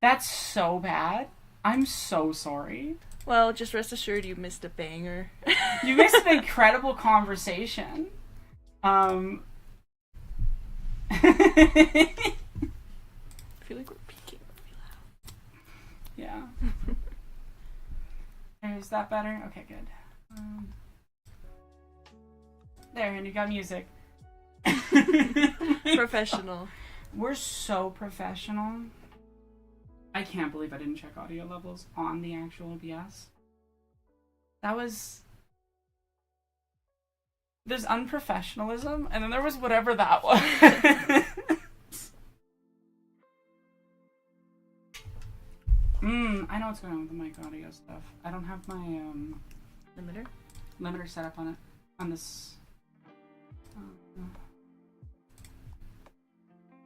That's so bad. I'm so sorry. Well, just rest assured you missed a banger. You missed an incredible conversation. Um, I feel like we're peaking. yeah. Is that better? Okay, good. There, and you got music. Professional. We're so professional. I can't believe I didn't check audio levels on the actual OBS. That was... There's unprofessionalism, and then there was whatever that was. I know what's going on with the mic audio stuff. I don't have my Limiter? limiter set up on it. On this...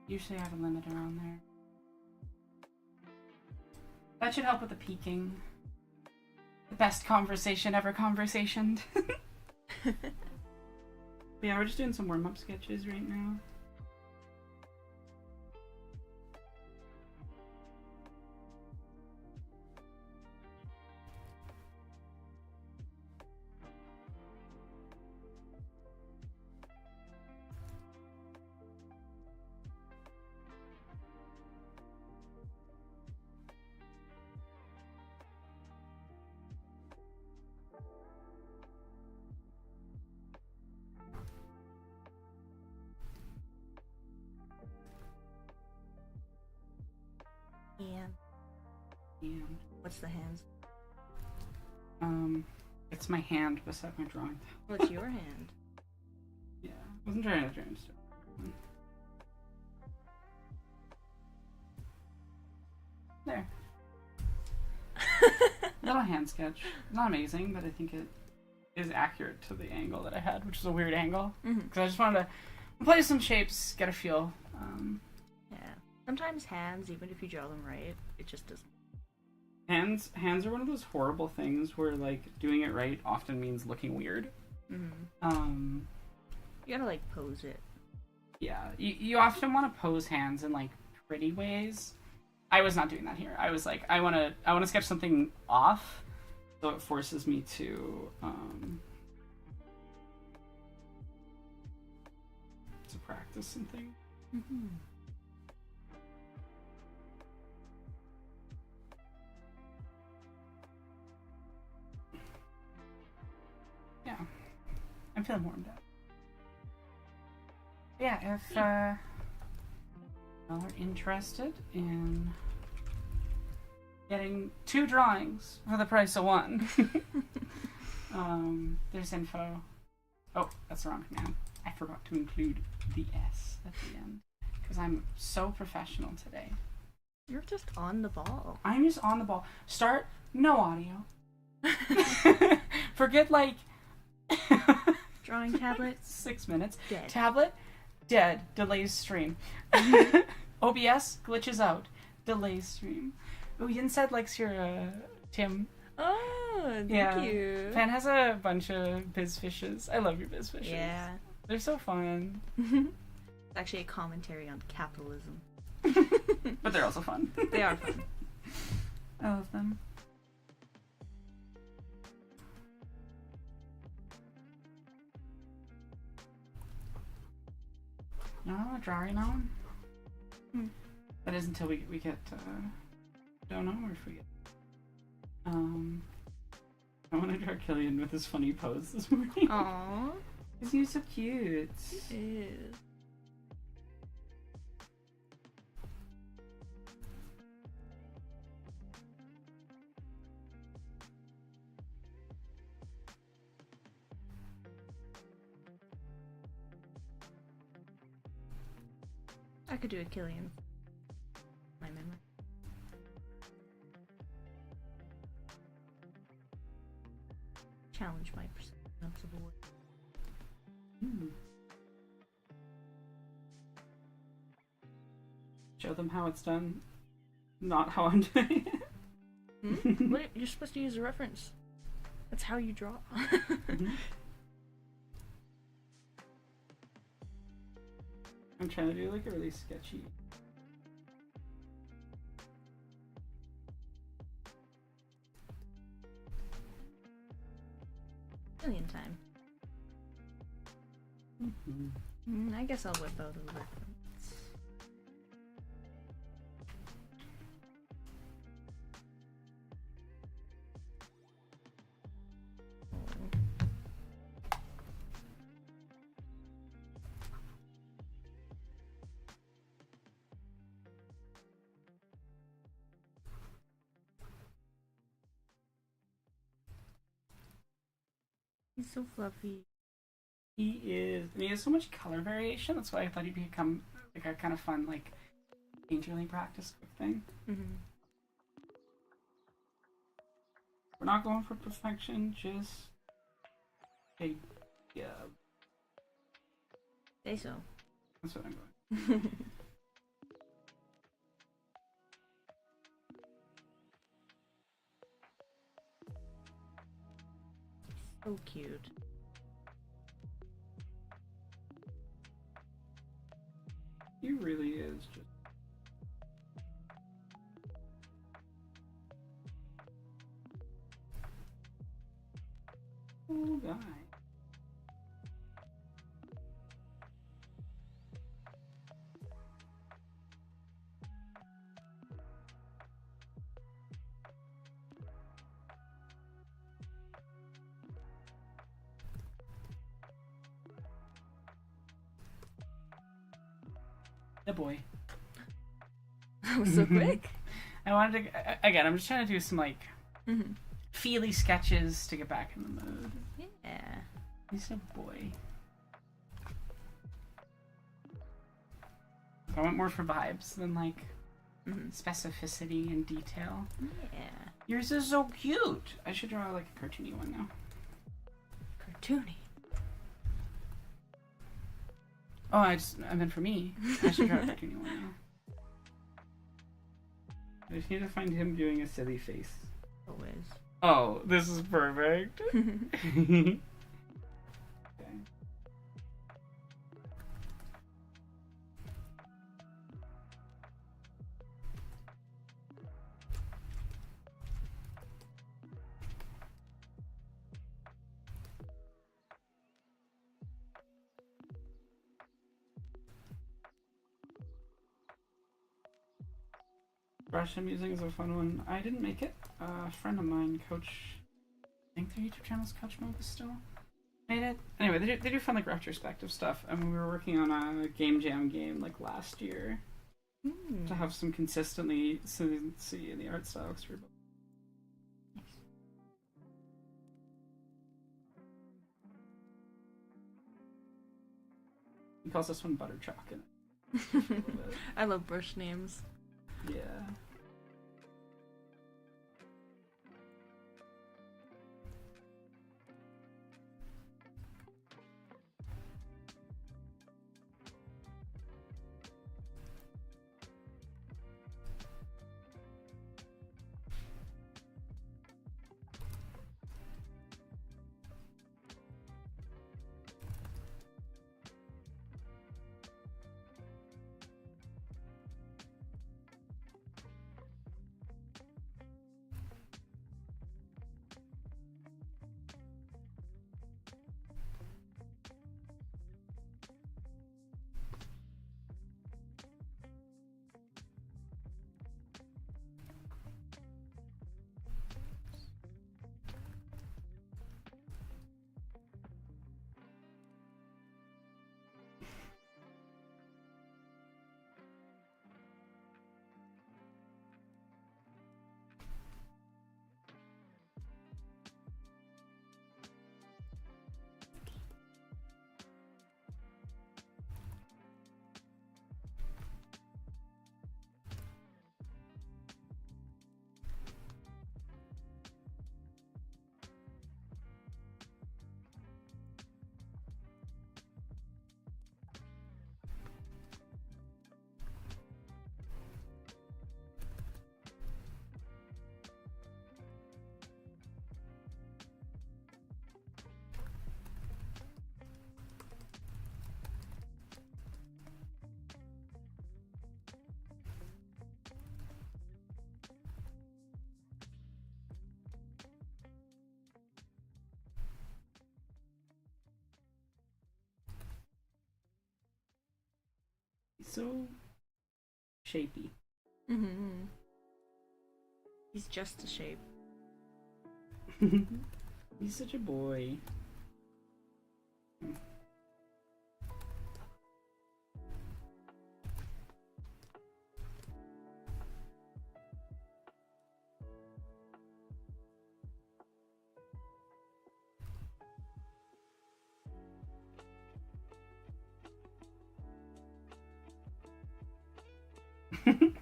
usually I have a limiter on there. That should help with the peaking. The best conversation ever conversationed. But yeah, we're just doing some warm-up sketches right now. Yeah. And What's the hands? it's my hand beside my drawing. What's your hand? Yeah, I wasn't trying to turn. There. Little hand sketch. Not amazing, but I think it is accurate to the angle that I had, which is a weird angle. Because I just wanted to play some shapes, get a feel. Yeah. Sometimes hands, even if you draw them right, it just doesn't. Hands are one of those horrible things where like doing it right often means looking weird. You gotta like pose it. Yeah, you often want to pose hands in like pretty ways. I was not doing that here. I was like, I want to sketch something off, so it forces me to practice something. Yeah, I'm feeling warmed up. Yeah, if y'all are interested in getting 2 drawings for the price of 1, there's info. Oh, that's the wrong command. I forgot to include the S at the end because I'm so professional today. You're just on the ball. I'm just on the ball. Start, no audio. Forget like Drawing tablet? 6 minutes. Dead. Tablet, dead. Delays stream. OBS, glitches out. Delays stream. Oh, Yin likes your Tim. Oh, thank you. Fan has a bunch of biz fishes. I love your biz fishes. Yeah. They're so fun. It's actually a commentary on capitalism. But they're also fun. They are fun. I love them. You know what I draw right now? That is until we get don't know if we get I want to draw Killian with his funny pose this morning. Aww. Because he's so cute. Ew. I could do a Killian. My memory. Challenge my perception of the word. Show them how it's done, not how I'm doing it. What? You're supposed to use a reference. That's how you draw. I'm trying to do like a really sketchy. I guess I'll whip out a reference. He's so fluffy. He is. And he has so much color variation. That's why I thought he'd become like a kind of fun, like, painterly practice thing. Mm-hmm. We're not going for perfection, just a yeah. Say so. That's what I'm going. So cute. He really is just. Little guy. The boy. That was so quick. I wanted to again. I'm just trying to do some like Mm-hmm. feely sketches to get back in the mood. Yeah. He's a boy. I want more for vibes than like specificity and detail. Yeah. Yours is so cute. I should draw like a cartoony one now. Cartoony. Oh, I meant for me. I should draw a cartoony one now. I just need to find him doing a silly face. Always. Oh, this is perfect. Okay. Brush I'm using is a fun one. I didn't make it. A friend of mine, Coach, I think their YouTube channel's Coach Mocha still made it. Anyway, they do fun like retrospective stuff, and we were working on a game jam game like last year to have some consistency in the art style. He calls this one Butter Chalk in it. I love brush names. Yeah. so shapy. Mm-hmm. He's just a shape. He's such a boy. It's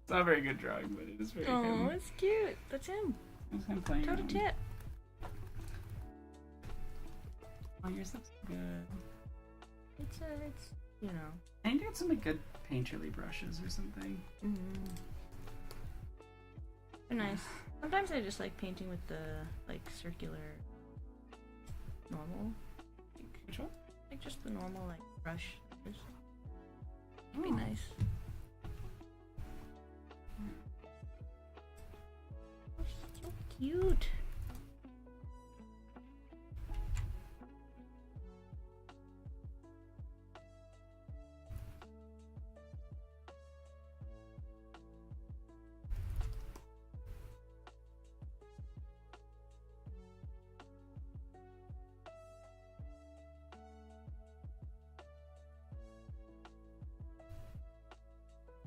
not a very good drawing, but it is very Oh, him. it's cute. That's him. It's him playing Toe to around. tip. Oh, yours looks good. It's you know. I need to get some like, good painterly brushes or something. Mm-hmm. They're nice. Sometimes I just like painting with the like circular, normal, Which one? like just the normal like brush. Just be Oh. nice. Oh, she's so cute.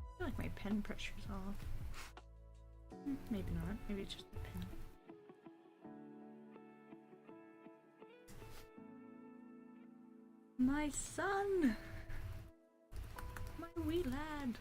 I feel like my pen pressure's off. Maybe not. Maybe it's just the pen. My son! My wee lad!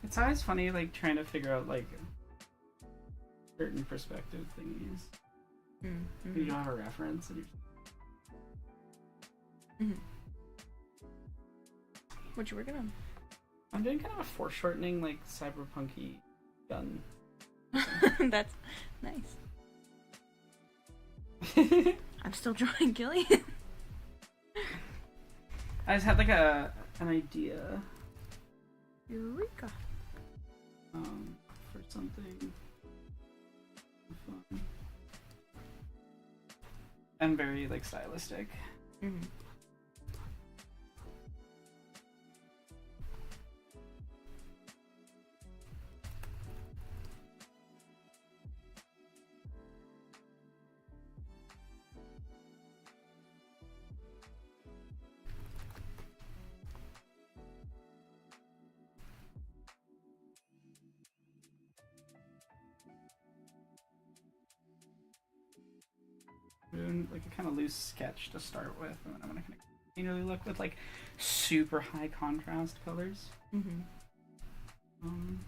It's always funny, like trying to figure out like certain perspective thingies. You don't have a reference, and you're... What you working on? I'm doing kind of a foreshortening, like cyberpunky gun. That's nice. I'm still drawing Gilly. I just had like an idea Eureka! for something fun and very like stylistic. Mm-hmm. Doing like a kind of loose sketch to start with, and then I'm gonna kind of continually look with like super high contrast colors. Mm-hmm. Um,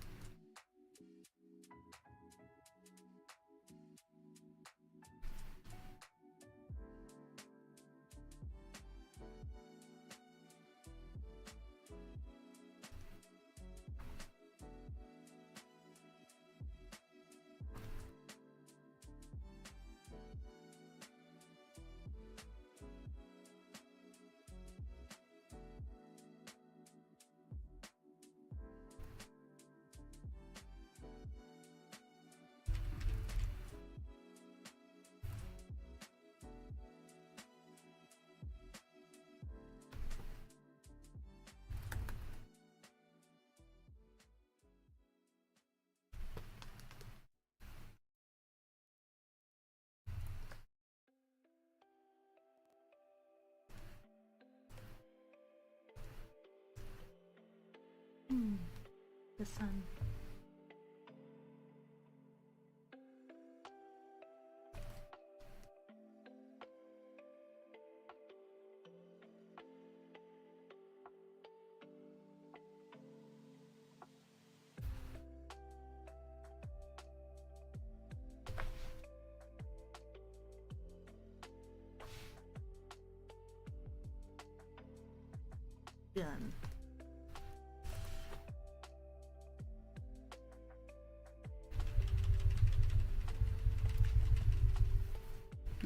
The sun. Done.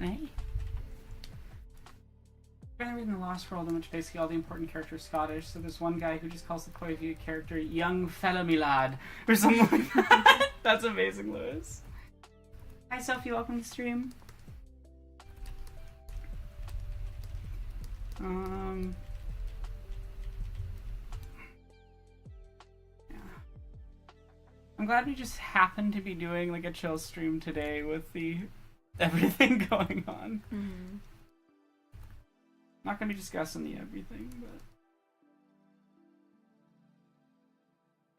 Hey. I'm reading The Lost World, in which basically all the important characters are Scottish, so there's one guy who just calls the Coivia character young fella me lad, or something like that. That's amazing, Lewis. Hi Sophie, welcome to stream. Yeah. I'm glad we just happened to be doing like a chill stream today with the everything going on. Mm-hmm. Not gonna be discussing the everything, but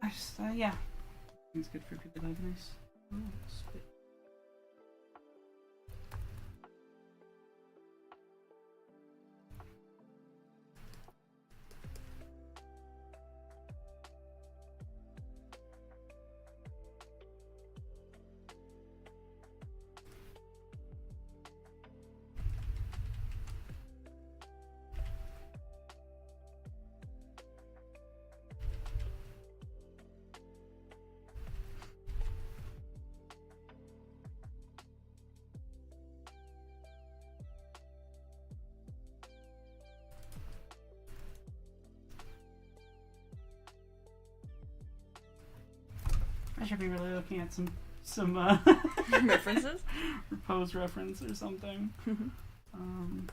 I just yeah, it's good for people to have nice. Spit. I should be really looking at some References? Repose reference or something. um,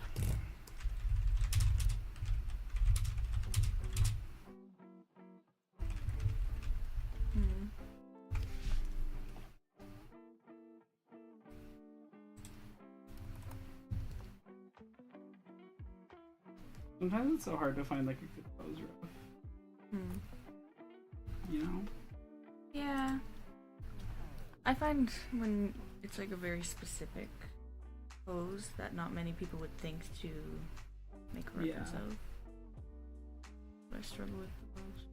Mm. Sometimes it's so hard to find like a good pose ref, Mm. you know? Yeah. I find when it's like a very specific pose that not many people would think to make a reference Yeah. of. I struggle with the most.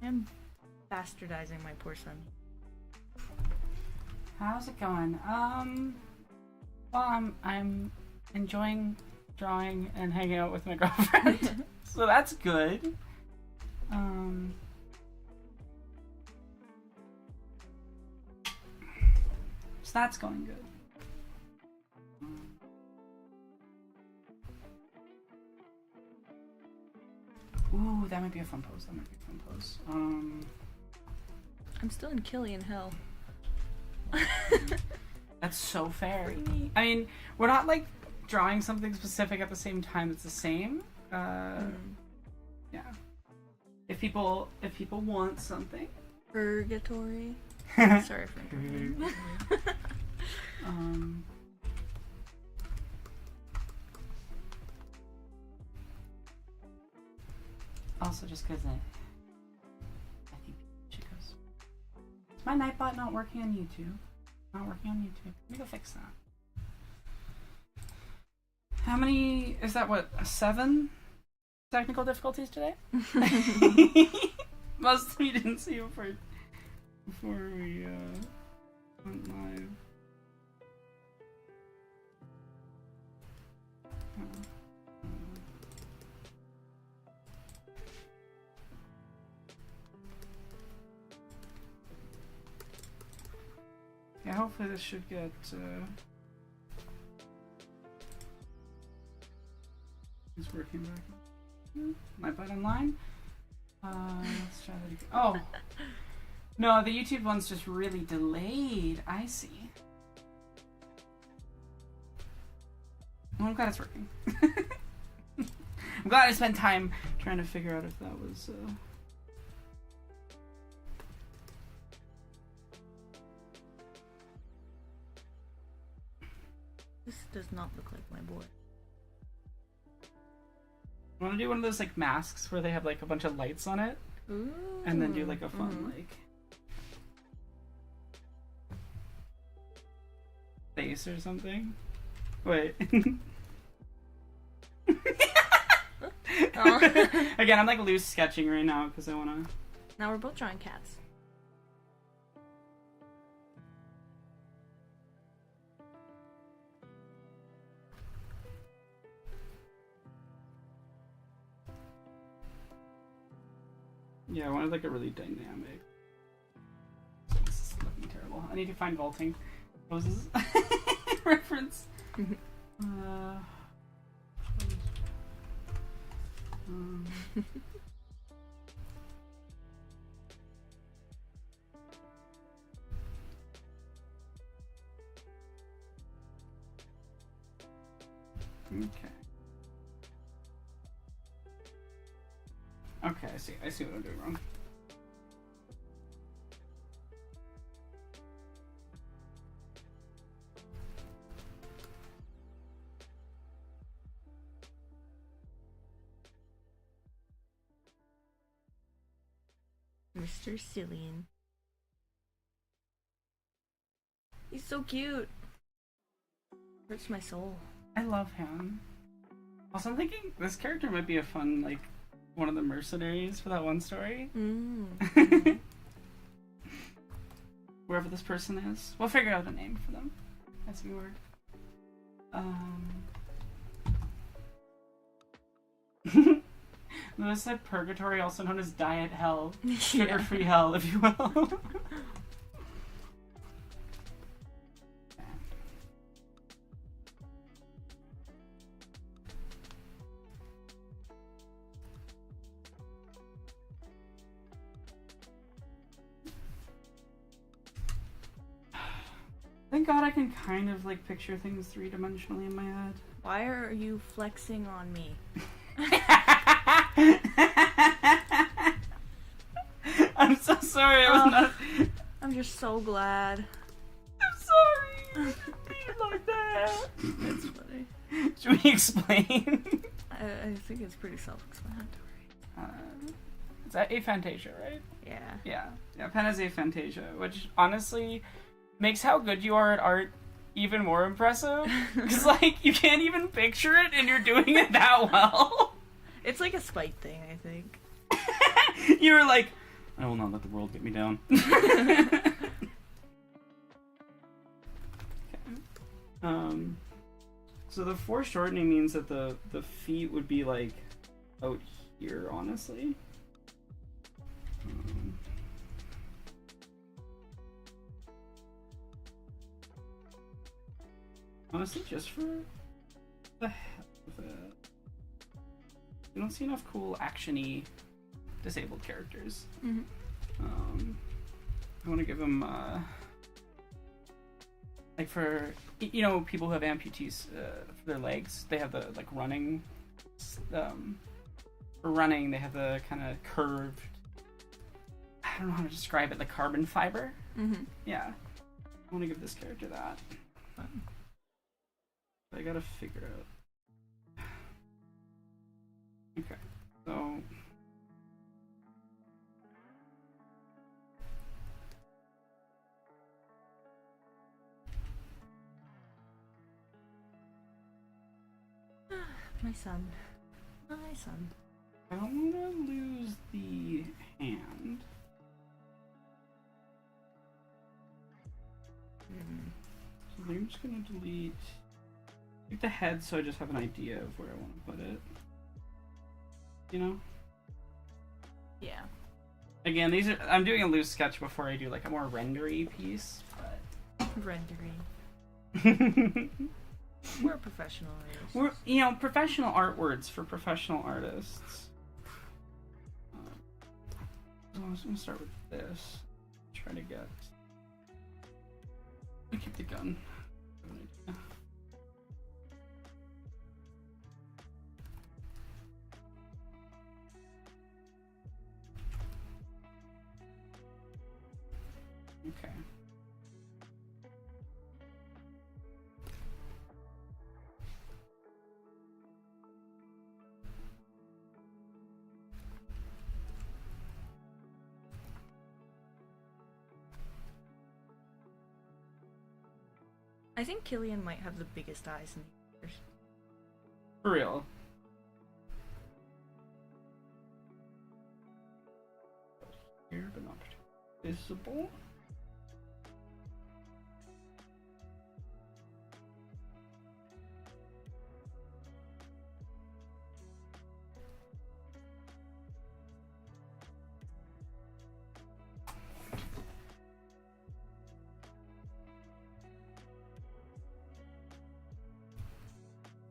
I'm bastardizing my poor son. How's it going? Well, I'm enjoying drawing and hanging out with my girlfriend, so that's good. So that's going good. Ooh, that might be a fun pose. That might be a fun pose. I'm still in Killian hell. That's so fair. Free me. I mean, we're not like drawing something specific at the same time. It's the same. Yeah. If people want something. Purgatory. Sorry for interrupting. Also, just because I think chicos. Is my Nightbot not working on YouTube? Not working on YouTube. Let me go fix that. How many is that? What, 7 technical difficulties today? Most of you didn't see before we went live. Yeah, hopefully this should get it's working back. My butt online. Let's try that again. Oh no, the YouTube one's just really delayed. I see. Well, I'm glad it's working. I'm glad I spent time trying to figure out if that was. This does not look like my boy. I want to do one of those like masks where they have like a bunch of lights on it, Ooh. and then do like a fun like face or something. Wait. Oh. Again, I'm like loose sketching right now because I want to. Now we're both drawing cats. Yeah, I wanted like a really dynamic. This is looking terrible. I need to find vaulting poses reference. Uh, um, okay. Okay, I see what I'm doing wrong. Mr. Cillian. He's so cute. Hurts my soul. I love him. Also, I'm thinking this character might be a fun, like, one of the mercenaries for that one story. Mm. Wherever this person is. We'll figure out a name for them. That's a word. Lewis said purgatory, also known as diet hell. Sugar-free hell, if you will. Thank God I can kind of like picture things three-dimensionally in my head. Why are you flexing on me? I'm so sorry. I was not. I'm just so glad. I'm sorry. Be like that. It's funny. Should we explain? I think it's pretty self-explanatory. It's aphantasia, right? Yeah. Yeah. Pen is aphantasia, which honestly makes how good you are at art even more impressive. Because like you can't even picture it, and you're doing it that well. It's like a spite thing, I think. You were like, I will not let the world get me down. Okay. So the foreshortening means that the feet would be like out here, honestly. Honestly, just for the hell of it. We don't see enough cool action-y disabled characters. Mm-hmm. I want to give them like for people who have amputees for their legs, they have the like running. For running, they have the kind of curved. I don't know how to describe it, like carbon fiber. Mm-hmm. Yeah, I want to give this character that. But I gotta figure out. Okay, so. My son. My son. I don't want to lose the hand. So I'm just going to delete the head so I just have an idea of where I want to put it. You know? Yeah. Again, I'm doing a loose sketch before I do like a more rendery piece, but... Rendering. We're professional artists. We're, professional art words for professional artists. So I'm going to start with this. Try to get... I'll keep the gun. Okay. I think Killian might have the biggest eyes in the universe. For real. here, but not visible.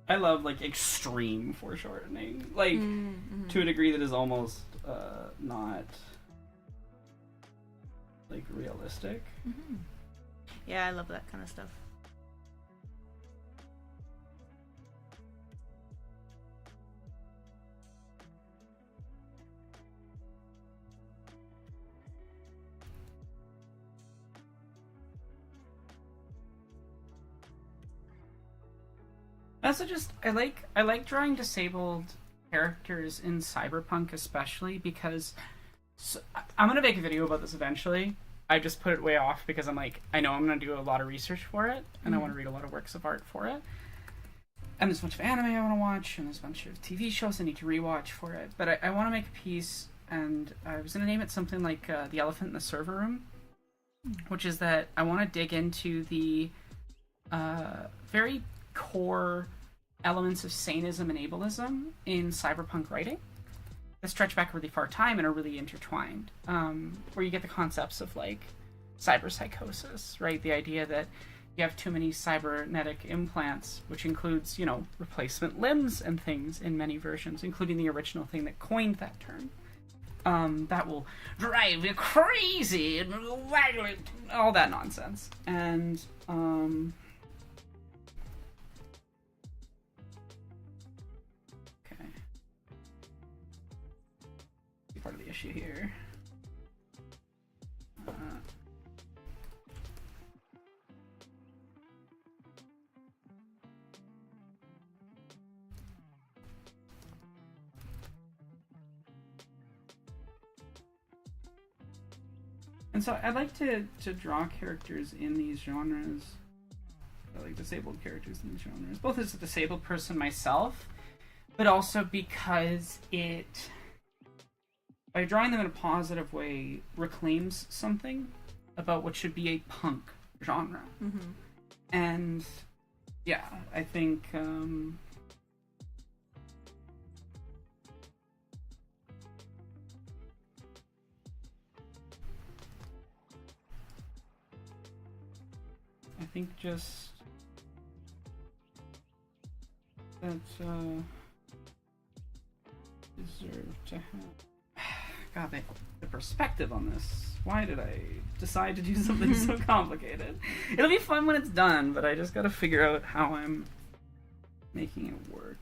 I love like extreme foreshortening, like to a degree that is almost not like realistic. Yeah, I love that kind of stuff. Also, just I like drawing disabled characters in Cyberpunk, especially because I'm gonna make a video about this eventually. I just put it way off because I'm like, I know I'm gonna do a lot of research for it, and I want to read a lot of works of art for it. And there's a bunch of anime I want to watch, and there's a bunch of TV shows I need to rewatch for it. But I want to make a piece, and I was gonna name it something like The Elephant in the Server Room, which is that I want to dig into the very core elements of saneism and ableism in cyberpunk writing that stretch back really far time and are really intertwined. Where you get the concepts of like cyberpsychosis, right? The idea that you have too many cybernetic implants, which includes, you know, replacement limbs and things in many versions, including the original thing that coined that term. That will drive you crazy and violent, all that nonsense. And part of the issue here. And so I like to draw characters in these genres, like disabled characters in these genres, both as a disabled person myself, but also because it, by drawing them in a positive way, reclaims something about what should be a punk genre. And yeah, I think just that deserve to have. God, the perspective on this. Why did I decide to do something so complicated? It'll be fun when it's done, but I just gotta figure out how I'm making it work.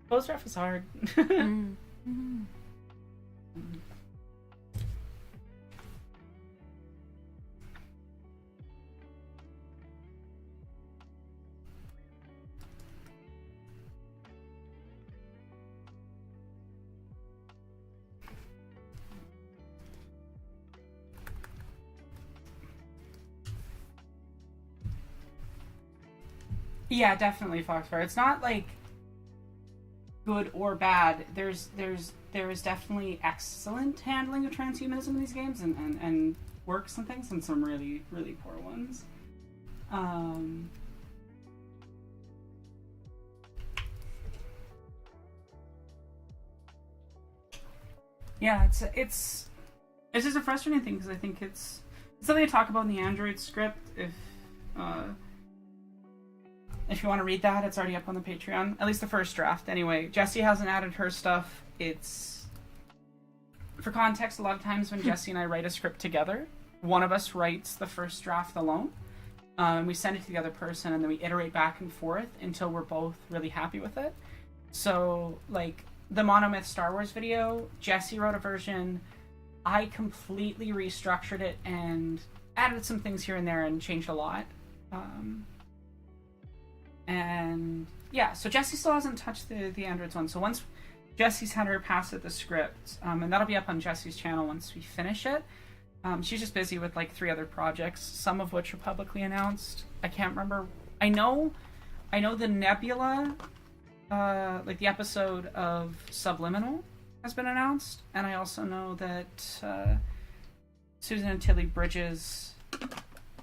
Close ref is hard. Yeah, definitely Foxfire. It's not like good or bad. There is definitely excellent handling of transhumanism in these games, and works and things, and some really, really poor ones. Yeah, it's just a frustrating thing because I think it's something to talk about in the Android script. If you want to read that, it's already up on the Patreon. At least the first draft, anyway. Jessie hasn't added her stuff. It's for context. A lot of times when Jessie and I write a script together, one of us writes the first draft alone. We send it to the other person, and then we iterate back and forth until we're both really happy with it. So, like, the Monomyth Star Wars video, Jessie wrote a version. I completely restructured it and added some things here and there and changed a lot. And, yeah, so Jessie still hasn't touched the Androids one. So once Jessie's had her pass at the script, and that'll be up on Jessie's channel once we finish it. She's just busy with like 3 other projects, some of which are publicly announced. I can't remember. I know the Nebula, like the episode of Subliminal has been announced, and I also know that Susan and Tilly Bridges'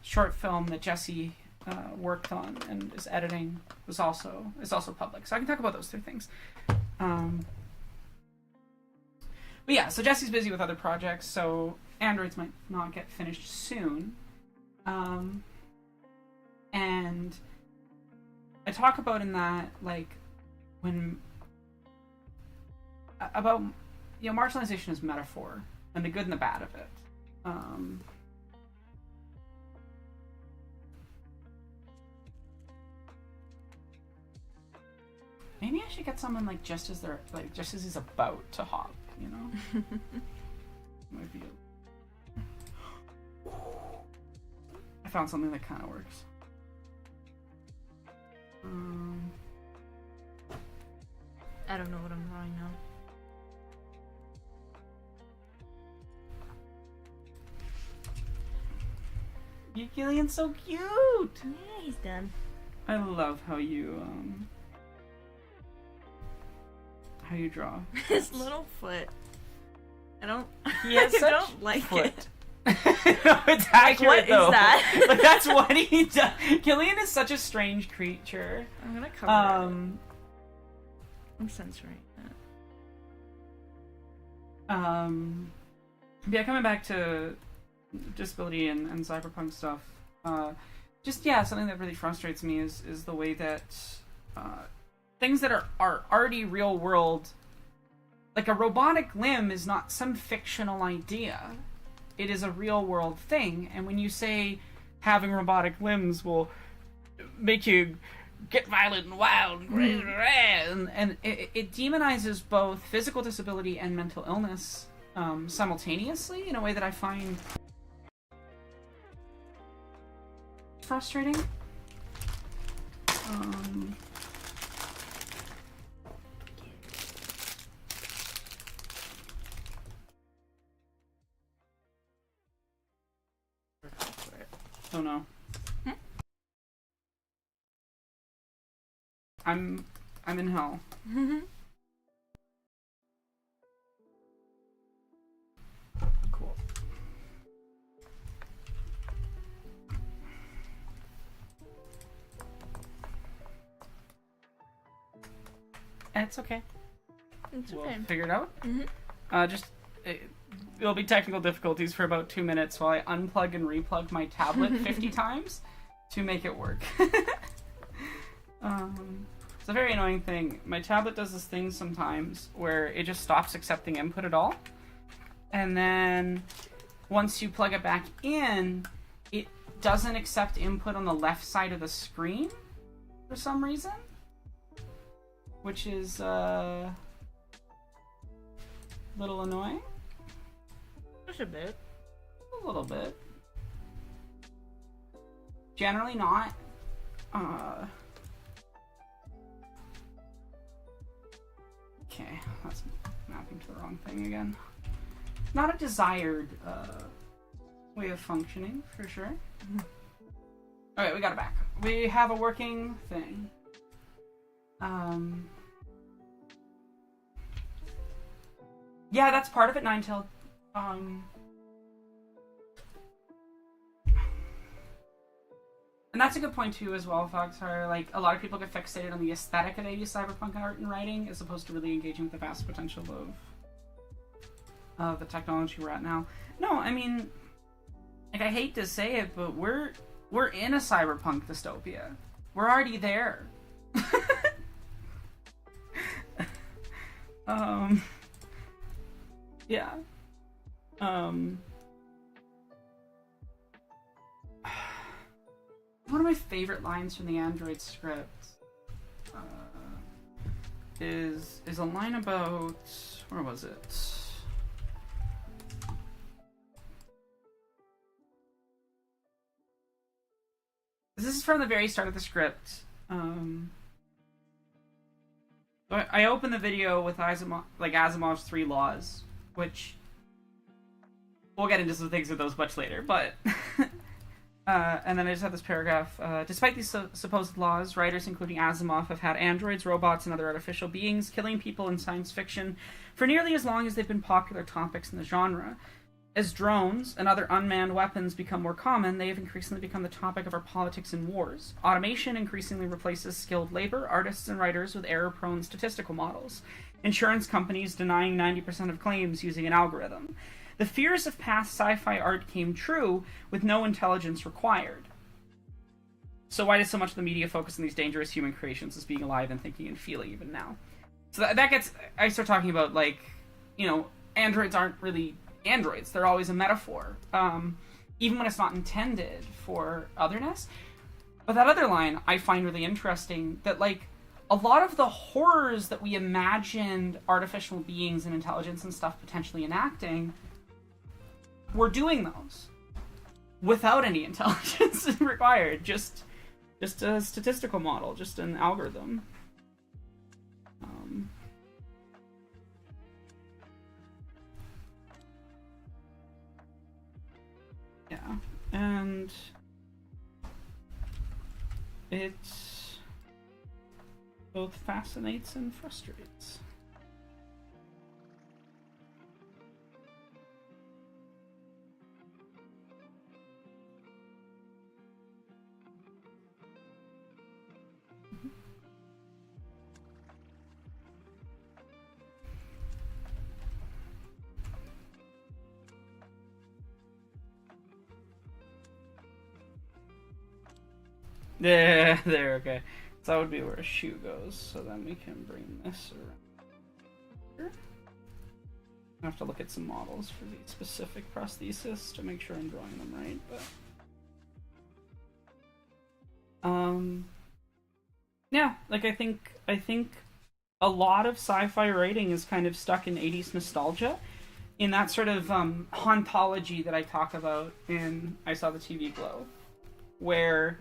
short film that Jessie worked on and is editing is also public. So I can talk about those 3 things. But yeah, so Jessie's busy with other projects, so Androids might not get finished soon. And I talk about in that, like, when about, you know, marginalization is metaphor and the good and the bad of it. Maybe I should get someone like just as he's about to hop, you know. Might be I found something that kind of works. I don't know what I'm drawing now. Gillian's so cute! Yeah, he's done. I love how you draw. His little foot. I don't. He has I such don't like foot. it. No, it's accurate what is though. that? Like, that's what he does. Gillian is such a strange creature. I'm gonna cover it. I'm censoring that. Yeah, coming back to disability and cyberpunk stuff. Something that really frustrates me is the way that things that are already real world, like a robotic limb, is not some fictional idea. It is a real world thing, and when you say having robotic limbs will make you get violent and wild, and it demonizes both physical disability and mental illness simultaneously in a way that I find frustrating. Oh no. I'm in hell. Cool. It's okay. It's We'll okay. figure it out. Mm-hmm. There'll be technical difficulties for about 2 minutes while I unplug and replug my tablet 50 times to make it work. It's a very annoying thing. My tablet does this thing sometimes where it just stops accepting input at all. And then once you plug it back in, it doesn't accept input on the left side of the screen for some reason. Which is a little annoying. Just a bit. A little bit. Generally not. Okay, that's mapping to the wrong thing again. Not a desired way of functioning, for sure. Alright, we got it back. We have a working thing. Yeah, that's part of it, Ninetail. And that's a good point too, as well, Foxhar. Like, a lot of people get fixated on the aesthetic of 80s cyberpunk art and writing, as opposed to really engaging with the vast potential of the technology we're at now. No, I mean, like, I hate to say it, but we're in a cyberpunk dystopia. We're already there. Yeah. One of my favorite lines from the Android script is a line about, where was it? This is from the very start of the script. I opened the video with Asimov's 3 laws, which we'll get into some things with those much later, but and then I just have this paragraph. Despite these supposed laws, writers including Asimov have had androids, robots, and other artificial beings killing people in science fiction for nearly as long as they've been popular topics in the genre. As drones and other unmanned weapons become more common, they have increasingly become the topic of our politics and wars. Automation increasingly replaces skilled labor, artists and writers with error-prone statistical models. Insurance companies denying 90% of claims using an algorithm. The fears of past sci-fi art came true, with no intelligence required. So why does so much of the media focus on these dangerous human creations as being alive and thinking and feeling even now? So that gets... I start talking about, like, you know, androids aren't really androids. They're always a metaphor, even when it's not intended for otherness. But that other line I find really interesting, that, like, a lot of the horrors that we imagined artificial beings and intelligence and stuff potentially enacting, we're doing those without any intelligence required. Just a statistical model, just an algorithm. Yeah, and it both fascinates and frustrates. Yeah, there, okay. So that would be where a shoe goes, so then we can bring this around here. I have to look at some models for the specific prosthesis to make sure I'm drawing them right, but... yeah, like, I think a lot of sci-fi writing is kind of stuck in 80s nostalgia, in that sort of hauntology that I talk about in I Saw the TV Glow, where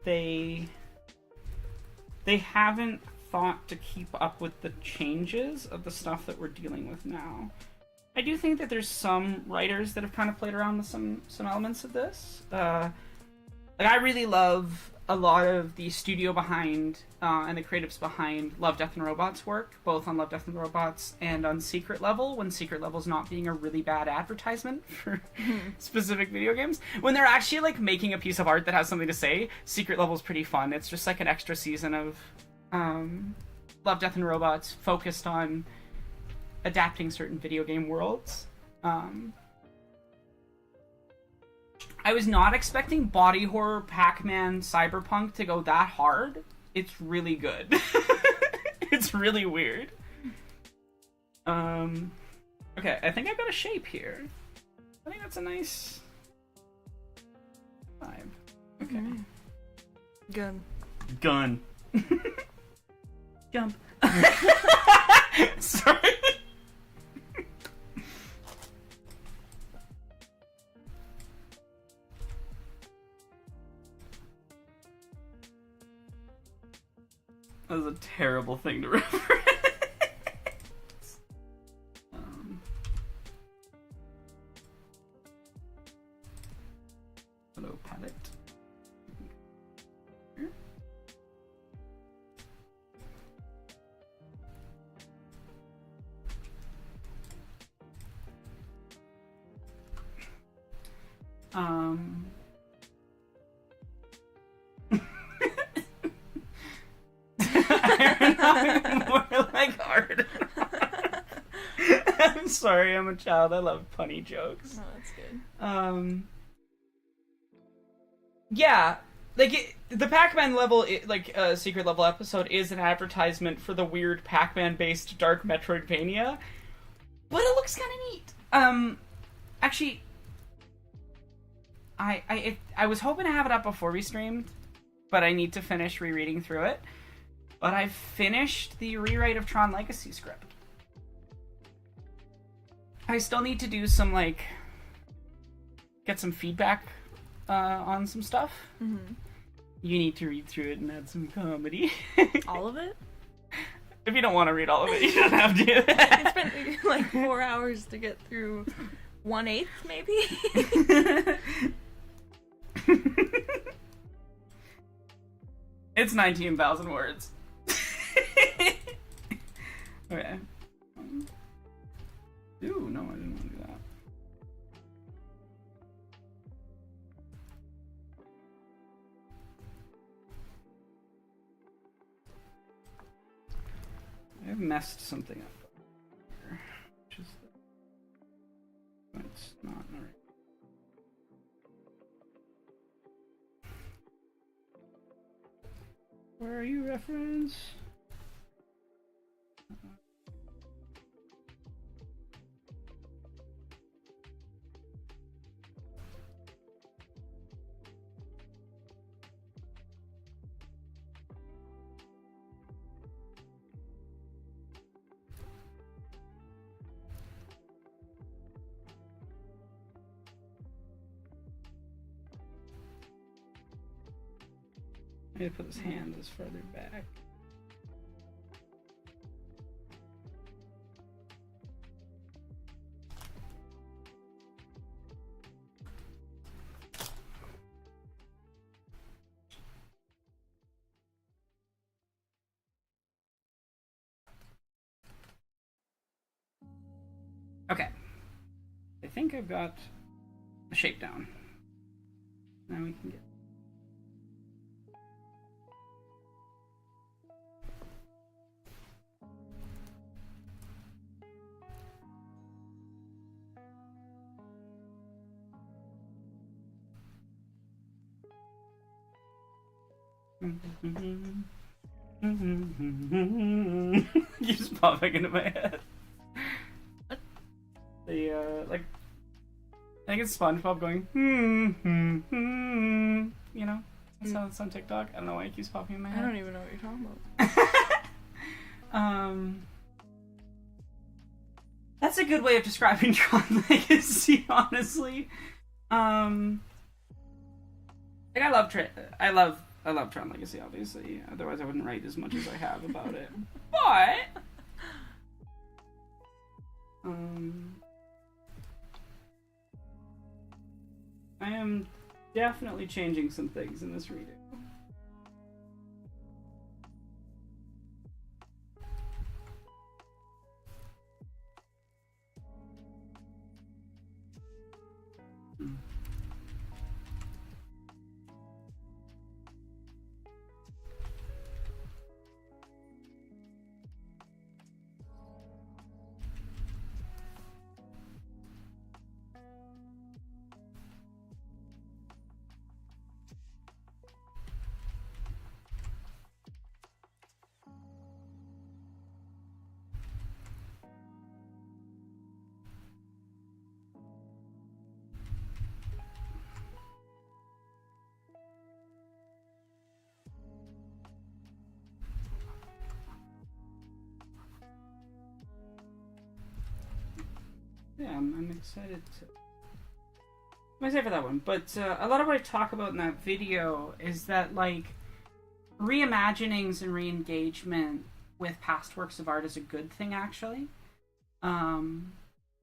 they haven't thought to keep up with the changes of the stuff that we're dealing with now. I do think that there's some writers that have kind of played around with some elements of this. Like, I really love a lot of the studio behind and the creatives behind Love, Death, and Robots work, both on Love, Death, and Robots and on Secret Level, when Secret Level's not being a really bad advertisement for specific video games. When they're actually, like, making a piece of art that has something to say, Secret Level's pretty fun. It's just like an extra season of Love, Death, and Robots focused on adapting certain video game worlds. I was not expecting body horror, Pac-Man, Cyberpunk to go that hard. It's really good. It's really weird. Okay, I think I've got a shape here. I think that's a nice vibe. Okay. Gun. Jump. Sorry. That was a terrible thing to reference. Hello, palette. Here. hard. I'm sorry, I'm a child. I love punny jokes. No, that's good. Yeah, like the Pac-Man level, secret level episode is an advertisement for the weird Pac-Man based Dark Metroidvania, but it looks kind of neat. Actually, I was hoping to have it up before we streamed, but I need to finish rereading through it. But I've finished the rewrite of Tron Legacy script. I still need to do some, get some feedback on some stuff. Mm-hmm. You need to read through it and add some comedy. All of it? If you don't want to read all of it, you don't have to. I spent 4 hours to get through 1/8, maybe? It's 19,000 words. Okay. Ooh, no, I didn't want to do that. I've messed something up here. Which is it's not right. Where are you, reference? I need to put his hand as further back. Okay. I think I've got the shape down. Now we can get... Keeps popping into my head. The I think it's SpongeBob going you know, that's how it's on TikTok. I don't know why it keeps popping in my head. I don't even know what you're talking about. That's a good way of describing Tron Legacy, honestly. I love Tron Legacy, obviously. Otherwise, I wouldn't write as much as I have about it. But I am definitely changing some things in this reading. Yeah, I'm excited to... I'm excited for that one. But a lot of what I talk about in that video is that, reimaginings and re-engagement with past works of art is a good thing, actually. That,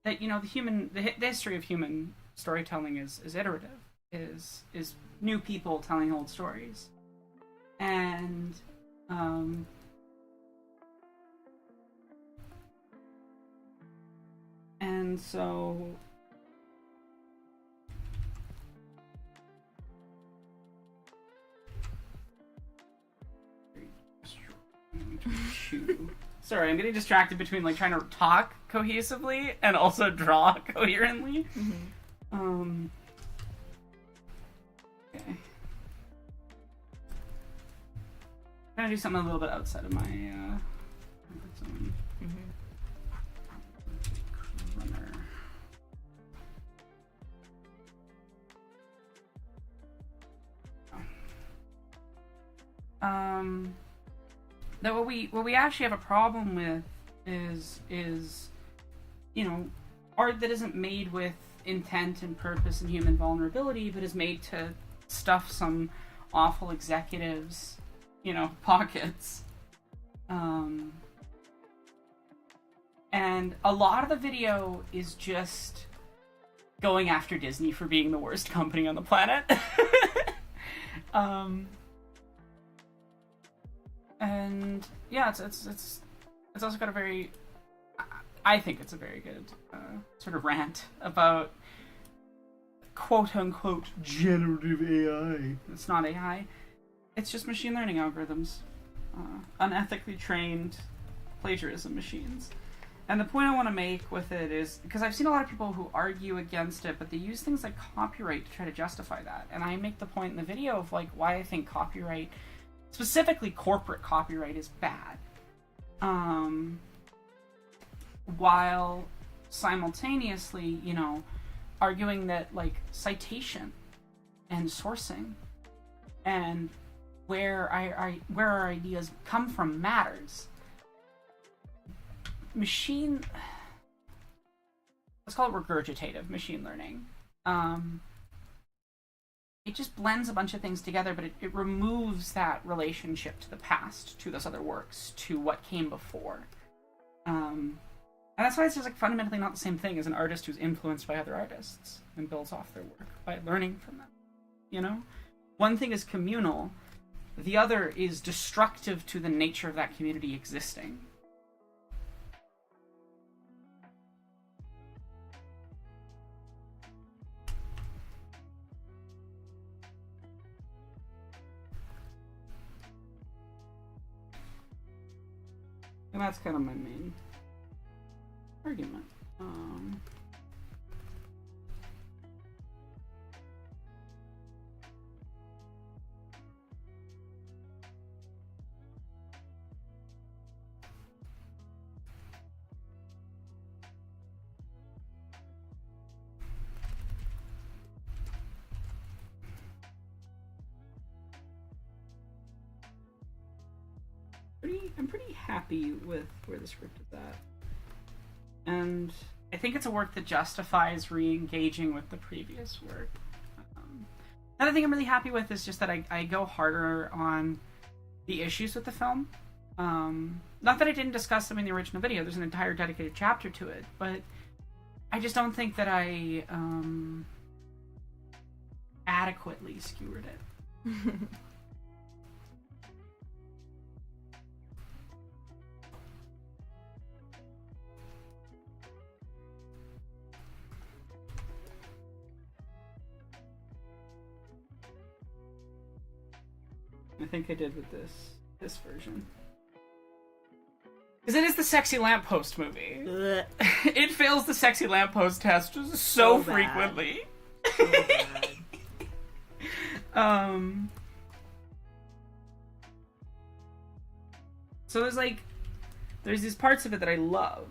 the history of human storytelling is iterative. Is new people telling old stories. And... And so... Chew Sorry, I'm getting distracted between like trying to talk cohesively and also draw coherently. Okay. I'm gonna do something a little bit outside of my comfort zone. Runner. That what we actually have a problem with is you know, art that isn't made with intent and purpose and human vulnerability, but is made to stuff some awful executives, you know, pockets. And a lot of the video is just going after Disney for being the worst company on the planet. And yeah, it's also got a very, I think it's a very good sort of rant about quote unquote generative AI. It's not AI. It's just machine learning algorithms, unethically trained plagiarism machines. And the point I want to make with it is, because I've seen a lot of people who argue against it, but they use things like copyright to try to justify that. And I make the point in the video of like why I think copyright, specifically corporate copyright, is bad. While simultaneously, you know, arguing that like citation and sourcing and where our ideas come from matters. Let's call it regurgitative machine learning. It just blends a bunch of things together, but it removes that relationship to the past, to those other works, to what came before. And that's why it's just like fundamentally not the same thing as an artist who's influenced by other artists and builds off their work by learning from them. You know? One thing is communal, the other is destructive to the nature of that community existing. And that's kind of my main argument. I'm pretty happy with where the script is at. And I think it's a work that justifies re-engaging with the previous work. Another thing I'm really happy with is just that I go harder on the issues with the film. Not that I didn't discuss them in the original video, there's an entire dedicated chapter to it, but I just don't think that I adequately skewered it. I think I did with this version. Because it is the sexy lamppost movie. It fails the sexy lamppost test so frequently. So bad. So there's these parts of it that I love.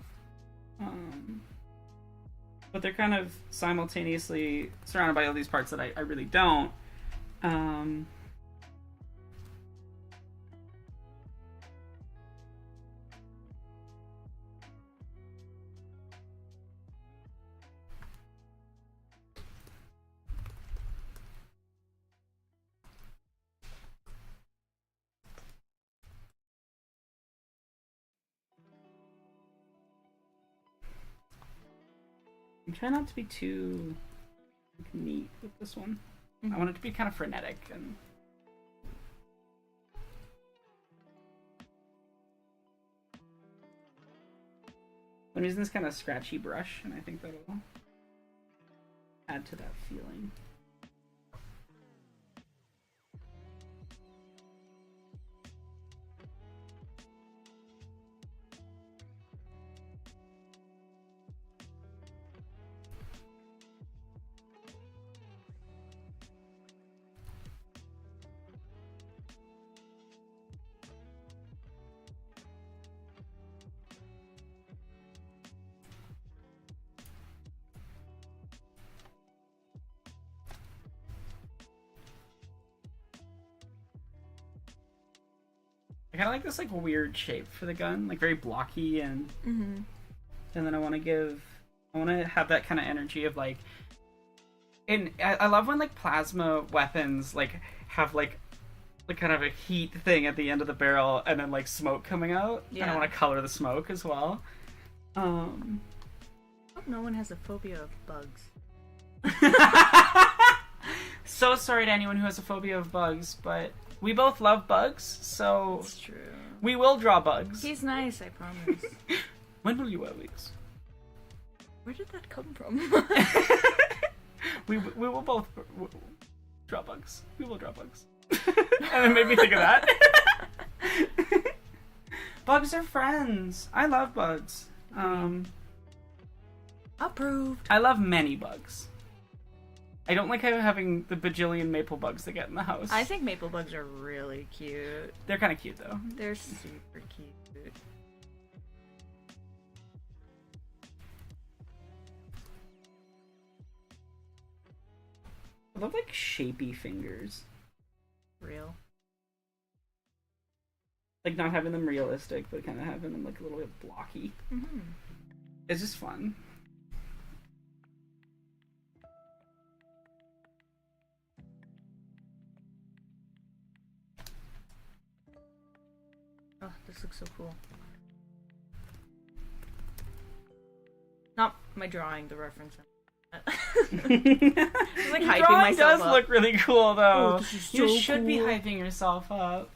But they're kind of simultaneously surrounded by all these parts that I really don't. I'm trying not to be too neat with this one. Mm-hmm. I want it to be kind of frenetic and I'm using this kind of scratchy brush, and I think that'll add to that feeling. I kind of like this like weird shape for the gun, like very blocky, and Mm-hmm. and then I want to have that kind of energy of like, and I love when like plasma weapons like have like kind of a heat thing at the end of the barrel and then like smoke coming out. And I Yeah. want to color the smoke as well. I hope no one has a phobia of bugs. So sorry to anyone who has a phobia of bugs, but we both love bugs, so It's true. we will draw bugs. He's nice, I promise. When will you have weeks? Where did that come from? We will both draw bugs. We will draw bugs. And it made me think of that. Bugs are friends. I love bugs. Approved. I love many bugs. I don't like having the bajillion maple bugs that get in the house. I think maple bugs are really cute. They're kind of cute though. They're super cute. I love like shapy fingers. Real. Like not having them realistic, but kind of having them like a little bit blocky. Mm-hmm. It's just fun. Oh, this looks so cool. Not my drawing, the reference. Like hyping drawing myself does up. look really cool though. Oh, this is You so should be cool. hyping yourself up.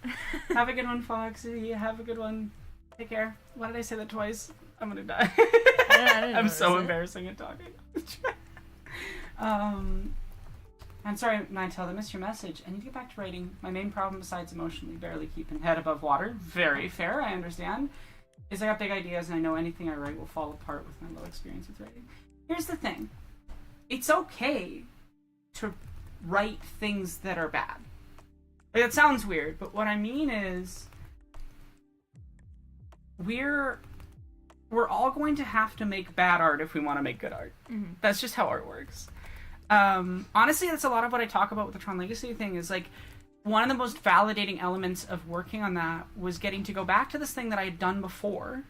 Have a good one, Foxy. Have a good one. Take care. Why did I say that twice? I'm gonna die. I didn't I'm so notice it. embarrassing at talking. I'm sorry, Nightel, I missed your message. I need to get back to writing. My main problem, besides emotionally barely keeping head above water, very fair, I understand, is I got big ideas and I know anything I write will fall apart with my low experience with writing. Here's the thing. It's okay to write things that are bad. Like, that sounds weird, but what I mean is we're all going to have to make bad art if we want to make good art. Mm-hmm. That's just how art works. Honestly, that's a lot of what I talk about with the Tron Legacy thing, is like one of the most validating elements of working on that was getting to go back to this thing that I had done before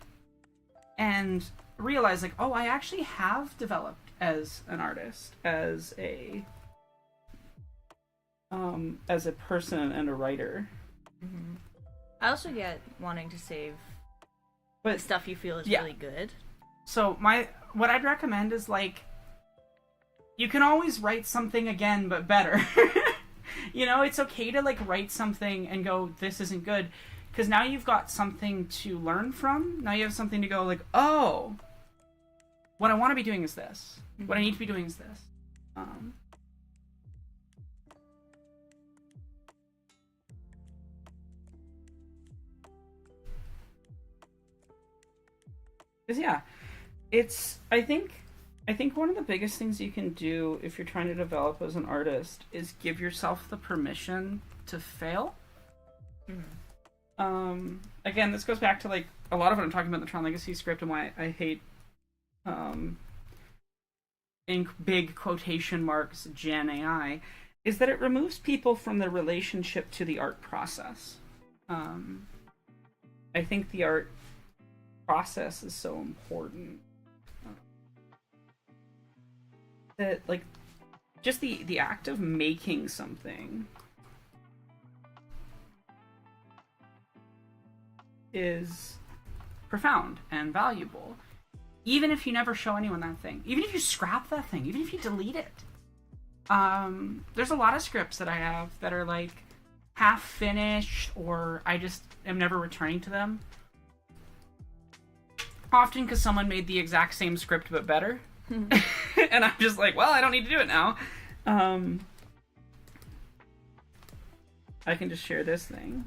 and realize like, oh, I actually have developed as an artist, as a person and a writer. Mm-hmm. I also get wanting to save But the stuff you feel is yeah. really good. So what I'd recommend is like, you can always write something again but better. You know, it's okay to like write something and go, this isn't good, because now you've got something to learn from. Now you have something to go like, oh, what I want to be doing is this. Mm-hmm. What I need to be doing is this. Because yeah, it's I think one of the biggest things you can do if you're trying to develop as an artist is give yourself the permission to fail. Mm-hmm. Again, this goes back to like a lot of what I'm talking about in the Tron Legacy script and why I hate in big quotation marks Gen AI, is that it removes people from their relationship to the art process. I think the art process is so important. That like just the act of making something is profound and valuable, even if you never show anyone that thing, even if you scrap that thing, even if you delete it. There's a lot of scripts that I have that are like half finished, or I just am never returning to them, often because someone made the exact same script but better. And I'm just like, well, I don't need to do it now. I can just share this thing.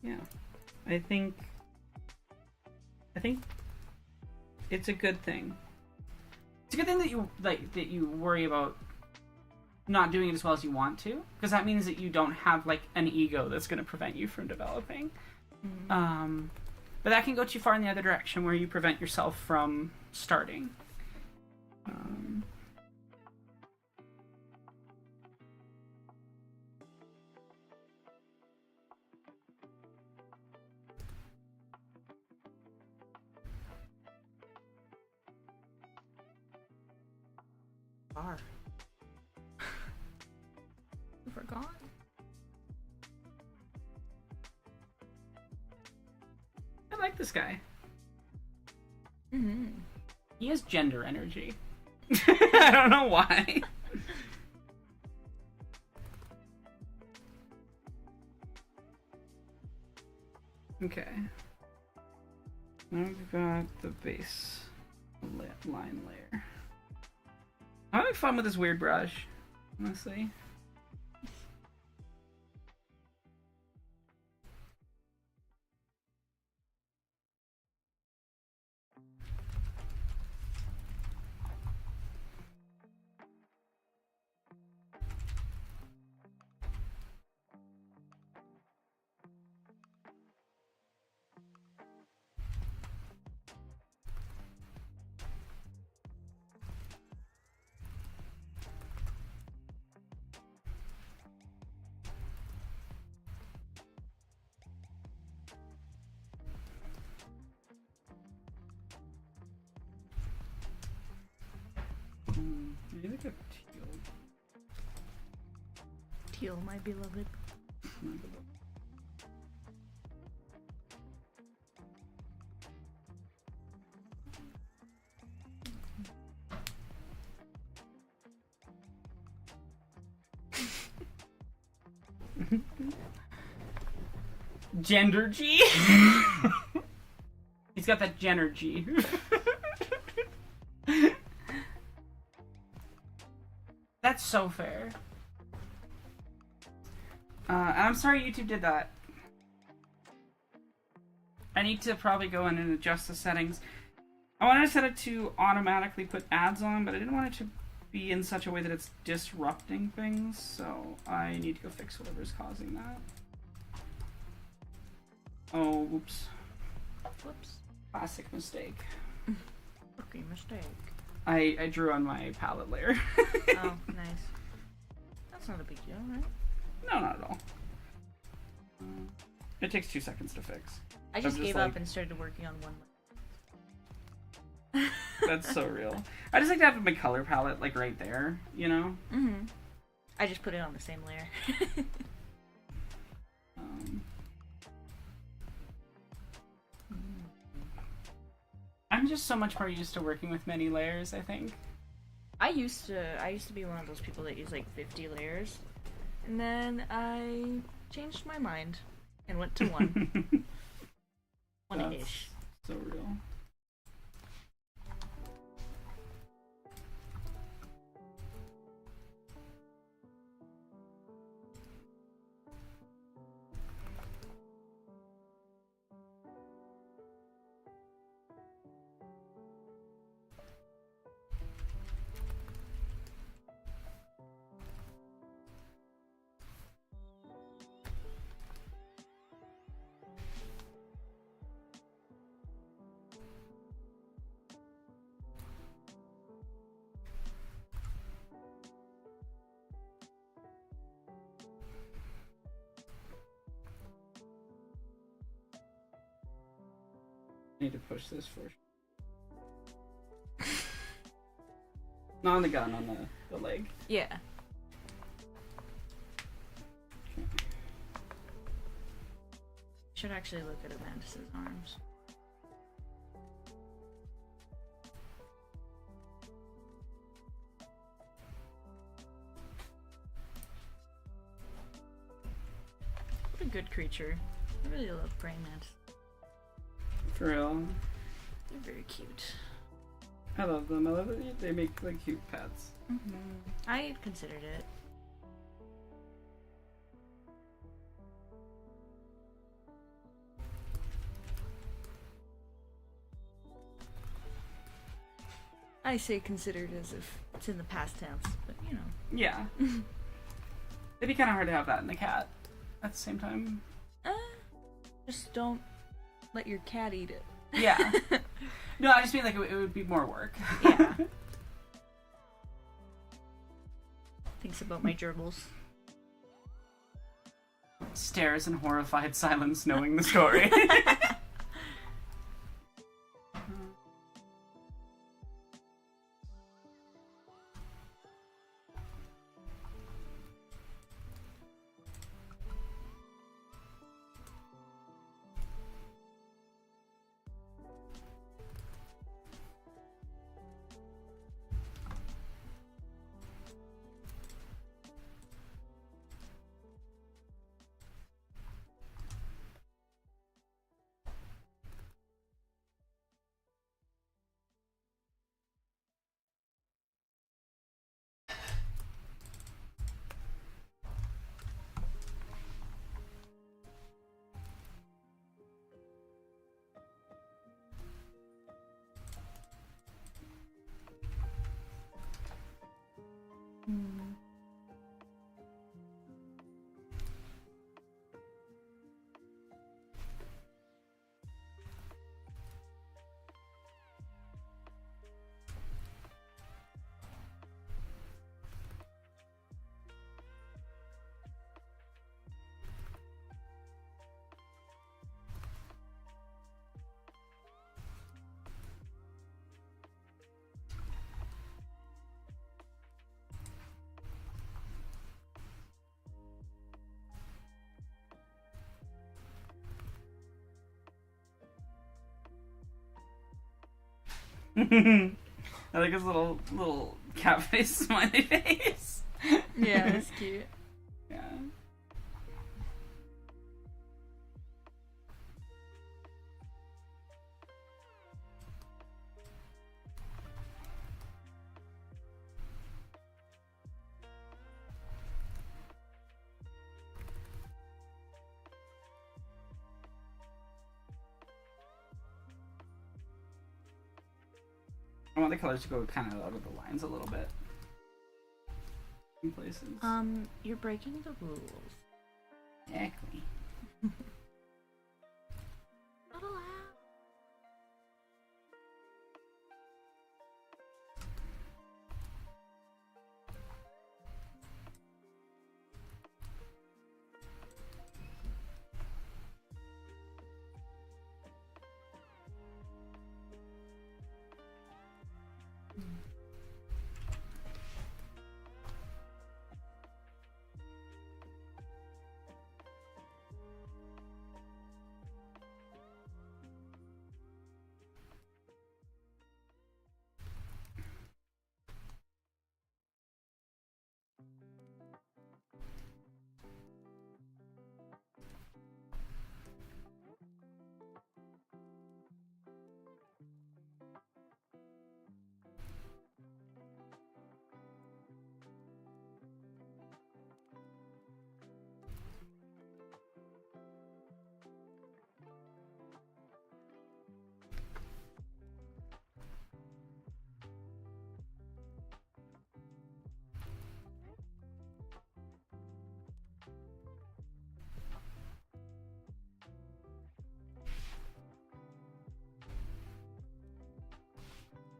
Yeah, I think it's a good thing. It's a good thing that you worry about not doing it as well as you want to, because that means that you don't have like an ego that's going to prevent you from developing. But that can go too far in the other direction where you prevent yourself from starting. Bar. I forgot. I like this guy. Mm-hmm. He has gender energy. I don't know why. Okay. Now we've got the base line layer. I'm having fun with this weird brush, honestly. Maybe like a teal. Teal, my beloved. Gender G. He's got that Jenner G. That's so fair. And I'm sorry YouTube did that. I need to probably go in and adjust the settings. I wanted to set it to automatically put ads on, but I didn't want it to be in such a way that it's disrupting things, so I need to go fix whatever's causing that. Oh, whoops. Whoops. Classic mistake. Rookie mistake. I drew on my palette layer. Oh, nice. That's not a big deal, right? No, not at all. It takes 2 seconds to fix. I just I'm gave like- up and started working on one. That's so real. I just like to have my color palette like right there, you know? Mm-hmm. I just put it on the same layer. I'm just so much more used to working with many layers, I think. I used to be one of those people that use like 50 layers, and then I changed my mind and went to one. One-ish. So real. Need to push this first. Not on the gun, on the leg. Yeah. Okay. Should actually look at Amanda's arms. What a good creature. I really love praying mantis. For real. They're very cute. I love them. I love that they make like cute pets. Mm-hmm. I considered it. I say considered as if it's in the past tense, but yeah. you know. Yeah. It'd be kind of hard to have that in a cat at the same time. Just don't let your cat eat it. Yeah. No, I just mean like it would be more work. Yeah. Thinks about my gerbils. Stares in horrified silence, knowing the story. I like his little cat face smiley face. Yeah, that's cute. Yeah. I want the colors to go kind of out of the lines a little bit. In places. You're breaking the rules. Exactly. Not allowed.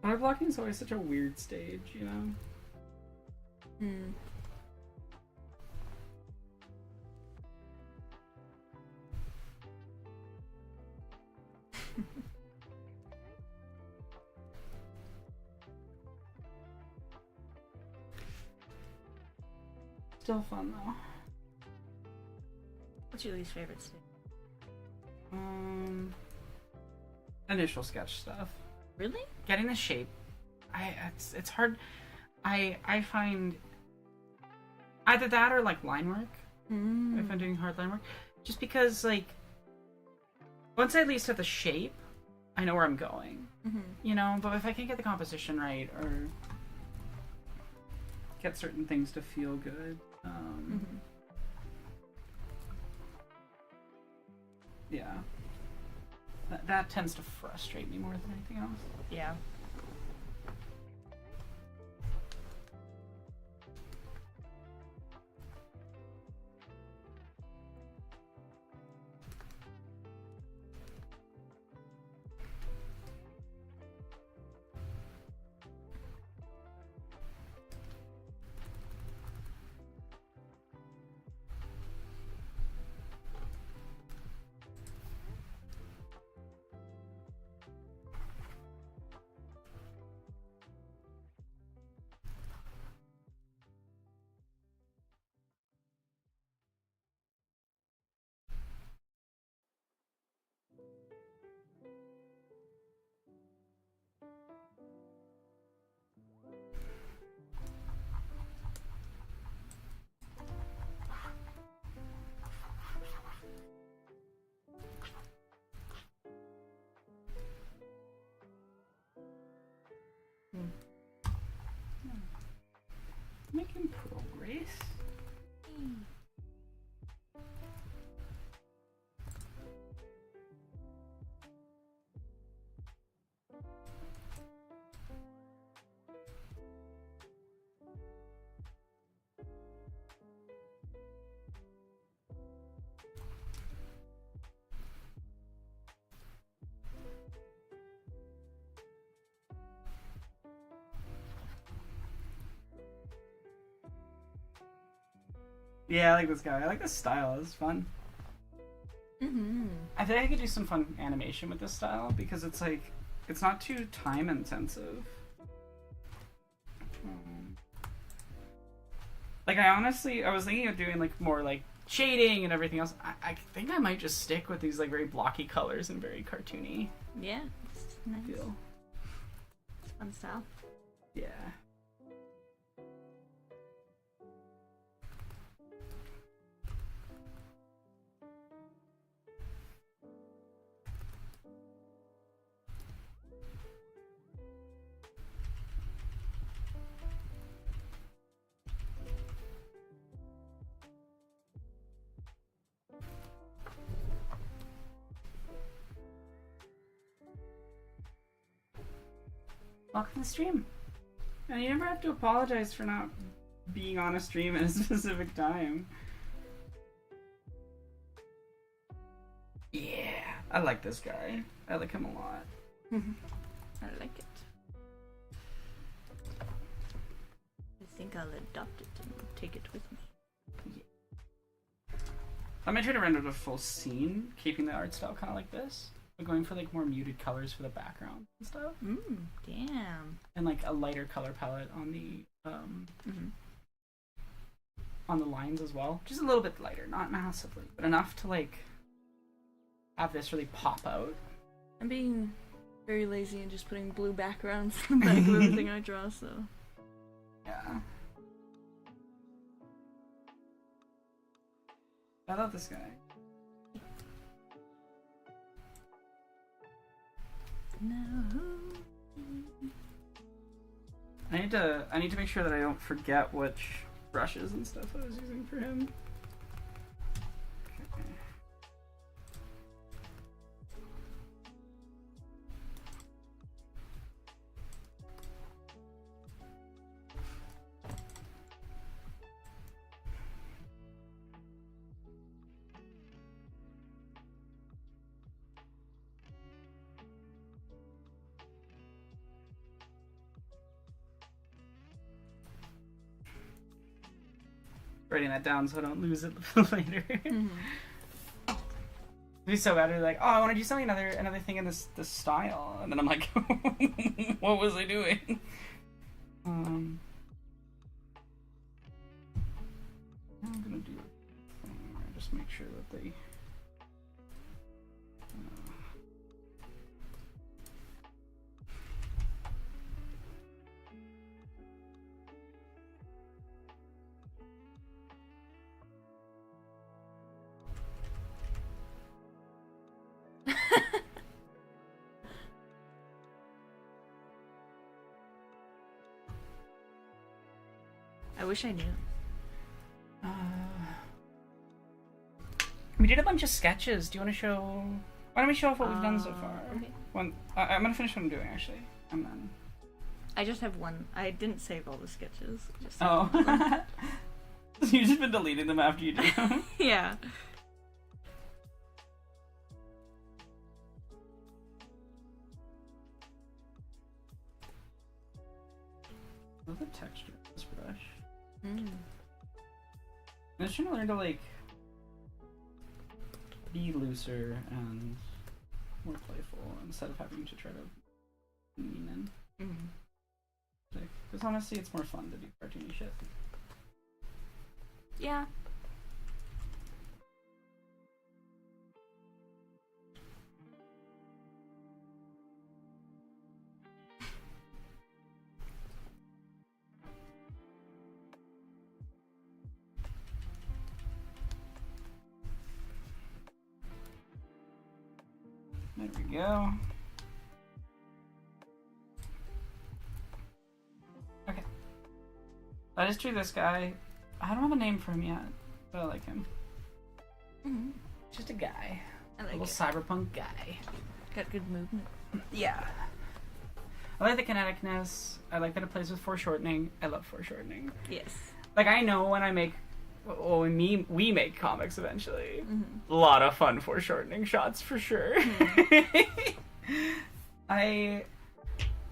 Art blocking is always such a weird stage, you know? Still fun though. What's your least favorite stage? Initial sketch stuff. Really? Getting the shape. It's hard. I find either that or like line work. If I'm doing hard line work. Just because like once I at least have the shape, I know where I'm going. You know, but if I can't get the composition right or get certain things to feel good, yeah. That tends to frustrate me more than anything else. Yeah. Making progress. Yeah, I like this guy. I like this style. It's fun. Mm-hmm. I think I could do some fun animation with this style because it's like it's not too time intensive. Like I was thinking of doing like more like shading and everything else. I think I might just stick with these like very blocky colors and very cartoony Yeah, it's nice. feel. It's fun style. Yeah. Welcome to the stream. And you never have to apologize for not being on a stream at a specific time. Yeah, I like this guy. I like him a lot. I like it. I think I'll adopt it and take it with me. I might try to render the full scene, keeping the art style kind of like this, but going for like more muted colors for the background and stuff, Damn. and like a lighter color palette on the on the lines as well, just a little bit lighter, not massively, but enough to like have this really pop out. I'm being very lazy and just putting blue backgrounds in the back of everything I draw, so. Yeah. I love this guy. No. I need to make sure that I don't forget which brushes and stuff I was using for him. Okay. Writing that down so I don't lose it later. It'd be so bad to be like, oh, I want to do something another thing in this style, and then I'm like, what was I doing? I'm gonna do a thing where I just make sure that they. I wish I knew. We did a bunch of sketches. Do you want to show? Why don't we show off what we've done so far? Okay. I'm gonna finish what I'm doing actually, and then. I just have one. I didn't save all the sketches. Just Oh. You've just been deleting them after you do them. Yeah. I love the texture of this brush. Mm. I'm just trying to learn to like be looser and more playful instead of having to try to lean in. Because honestly, it's more fun to do cartoony shit. Yeah. There we go. Okay. I just drew this guy. I don't have a name for him yet, but I like him. Mm-hmm. Just a guy. I A like little it. cyberpunk guy. Got good movement. Yeah. I like the kineticness. I like that it plays with foreshortening. I love foreshortening. Yes. Like, I know when I make... Well, when we make comics eventually. Mm-hmm. A lot of fun foreshortening shots, for sure. I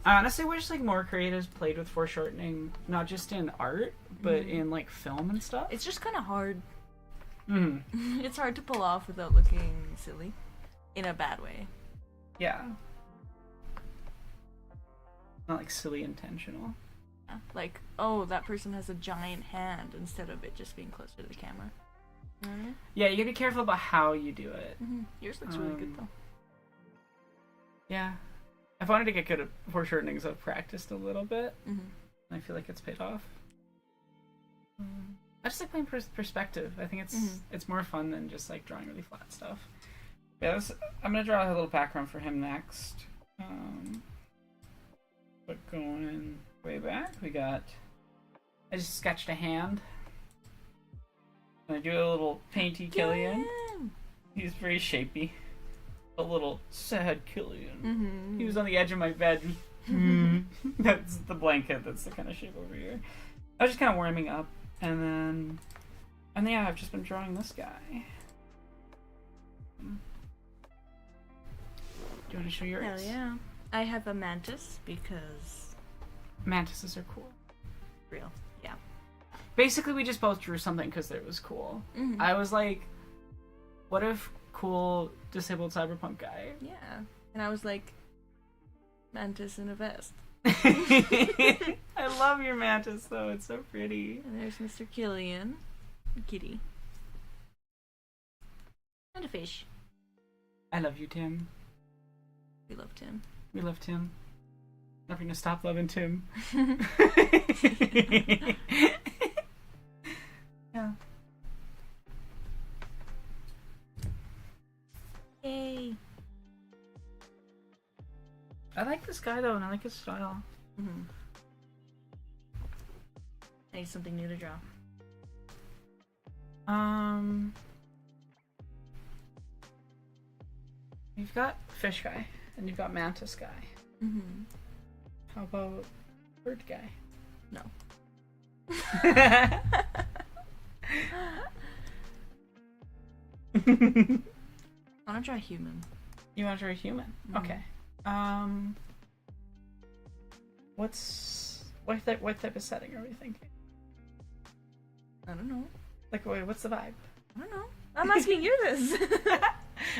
honestly wish, like, more creatives played with foreshortening, not just in art, but in, like, film and stuff. It's just kind of hard. Mm-hmm. It's hard to pull off without looking silly. In a bad way. Yeah. Not, like, silly intentional. Like, oh, that person has a giant hand instead of it just being closer to the camera. You know what I mean? Yeah, you gotta be careful about how you do it. Mm-hmm. Yours looks really good, though. Yeah. I've wanted to get good at foreshortening, so I've practiced a little bit. Mm-hmm. And I feel like it's paid off. I just like playing perspective. I think it's more fun than just like drawing really flat stuff. Yeah, I'm gonna draw a little background for him next. But going way back, I just sketched a hand. And I do a little painty Killian. Yeah. He's very shapy. A little sad Killian. Mm-hmm. He was on the edge of my bed. That's the blanket. That's the kind of shape over here. I was just kind of warming up, and then yeah, I've just been drawing this guy. Do you want to show yours? Hell yeah. I have a mantis because Mantises are cool. real. Yeah. Basically, we just both drew something because it was cool. Mm-hmm. I was like, what if cool disabled cyberpunk guy? Yeah. And I was like, mantis in a vest. I love your mantis though, it's so pretty. And there's Mr. Killian. A kitty. And a fish. I love you, Tim. We loved him. We love Tim. Never gonna stop loving Tim. Yeah. Yay. I like this guy though, and I like his style. Mm-hmm. I need something new to draw. You've got fish guy, and you've got mantis guy. Mm-hmm. How about bird guy? No. I I want to draw human. You want to draw a human? Mhm. Okay. What type of setting are we thinking? I don't know. Like, what's the vibe? I don't know. I'm asking you this.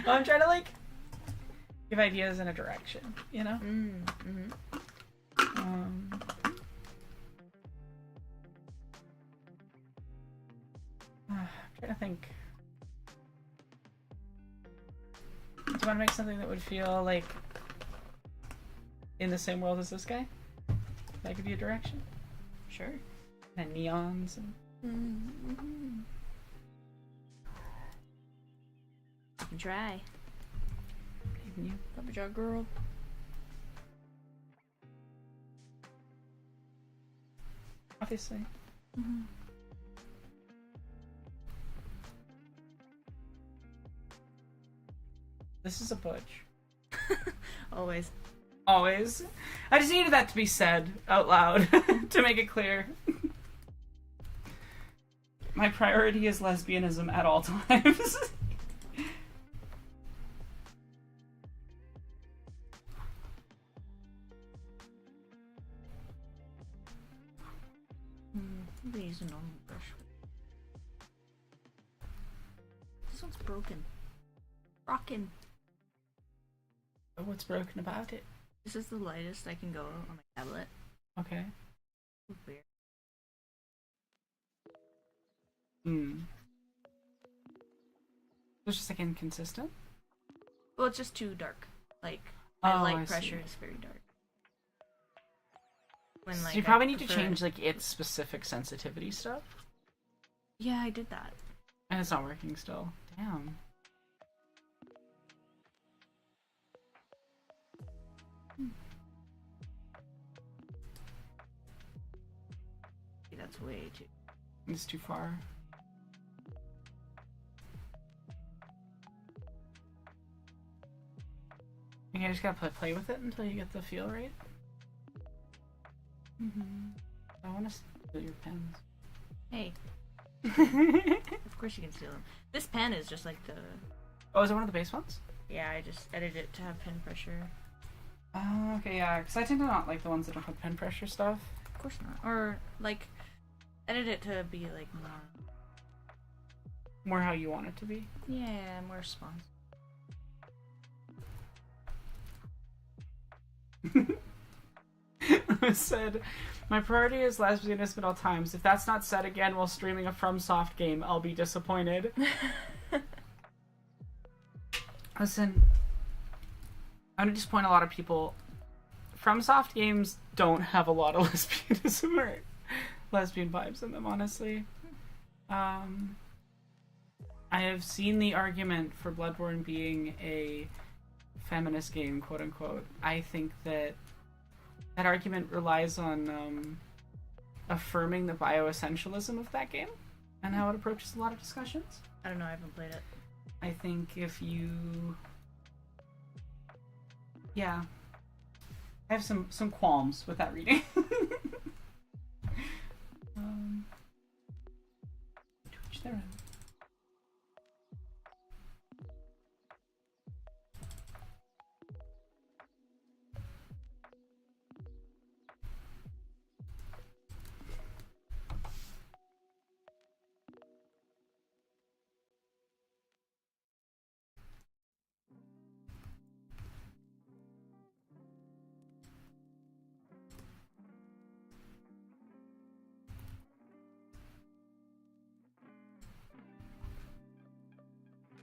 Well, I'm trying to like give ideas in a direction, you know. Mm-hmm. I'm trying to think. Do you want to make something that would feel like in the same world as this guy? That could be a direction. Sure. And neons and Mm-hmm. You can try. even you. Puppy draw girl. Obviously. Mm-hmm. This is a butch. Always. Always. I just needed that to be said out loud to make it clear. My priority is lesbianism at all times. I'm gonna use a normal brush. This one's broken. Rockin'. What's broken about it? This is the lightest I can go on my tablet. Okay. Weird. It's just like inconsistent. Well, it's just too dark. Like, my Oh, light I pressure see. is very dark. When, So like, you I probably need to prefer- change like its specific sensitivity stuff. Yeah, I did that. And it's not working still. Damn. See, that's that's way too. It's too far. You just gotta play with it until you get the feel right. I want to steal your pens. Hey. Of course you can steal them. This pen is just like the... Oh, is it one of the base ones? Yeah, I just edited it to have pen pressure. Okay, yeah, because I tend to not like the ones that don't have pen pressure stuff. Of course not. Or, like, edit it to be, like, More how you want it to be. yeah, more responsive. Said, my priority is lesbianism at all times. If that's not said again while streaming a FromSoft game, I'll be disappointed. Listen, I'm gonna disappoint a lot of people. FromSoft games don't have a lot of lesbianism or lesbian vibes in them, honestly. I have seen the argument for Bloodborne being a feminist game, quote unquote. I think that argument relies on affirming the bioessentialism of that game and how it approaches a lot of discussions. I don't know, I haven't played it. I think if you... Yeah. I have some qualms with that reading. To each their own.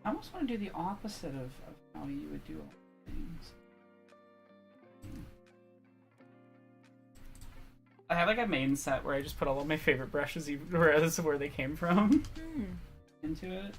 I almost want to do the opposite of how you would do all things. I have like a main set where I just put all of my favorite brushes, regardless of where they came from, into it.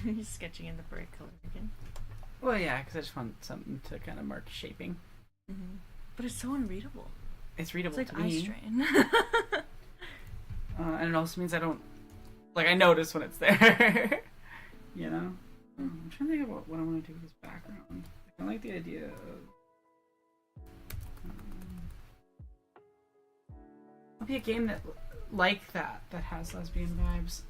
He's sketching in the bright color again. Well, yeah, because I just want something to kind of mark shaping. But it's so unreadable. It's readable It's like to eye me. strain. And it also means I don't... Like, I notice when it's there. You know? I'm trying to think about what I want to do with this background. I like the idea of... It'll be a game that, like that has lesbian vibes.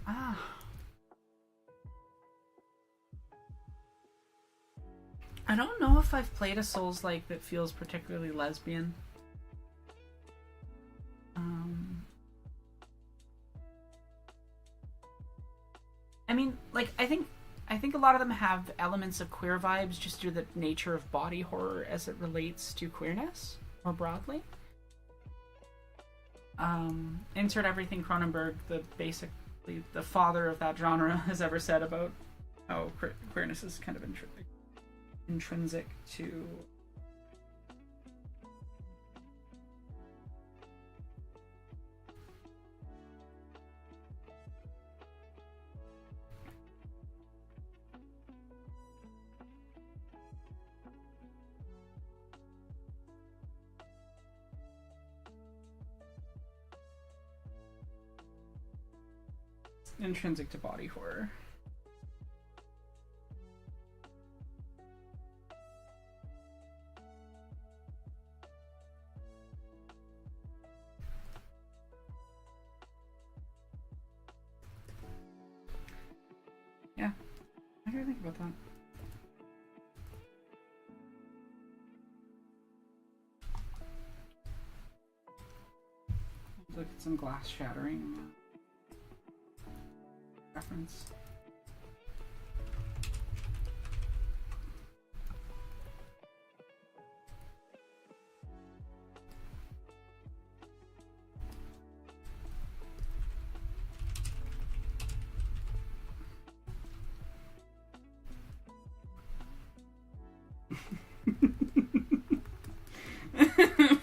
I don't know if I've played a Souls-like that feels particularly lesbian. I mean, like, I think a lot of them have elements of queer vibes just due to the nature of body horror as it relates to queerness, more broadly. Insert everything Cronenberg, basically the father of that genre, has ever said about how queerness is kind of intrinsic to intrinsic to body horror. Yeah, I gotta think about that. Look at some glass shattering reference.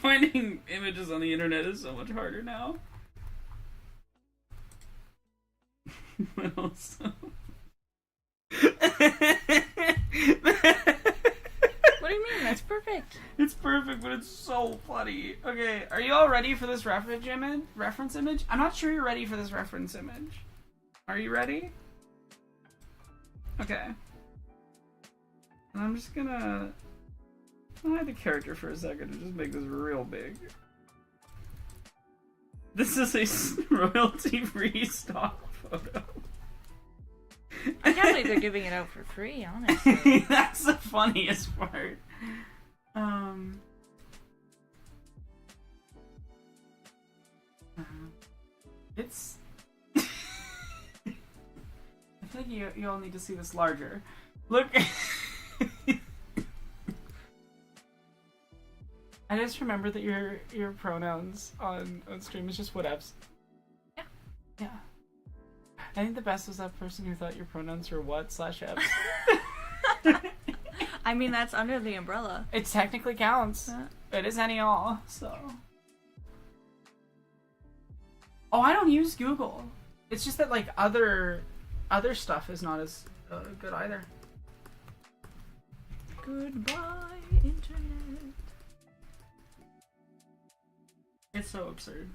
Finding images on the internet is so much harder now. What else? What do you mean? That's perfect. It's perfect, but it's so funny. Okay, are you all ready for this reference image? I'm not sure you're ready for this reference image. Are you ready? Okay. And I'm just gonna hide the character for a second and just make this real big. This is a royalty-free stock photo. I can't believe they're giving it out for free, honestly. That's the funniest part. It's. I feel like you all need to see this larger. Look. I just remember that your pronouns on stream is just whatevs. Yeah. Yeah. I think the best was that person who thought your pronouns were what/ebs. I mean, that's under the umbrella. It technically counts. It is any all, so. Oh, I don't use Google. It's just that like other stuff is not as good either. Goodbye, internet. It's so absurd.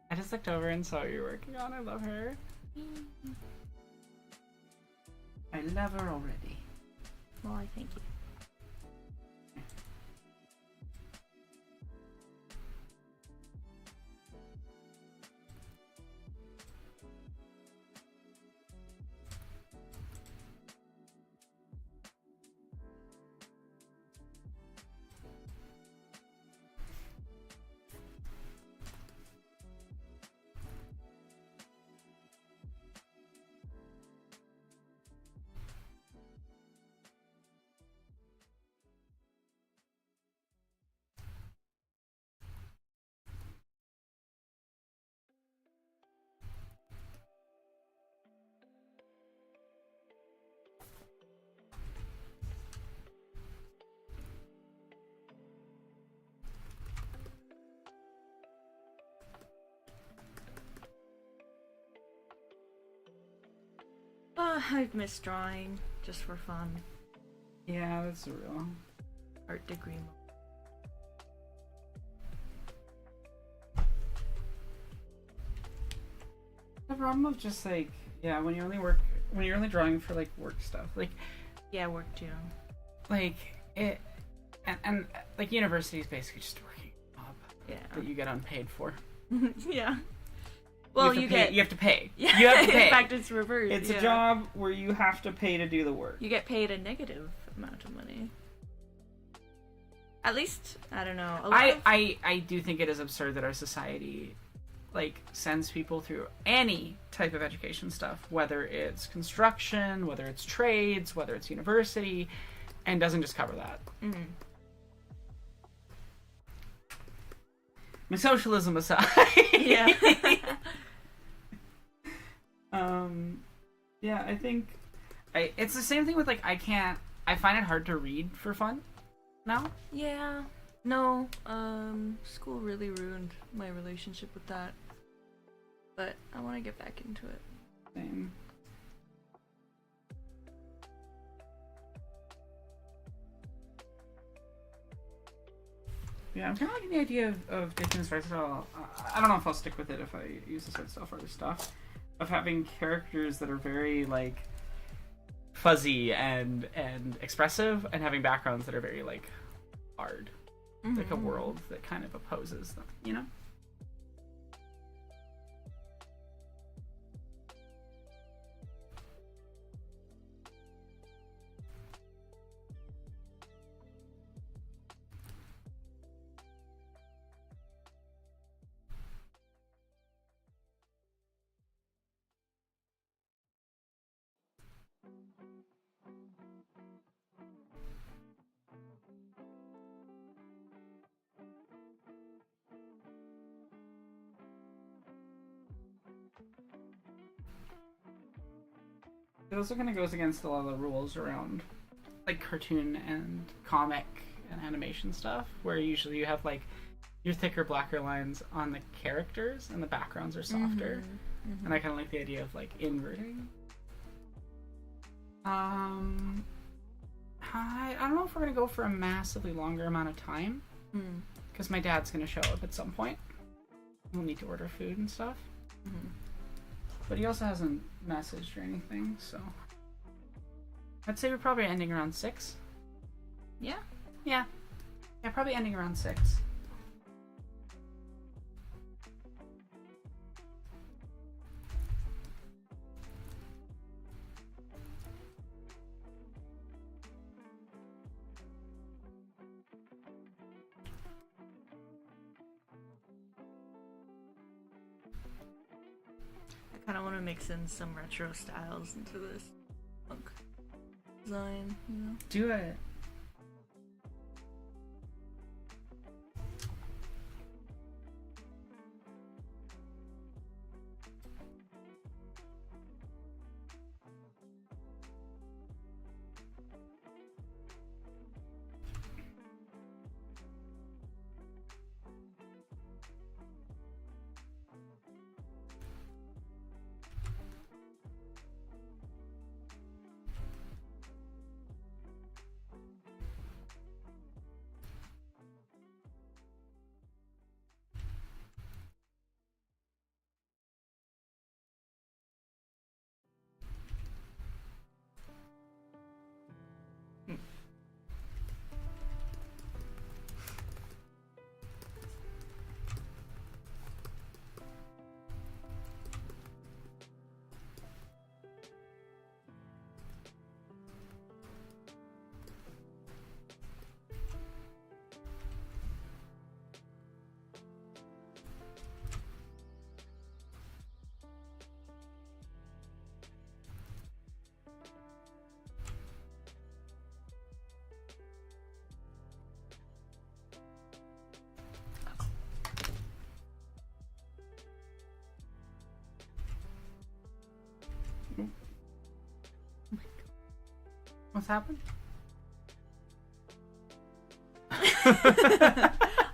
I just looked over and saw what you're working on. I love her. I love her already. Well, I thank you. I've missed drawing, just for fun. Yeah, that's surreal. Art degree. The problem of just like, yeah, when you're only drawing for like work stuff, like, Yeah, work too. like it, and like university is basically just a working job Yeah. that you get unpaid for. Yeah. Well, you have get to pay. Yeah. You have to pay. In fact, it's reversed. It's yeah. a job where you have to pay to do the work. You get paid a negative amount of money. At least, I don't know. I do think it is absurd that our society like sends people through any type of education stuff, whether it's construction, whether it's trades, whether it's university, and doesn't just cover that. Mm-hmm. My socialism aside. Yeah. Yeah, I think it's the same thing with like I find it hard to read for fun now. Yeah. No, school really ruined my relationship with that. But I want to get back into it. Same. Yeah, I'm kind of liking the idea of Dickens' art style. I don't know if I'll stick with it if I use this art style for other stuff. Of having characters that are very, like, fuzzy and expressive, and having backgrounds that are very, like, hard. Mm-hmm. Like a world that kind of opposes them, you know? It also kind of goes against a lot of the rules around, like, cartoon and comic and animation stuff, where usually you have, like, your thicker, blacker lines on the characters and the backgrounds are softer. Mm-hmm. Mm-hmm. And I kind of like the idea of, like, inverting. I don't know if we're going to go for a massively longer amount of time, because my dad's going to show up at some point. We'll need to order food and stuff. Mm-hmm. But he also hasn't messaged or anything, so I'd say we're probably ending around 6. Yeah? Yeah, probably ending around 6. I kind of want to mix in some retro styles into this punk design, you know? Do it. What's happened?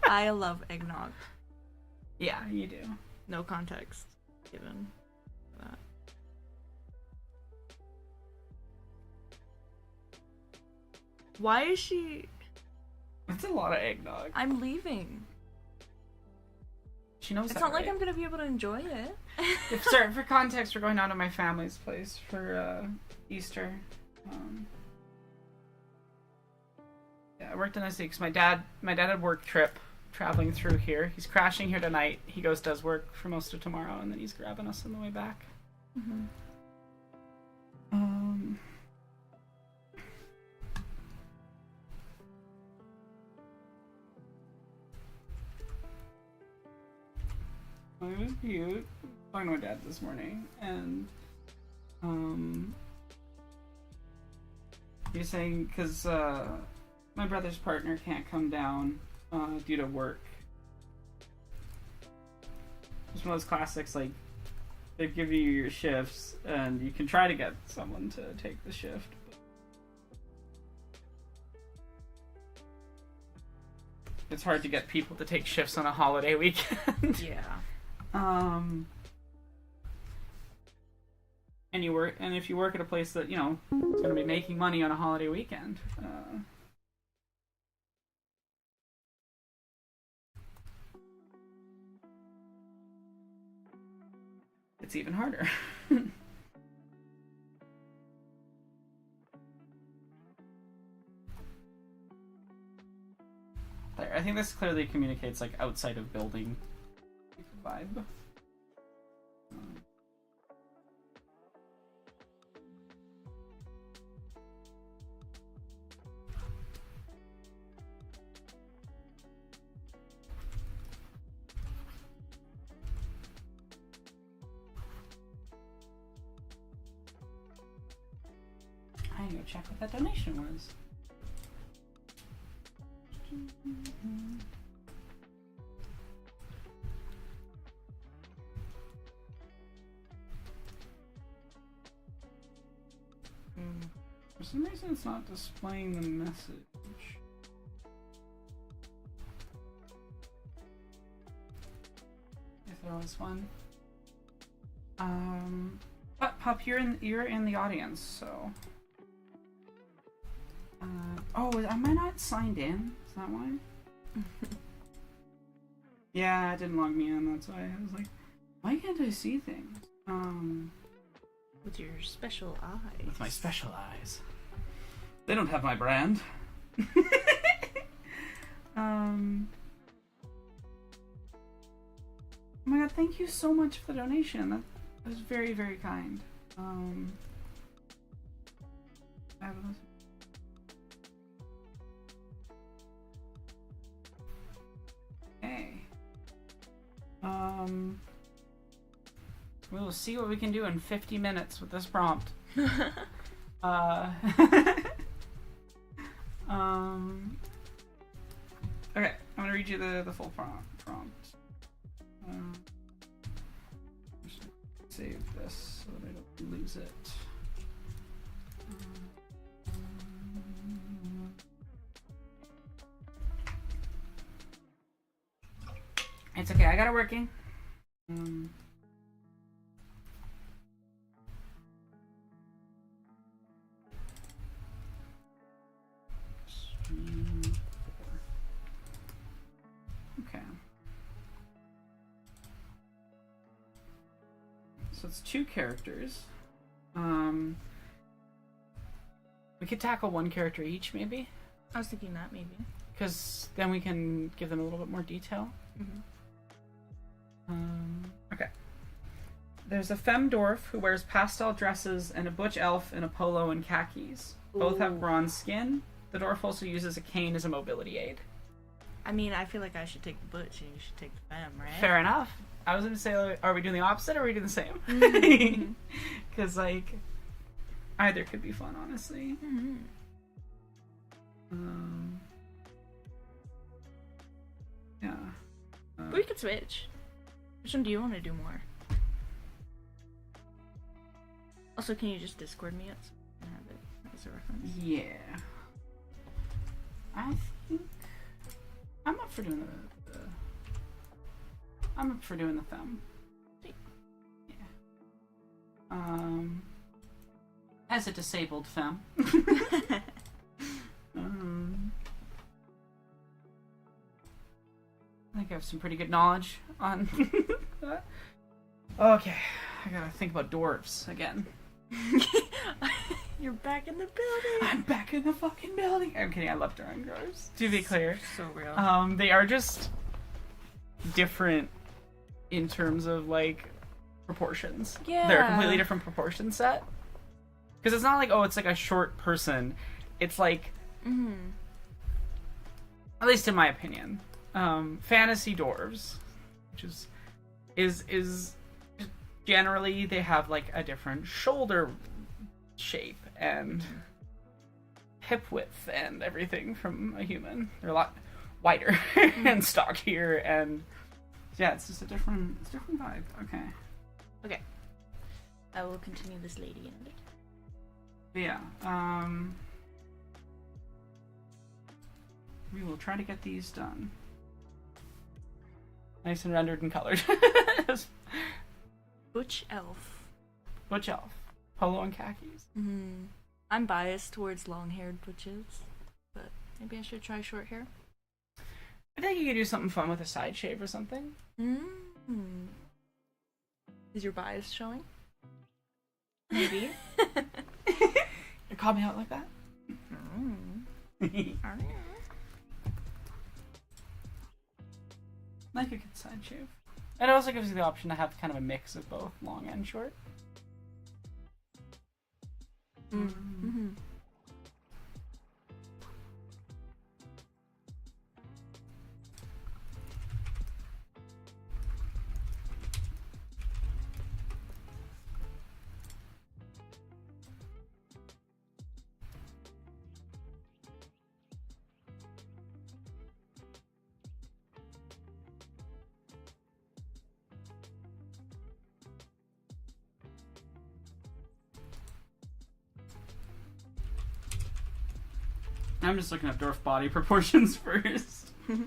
I love eggnog. Yeah, you do. No context given for that. Why is she... That's a lot of eggnog. I'm leaving. She knows it's that, not right? like I'm gonna be able to enjoy it. Sorry, for context, we're going down to my family's place for Easter. Yeah, I worked on this because my dad had work trip traveling through here. He's crashing here tonight. He does work for most of tomorrow, and then he's grabbing us on the way back. Mm-hmm. It was cute. Talking to my dad this morning, and he was saying because my brother's partner can't come down due to work. It's one of those classics, like, they give you your shifts, and you can try to get someone to take the shift. It's hard to get people to take shifts on a holiday weekend. Yeah. and if you work at a place that, you know, is going to be making money on a holiday weekend, it's even harder. There, I think this clearly communicates like outside of building vibe. I need to go check what that donation was. For some reason it's not displaying the message. If there was one. But Pup, you're in the audience, so. Oh, am I not signed in? Is that why? Yeah, it didn't log me in. That's why I was like, why can't I see things? With your special eyes. With my special eyes. They don't have my brand. Oh my god, thank you so much for the donation. That was very, very kind. Fabulous. Okay. We'll see what we can do in 50 minutes with this prompt. Okay, I'm gonna read you the full prompt. Save this so that I don't lose it. It's okay, I got it working. Okay. So it's 2 characters. We could tackle 1 character each, maybe? I was thinking that, maybe. Because then we can give them a little bit more detail. Mm-hmm. Okay. There's a femme dwarf who wears pastel dresses and a butch elf in a polo and khakis. Both have bronze skin. The dwarf also uses a cane as a mobility aid. I mean, I feel like I should take the butch and you should take the femme, right? Fair enough. I was going to say, are we doing the opposite or are we doing the same? Mm-hmm. Because, like, either could be fun, honestly. Mm-hmm. Yeah. We could switch. Which one do you want to do more? Also, can you just Discord me it so I can have it as a reference? Yeah. I think I'm up for doing the I'm up for doing the thumb. Yeah. As a disabled femme. I think I have some pretty good knowledge on that. Okay, I gotta think about dwarves again. You're back in the building. I'm back in the fucking building. I'm kidding. I love drawing dwarves. To be clear, So real. they are just different in terms of like proportions. Yeah. They're a completely different proportion set. Because it's not like, oh, it's like a short person. It's like, at least in my opinion, fantasy dwarves, which is generally they have like a different shoulder shape and hip width and everything from a human. They're a lot wider and stockier, and yeah, it's just a different vibe. Okay. Okay. I will continue this lady in a bit. But yeah, we will try to get these done. Nice and rendered and colored. Butch elf. Butch elf. polo and khakis. Mm-hmm. I'm biased towards long-haired butches, but maybe I should try short hair. I think you could do something fun with a side shave or something. Mm. Is your bias showing? Maybe. You call me out like that? Mm. Like a good side shave. It also gives you the option to have kind of a mix of both long and short. Mm-hmm. I'm just looking up dwarf body proportions first. Now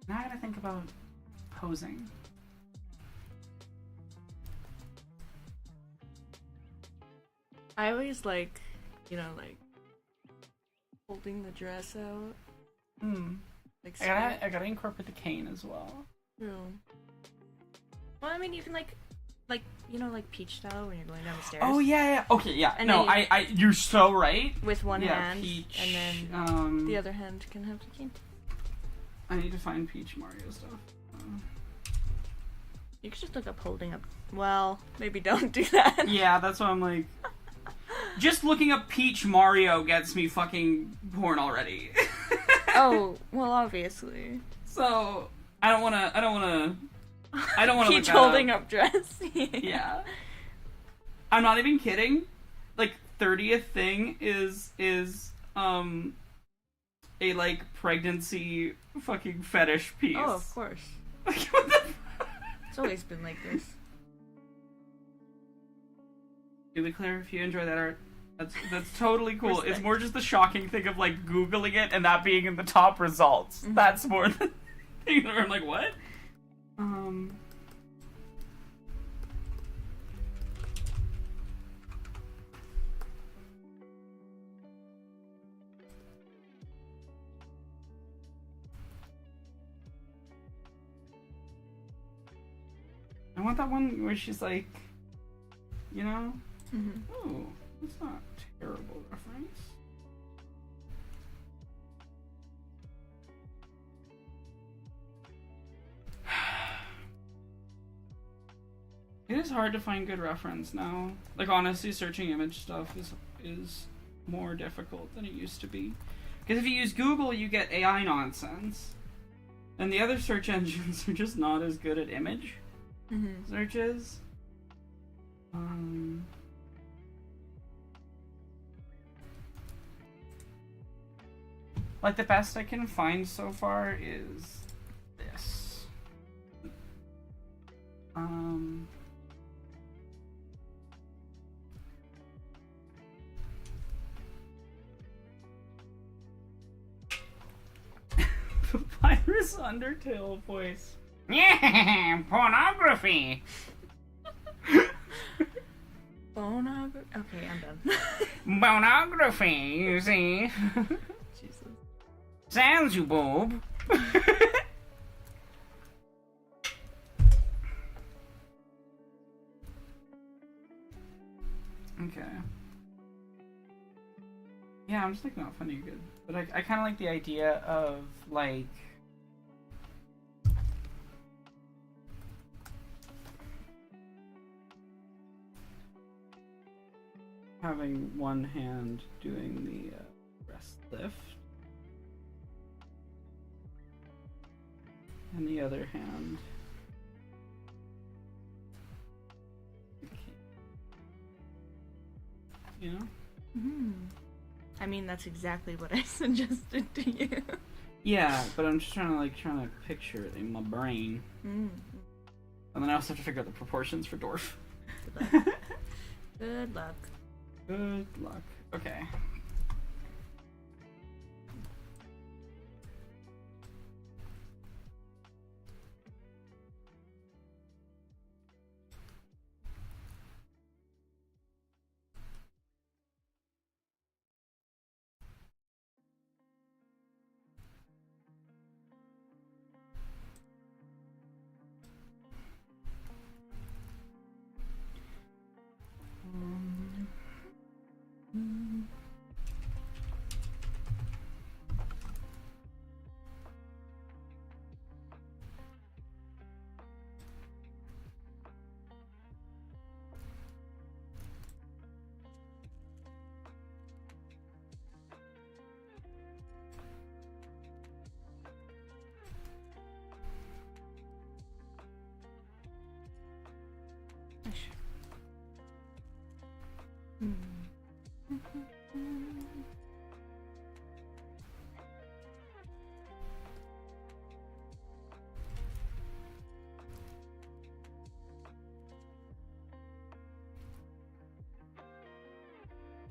I gotta think about posing. I always like, like holding the dress out. Like I gotta incorporate the cane as well. True. Well, I mean, even like peach style when you're going down the stairs. Oh yeah. Okay, yeah. And no, then you're so right. with one Yeah, hand, Peach, and then the other hand can have the cane. I need to find Peach Mario stuff. You could just look up holding up. Well, maybe don't do that. Yeah, that's what I'm like. Just looking up Peach Mario gets me fucking porn already. Oh, well, obviously. So I don't wanna Peach look holding up. up dress. Yeah. I'm not even kidding. Like 30th thing is a like pregnancy fucking fetish piece. Oh, of course. Like, what the It's always been like this. To be clear, if you enjoy that art, that's totally cool. Respect. It's more just the shocking thing of like Googling it and that being in the top results. Mm-hmm. That's more the thing where I'm like, what? I want that one where she's like, Mm-hmm. oh, that's not a terrible reference. It is hard to find good reference now. Like honestly, searching image stuff is more difficult than it used to be. Because if you use Google, you get AI nonsense, and the other search engines are just not as good at image searches. Like the best I can find so far is this. Papyrus Undertale voice. Yeah, pornography. Okay, I'm done. Pornography, you see. Jesus. Sans you, boob. Okay. Yeah, I'm just like not funny good. But I kind of like the idea of like having one hand doing the breast lift and the other hand. You know? I mean, that's exactly what I suggested to you. Yeah, but I'm just trying to picture it in my brain. And then I also have to figure out the proportions for dwarf. Good luck. Good luck. Okay.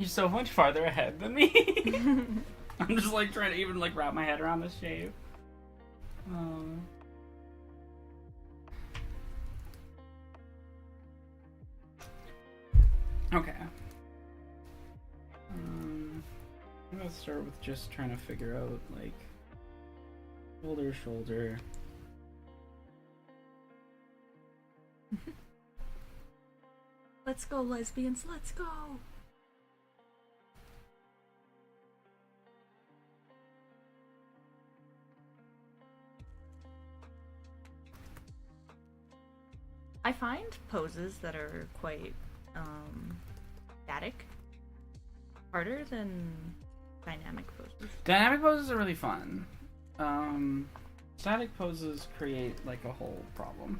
You're so much farther ahead than me. I'm just like trying to even like wrap my head around this shape. Okay. I'm gonna start with just trying to figure out like shoulder. Let's go, lesbians, let's go! I find poses that are quite static harder than dynamic poses. Dynamic poses are really fun. Static poses create like a whole problem.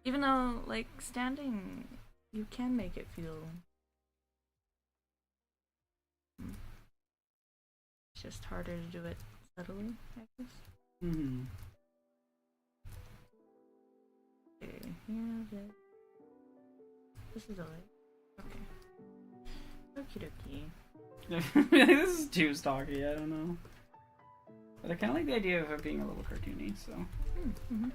Even though, like, standing, you can make it feel... It's just harder to do it subtly, I guess. Mm-hmm. Okay, yeah, this is a leg. Okay. Okie dokie. This is too stocky, I don't know. But I kind of like the idea of it being a little cartoony, so... Mm-hmm.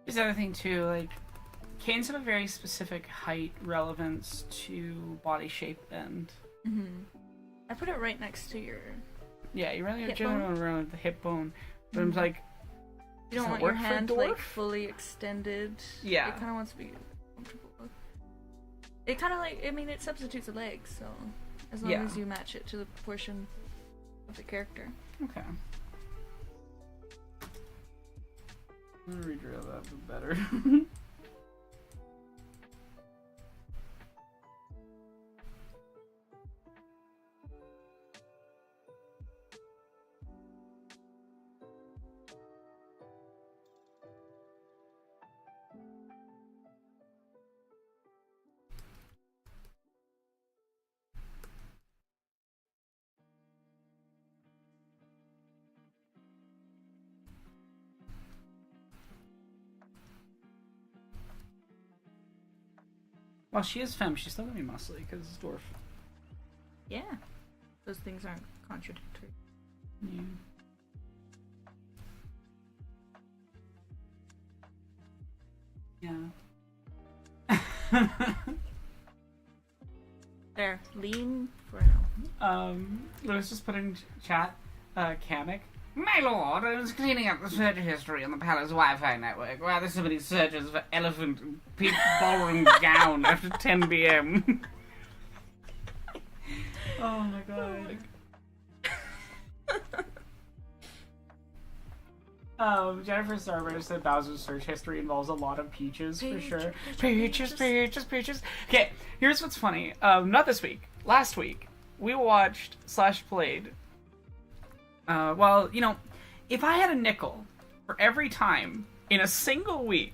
Here's the other thing too, like canes have a very specific height relevance to body shape and I put it right next to your... yeah, you really hip generally bone? want around the hip bone. But I'm like, You don't does that want your work for hand dwarf? like fully extended. Yeah. It kind of wants to be comfortable. It kind of like, I mean, it substitutes a leg, so as long Yeah. as you match it to the proportion of the character. okay. I'm gonna redraw that a bit better. While she is femme, she's still gonna be muscly because it's dwarf. Yeah. Those things aren't contradictory. Yeah. Yeah. There, lean for now. Lewis just put in chat, Kamek. My lord, I was cleaning up the search history on the palace Wi-Fi network. Why there's so many searches for elephant and pink ballroom gown after 10 p.m. Oh my god. Jennifer Starburst said Bowser's search history involves a lot of peaches, for sure. Peaches. Okay, here's what's funny. Not this week. Last week, we watched / played. Well, you know, if I had a nickel for every time in a single week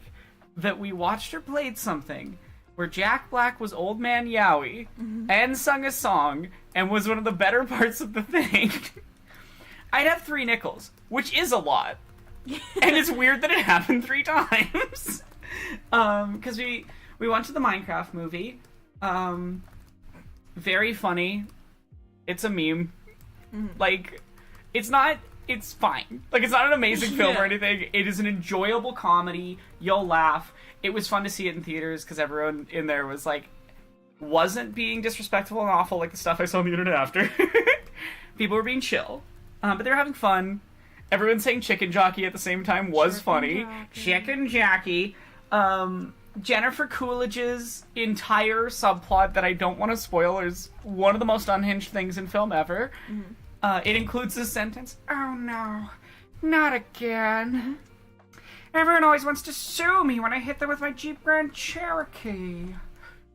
that we watched or played something where Jack Black was Old Man Yowie and sung a song and was one of the better parts of the thing, I'd have 3 nickels, which is a lot. And it's weird that it happened 3 times. Because we went to the Minecraft movie. Very funny. It's a meme. Like, it's not. It's fine. Like, it's not an amazing film or Yeah. anything. It is an enjoyable comedy. You'll laugh. It was fun to see it in theaters because everyone in there was like, wasn't being disrespectful and awful like the stuff I saw on the internet after. People were being chill, but they were having fun. Everyone saying chicken jockey at the same time was Chicken funny. jockey. Chicken jockey. Jennifer Coolidge's entire subplot that I don't want to spoil is one of the most unhinged things in film ever. It includes this sentence, "Oh no, not again. Everyone always wants to sue me when I hit them with my Jeep Grand Cherokee."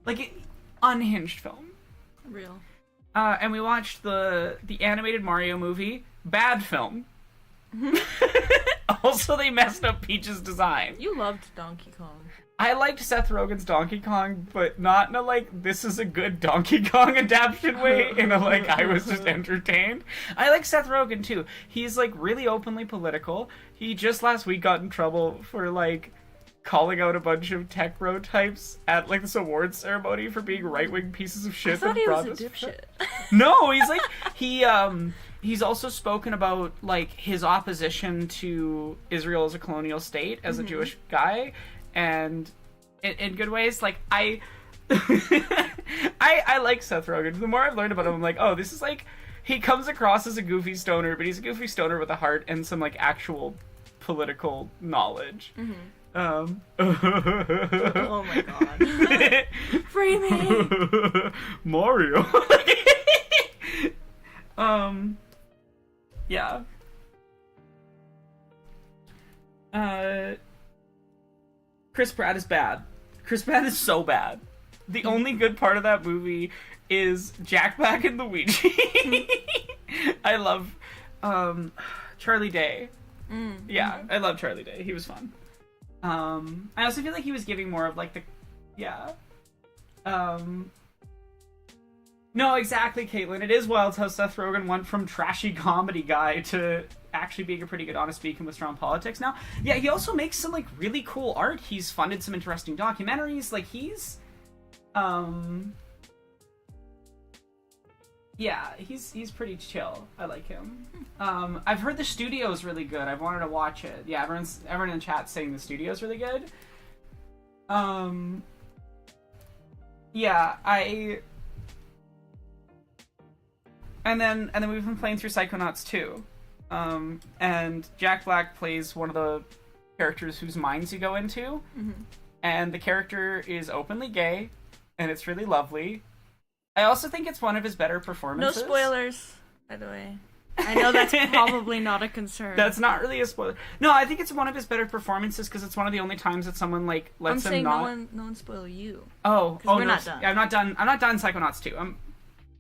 Like, unhinged film. Real. And we watched the animated Mario movie. Bad film. Also, they messed up Peach's design. You loved Donkey Kong. I liked Seth Rogen's Donkey Kong, but not in a, like, this is a good Donkey Kong adaptation way, in a, like, I was just entertained. I like Seth Rogen, too. He's, like, really openly political. He just last week got in trouble for, like, calling out a bunch of tech bro types at, like, this awards ceremony for being right-wing pieces of shit. I thought that he brought was a this- dipshit. No, he's like he's also spoken about like his opposition to Israel as a colonial state as a Jewish guy, and in good ways. Like I like Seth Rogen. The more I've learned about him, I'm like, oh, this is like he comes across as a goofy stoner, but he's a goofy stoner with a heart and some like actual political knowledge. Oh my god. Free me! Mario. Yeah. Chris Pratt is bad. Chris Pratt is so bad. The only good part of that movie is Jack Black and Luigi. I love Charlie Day. Yeah, I love Charlie Day. He was fun. I also feel like he was giving more of like the, yeah. No, exactly, Caitlin. It is wild how Seth Rogen went from trashy comedy guy to actually being a pretty good honest beacon with strong politics now. Yeah, he also makes some like really cool art. He's funded some interesting documentaries. Like he's yeah, he's pretty chill. I like him. I've heard the studio's really good. I've wanted to watch it. Yeah, everyone in the chat's saying the studio's really good. Yeah, and then we've been playing through Psychonauts 2. And Jack Black plays one of the characters whose minds you go into. And the character is openly gay, and it's really lovely. I also think it's one of his better No performances. spoilers, by the way. I know that's probably not a concern. That's not really a spoiler. No, I think it's one of his better performances because it's one of the only times that someone like I'm lets him saying not. no one spoil you. Oh, we're no, not done. Yeah, I'm not done. I'm not done. Psychonauts 2.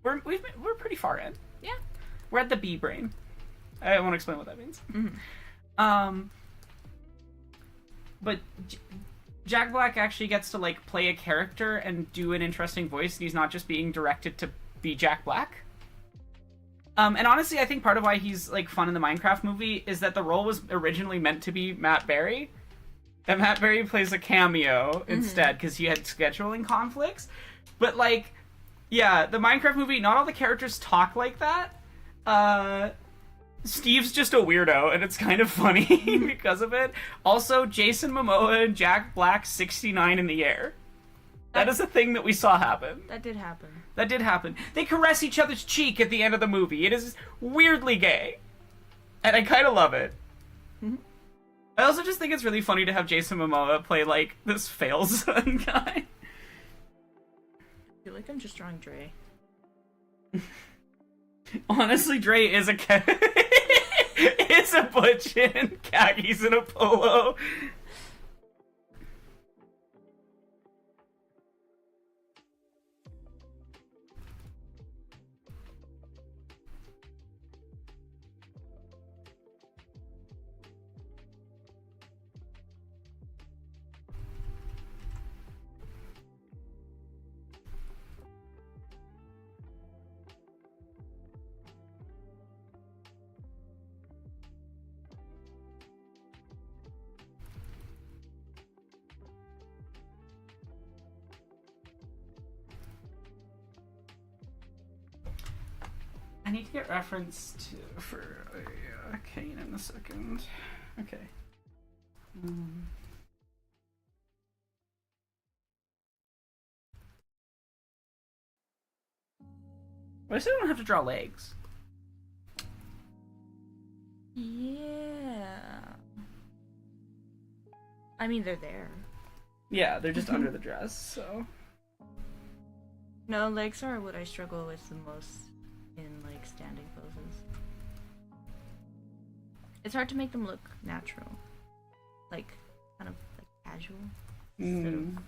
We're pretty far in. Yeah. We're at the B brain. I won't explain what that means. But Jack Black actually gets to like play a character and do an interesting voice, and he's not just being directed to be Jack Black. And honestly, I think part of why he's like fun in the Minecraft movie is that the role was originally meant to be Matt Berry. That Matt Berry plays a cameo instead because he had scheduling conflicts. But like, yeah, the Minecraft movie, not all the characters talk like that. Steve's just a weirdo, and it's kind of funny because of it. Also, Jason Momoa and Jack Black 69 in the air. That is a thing that we saw happen. That did happen. That did happen. They caress each other's cheek at the end of the movie. It is weirdly gay. And I kind of love it. I also just think it's really funny to have Jason Momoa play, like, this fail-son guy. I feel like I'm just drawing Dre. Honestly, Dre is a it's a butch in khakis and a polo. I need to get reference to for Kane in a second. Okay. At least I don't have to draw legs. Yeah. I mean, they're there. Yeah, they're just under the dress, so. No, legs are what I struggle with the most in like standing poses. It's hard to make them look natural, like kind of like casual. Instead of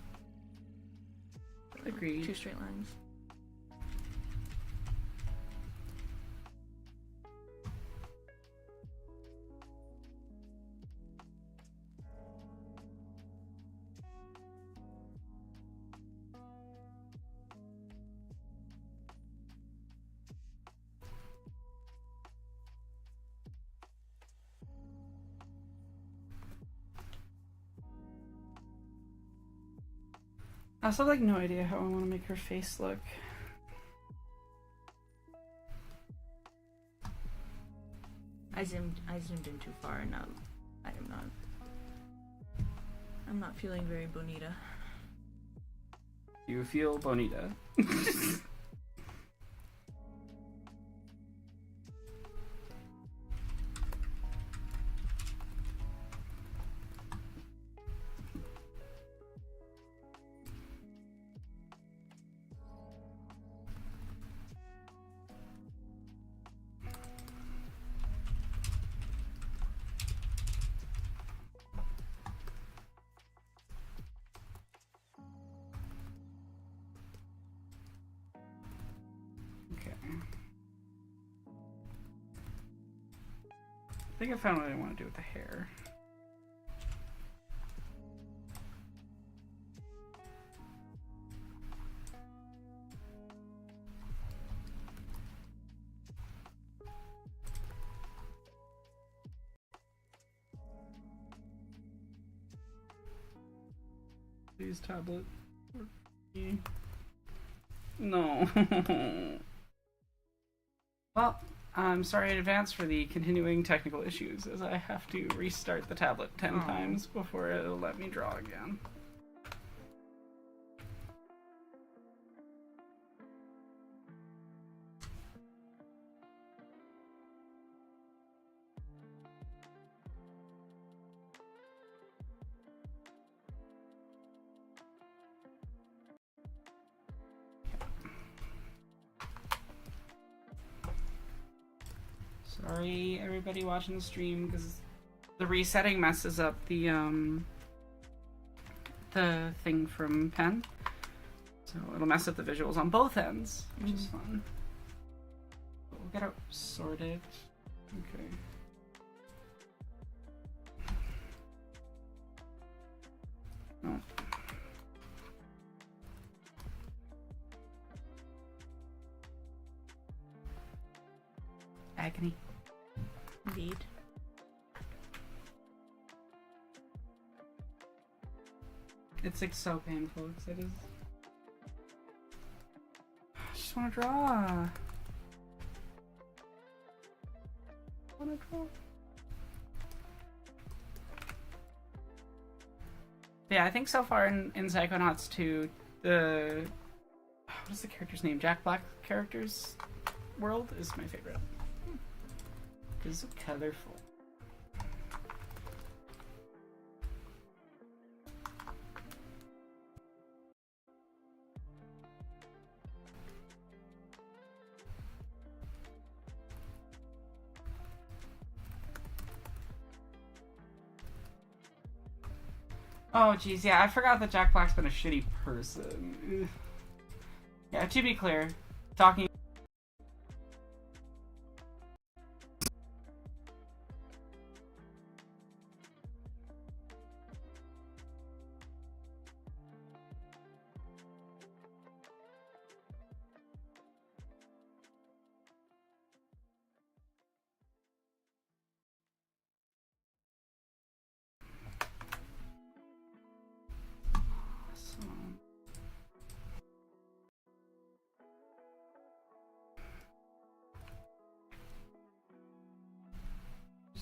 Agreed. two straight lines. I also have like no idea how I want to make her face look. I zoomed in too far, and now I'm not feeling very bonita. You feel bonita. I think I found what I want to do with the hair. Please, tablet. No. Well, I'm sorry in advance for the continuing technical issues, as I have to restart the tablet 10 times before it'll let me draw again. Sorry, everybody watching the stream, because the resetting messes up the thing from Pen. So it'll mess up the visuals on both ends, which is fun. But we'll get it sorted. Okay. Oh. Agony. Indeed. It's like so painful because I just want to draw. I want to draw. Yeah, I think so far in Psychonauts 2, what is the character's name? Jack Black character's world is my favorite. It's so colorful. Oh geez, yeah, I forgot that Jack Black's been a shitty person. Ugh. Yeah, to be clear, talking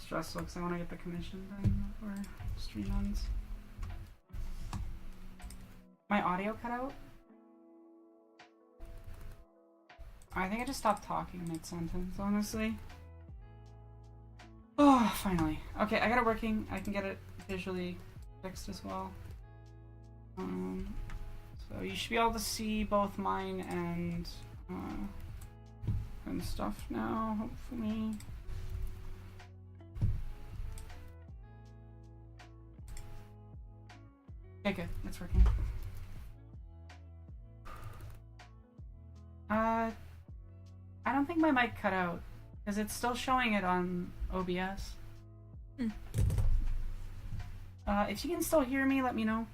stressful because I want to get the commission done before stream ends. My audio cut out? I think I just stopped talking mid-sentence, honestly. Oh, finally. Okay, I got it working. I can get it visually fixed as well. So you should be able to see both mine and stuff now, hopefully. Okay, good. It's working. I don't think my mic cut out because it's still showing it on OBS. If you can still hear me, let me know.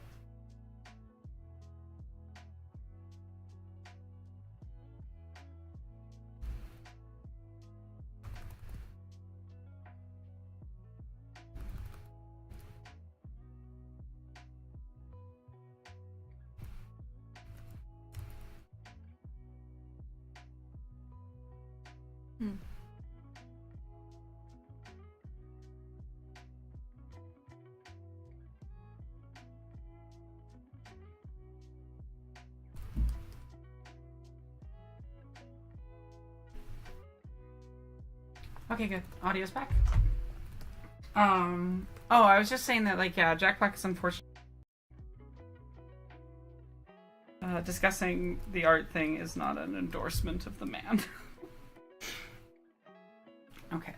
Okay, good. Audio's back. Oh, I was just saying that, like, yeah, Jack Black is unfortunate. Discussing the art thing is not an endorsement of the man. Okay.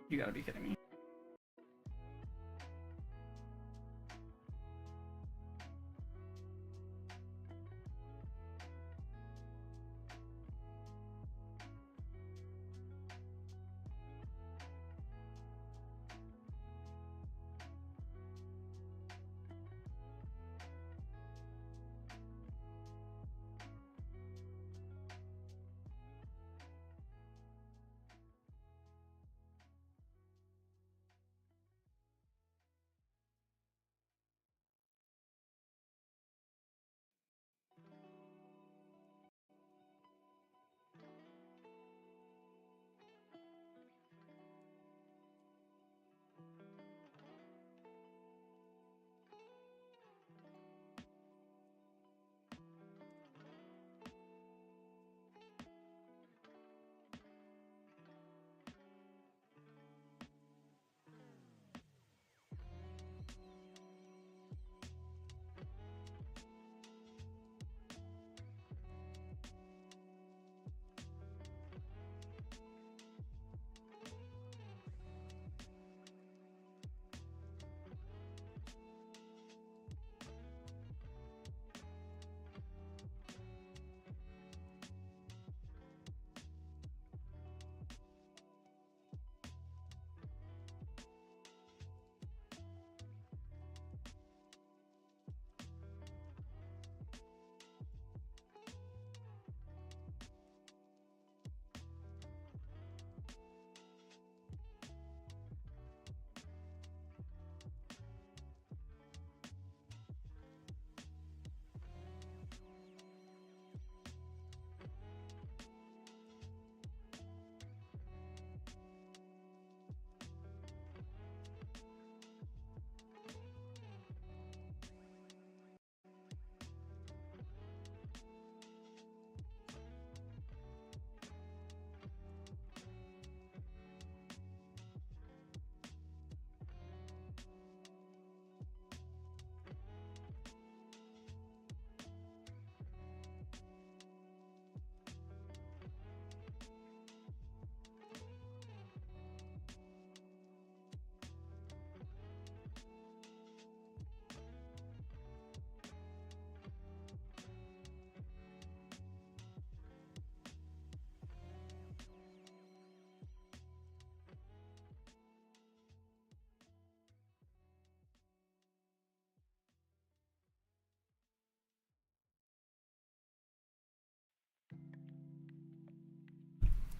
You gotta be kidding me.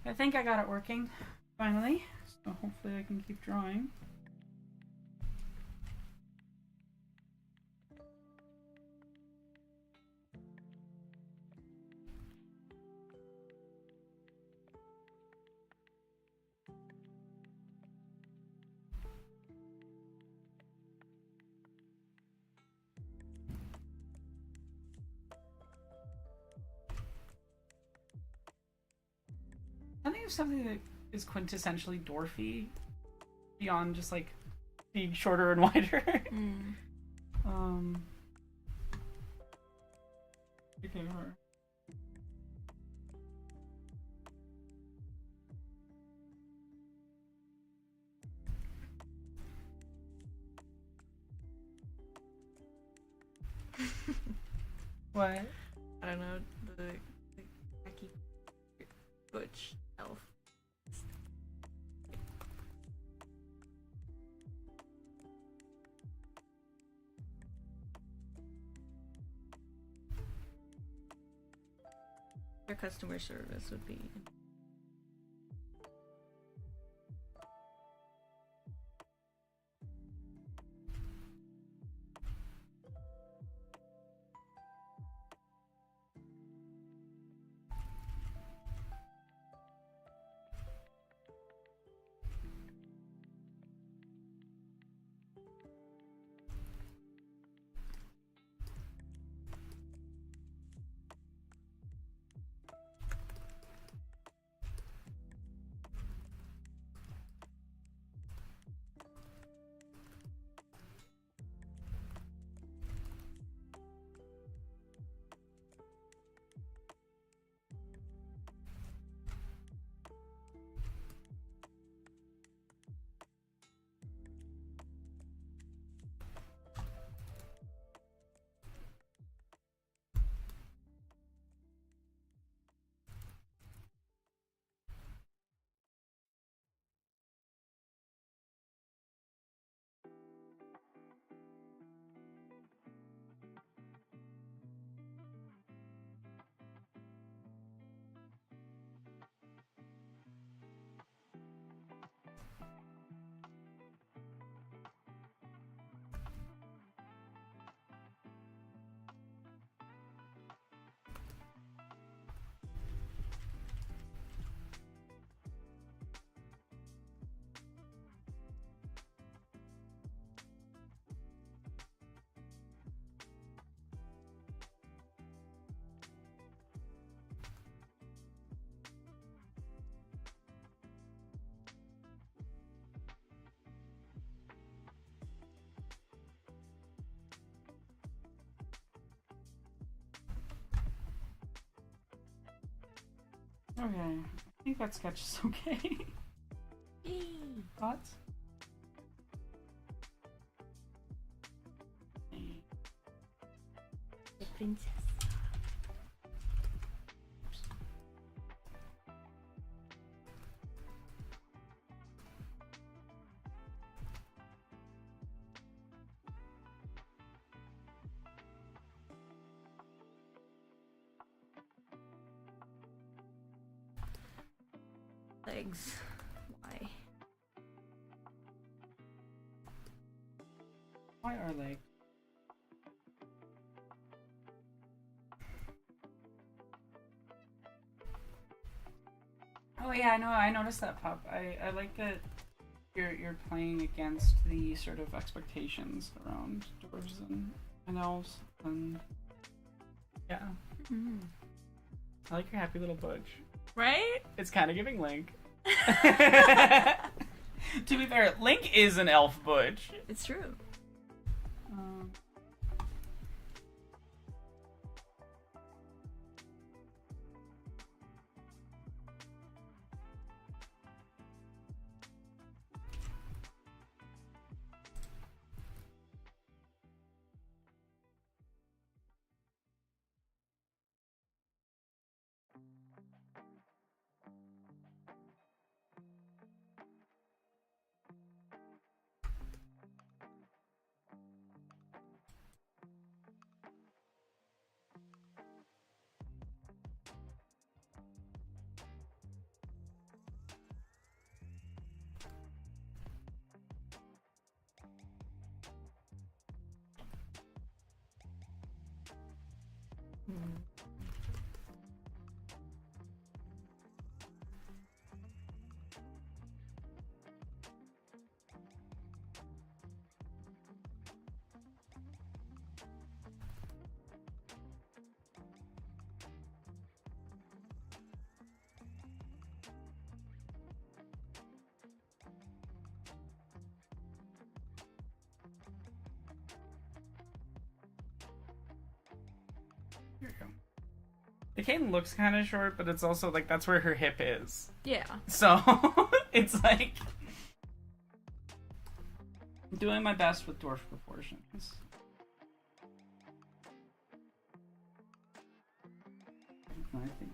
I think I got it working, finally. So hopefully I can keep drawing. of something that is quintessentially dwarfy beyond just like being shorter and wider. Okay, her. What? I don't know, the wacky butch elf. Their customer service would be Okay, I think that sketch is okay. Thoughts? the princess. Legs. Why? Why are they? Oh yeah, I know. I noticed that, Pup. I like that you're playing against the sort of expectations around dwarves and elves, and yeah, Mm-hmm. I like your happy little butch. Right? It's kind of giving Link. To be fair, Link is an elf butch. It's true. Um, Here we go. The cane looks kind of short, but it's also like that's where her hip is. Yeah. So it's like doing my best with dwarf proportions. I think.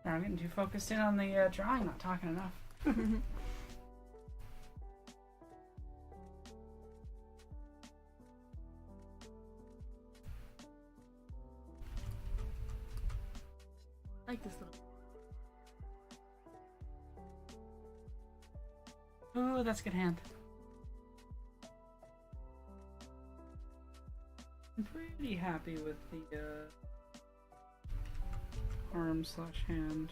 I'm getting too focused in on the drawing, not talking enough. I like this little. Ooh, that's a good hand. I'm pretty happy with the arm / hand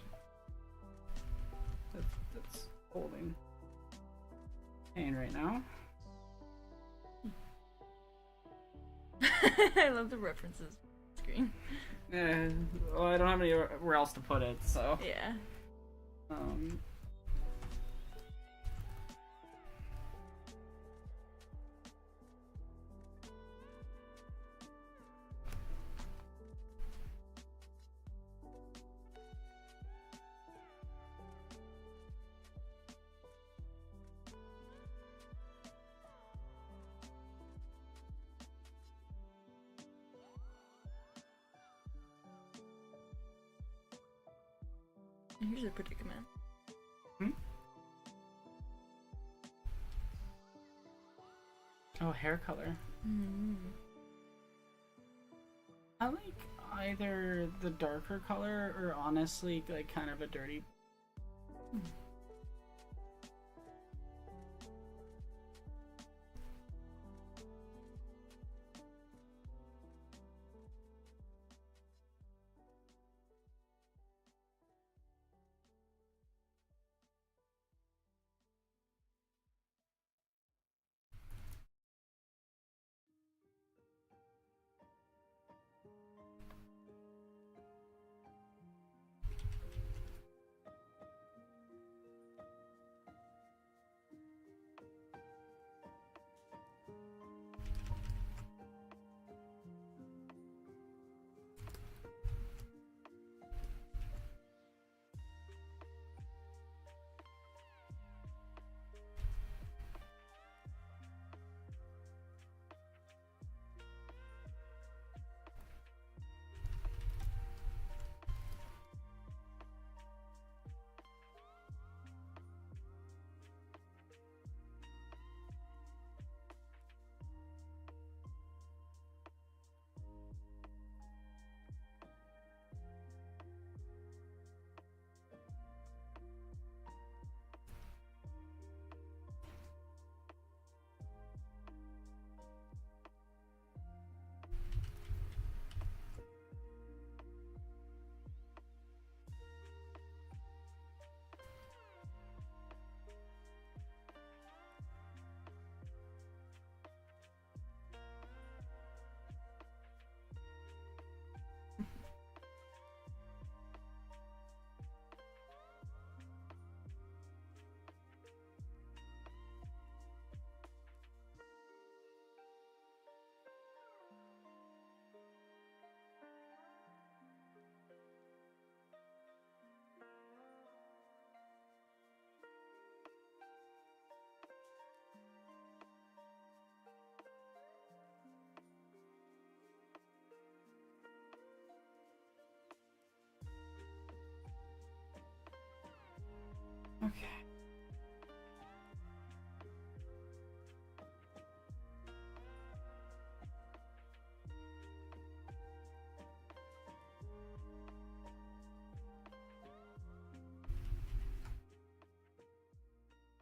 that's holding cane right now. I love the references screen. Well, I don't have anywhere else to put it, so. Yeah. Here's a predicament. Oh, hair color. I like either the darker color or honestly like kind of a dirty.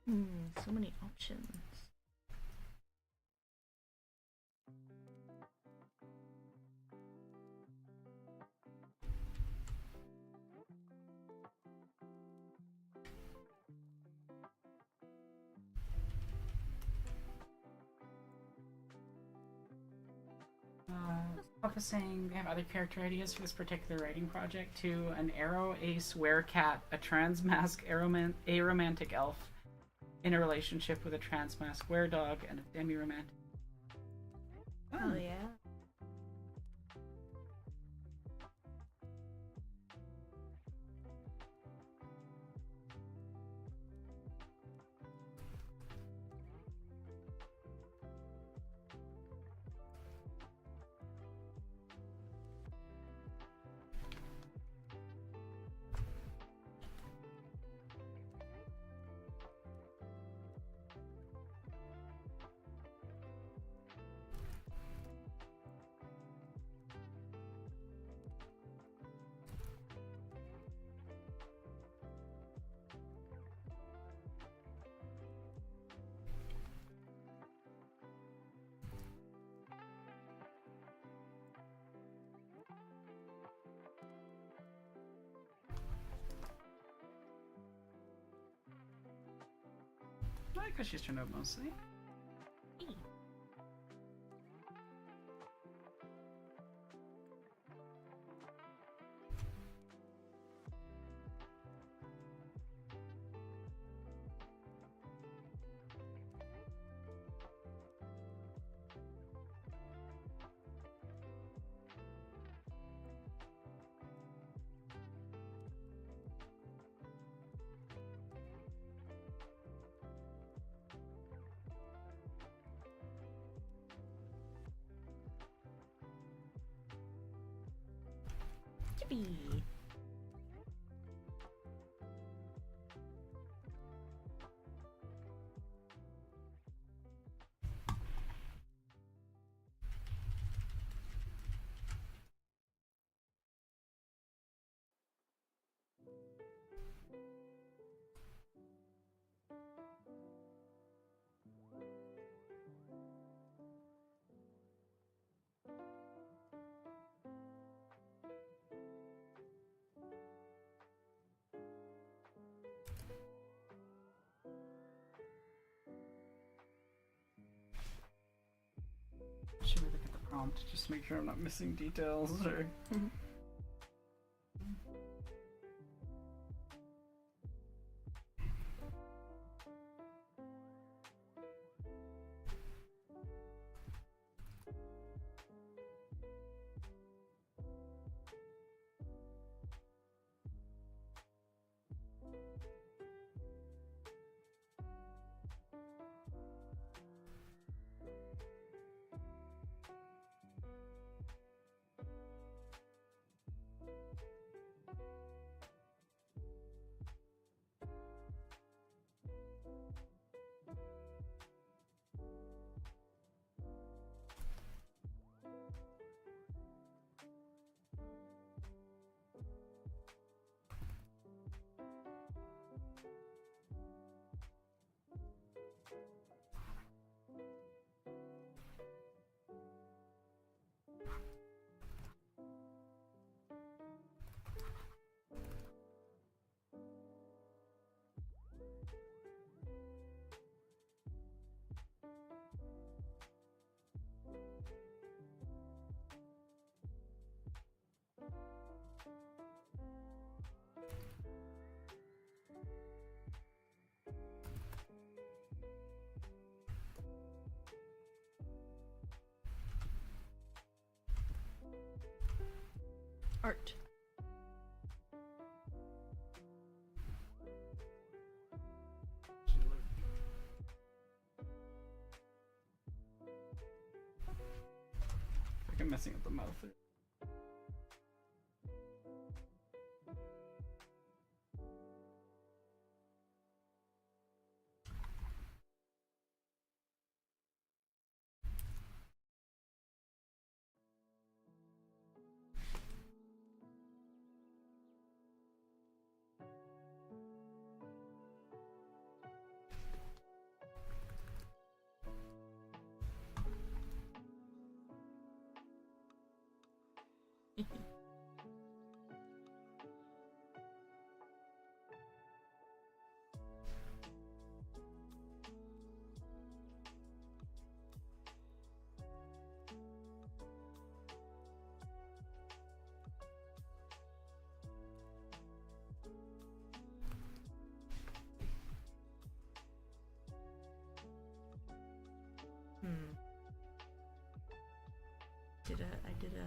So many options. Papa saying they have other character ideas for this particular writing project too. An arrow ace werecat, a transmask aromantic elf in a relationship with a transmask weredog, and a demi-romantic. Oh yeah. I like how she's turned out mostly. Yippee! Should we look at the prompt just to make sure I'm not missing details or. Art. I'm messing up the mouth. did a.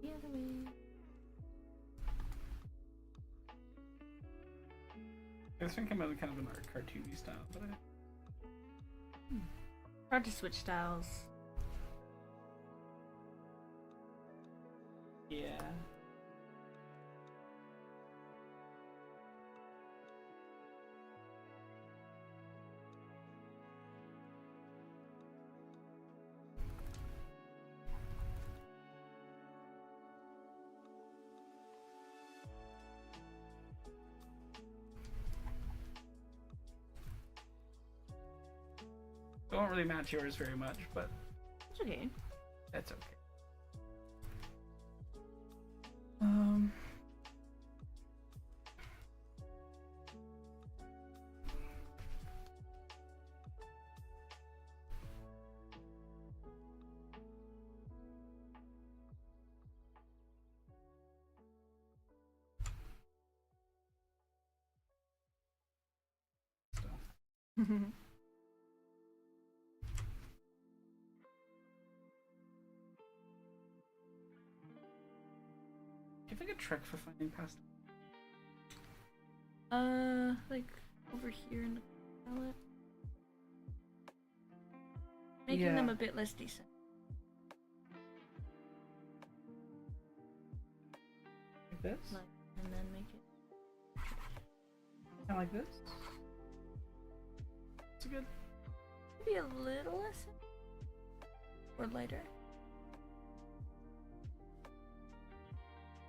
The other way. This one came out in kind of an art cartoony style, but Hard to switch styles. yeah. It won't really match yours very much, but It's okay. that's okay. Do you think a trick for finding past? Like over here in the palette. Making them a bit less decent. Like this? Like, and then make it. Kind of like this? It's good. Maybe a little less. Or lighter.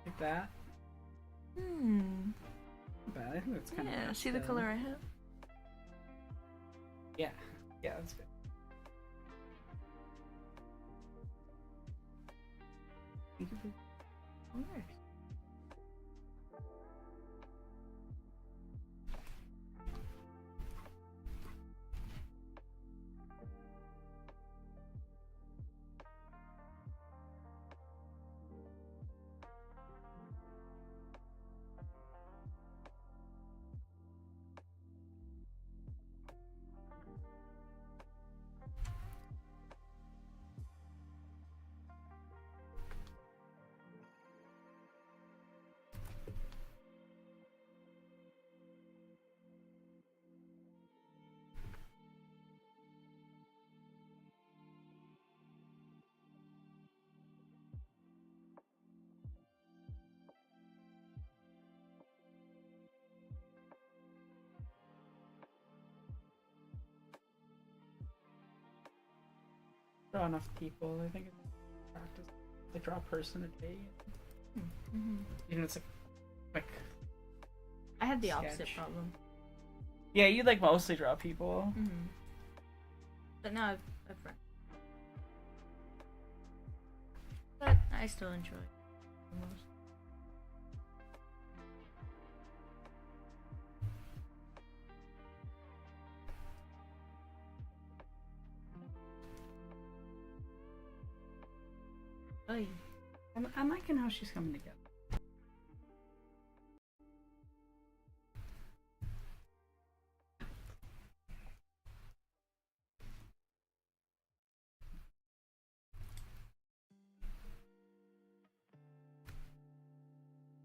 Like that? Not bad. I think that's kind of Yeah, nice, see the color I have? Yeah. Yeah, that's good. Thank you, please. Alright. Draw enough people. I think it's practice. I draw a person a day. Even it's like quick. I had the opposite Sketch. problem. Yeah, you like mostly draw people. But now I've run. But I still enjoy it the most. Oy. I'm liking how she's coming together.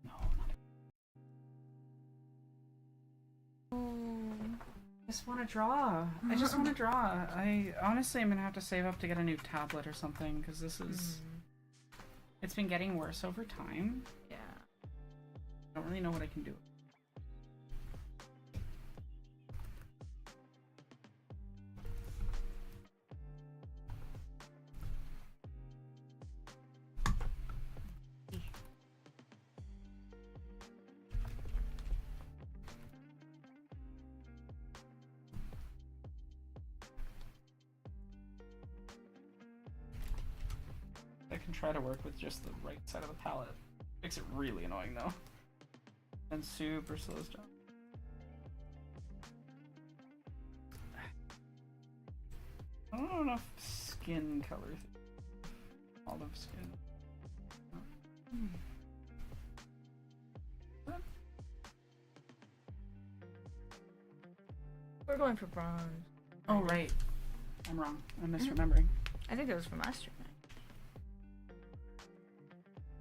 No, not. I just want to draw. I just want to draw. I honestly am gonna have to save up to get a new tablet or something because this is. It's been getting worse over time. Yeah. I don't really know what I can do. try to work with just the right side of the palette. Makes it really annoying though. And super slows down. I don't know enough skin color. Olive skin. We're going for bronze. Oh, right. I'm wrong. I'm misremembering. I think that was from last year.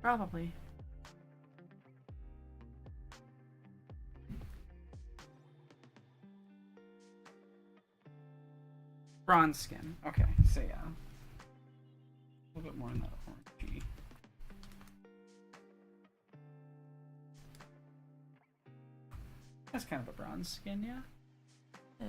Probably. Bronze skin. Okay, so yeah. A little bit more in that orangey. That's kind of a bronze skin, yeah. Yeah.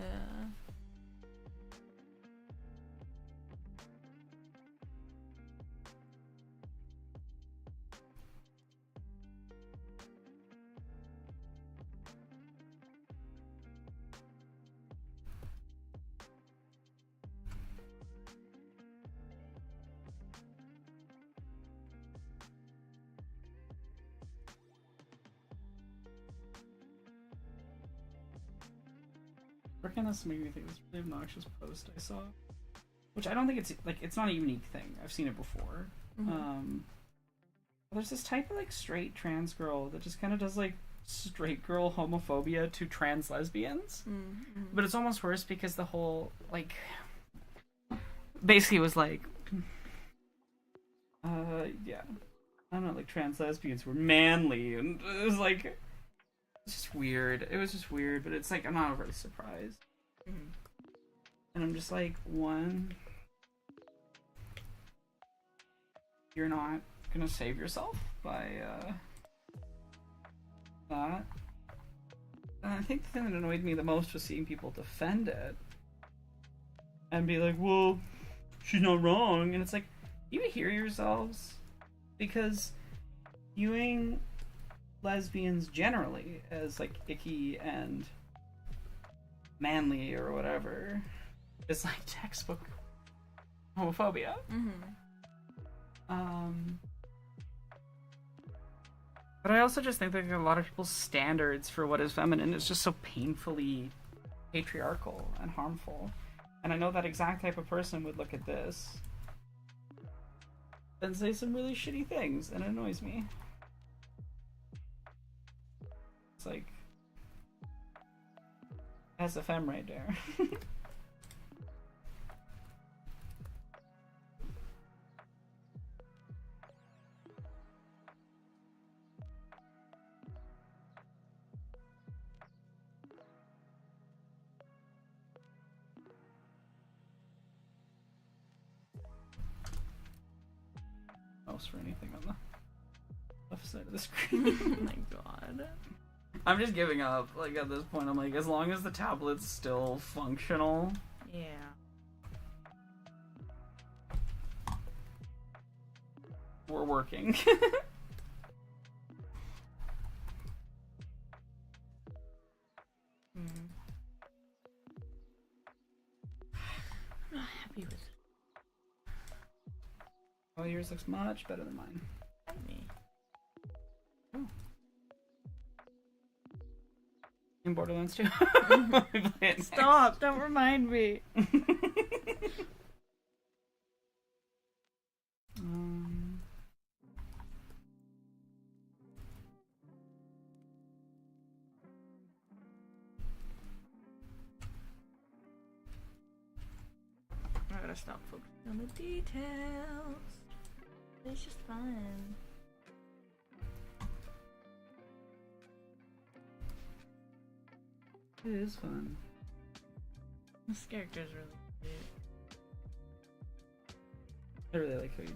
Working on this made me think of this really obnoxious post I saw, which I don't think it's like it's not a unique thing. I've seen it before. Mhm. There's this type of like straight trans girl that just kind of does like straight girl homophobia to trans lesbians, but it's almost worse because the whole like basically was like, yeah, I don't know, like trans lesbians were manly, and it was like. It's just weird. It was just weird, but it's like I'm not overly surprised. Mhm. And I'm just like, one, you're not gonna save yourself by that. And I think the thing that annoyed me the most was seeing people defend it and be like, well, she's not wrong. And it's like, you hear yourselves? Because viewing lesbians generally as like icky and manly or whatever is like textbook homophobia. But I also just think that a lot of people's standards for what is feminine is just so painfully patriarchal and harmful. And I know that exact type of person would look at this and say some really shitty things, and it annoys me. It's like SFM right there. Mouse for anything on the left side of the screen. Oh my god. I'm just giving up. Like at this point, I'm like, as long as the tablet's still functional. Yeah. We're working. I'm not happy with Oh, yours looks much better than mine. me. In Borderlands 2. Stop! Don't remind me. I gotta stop focusing on the details. It's just fun. It is fun. This character's really cute. I really like how you do.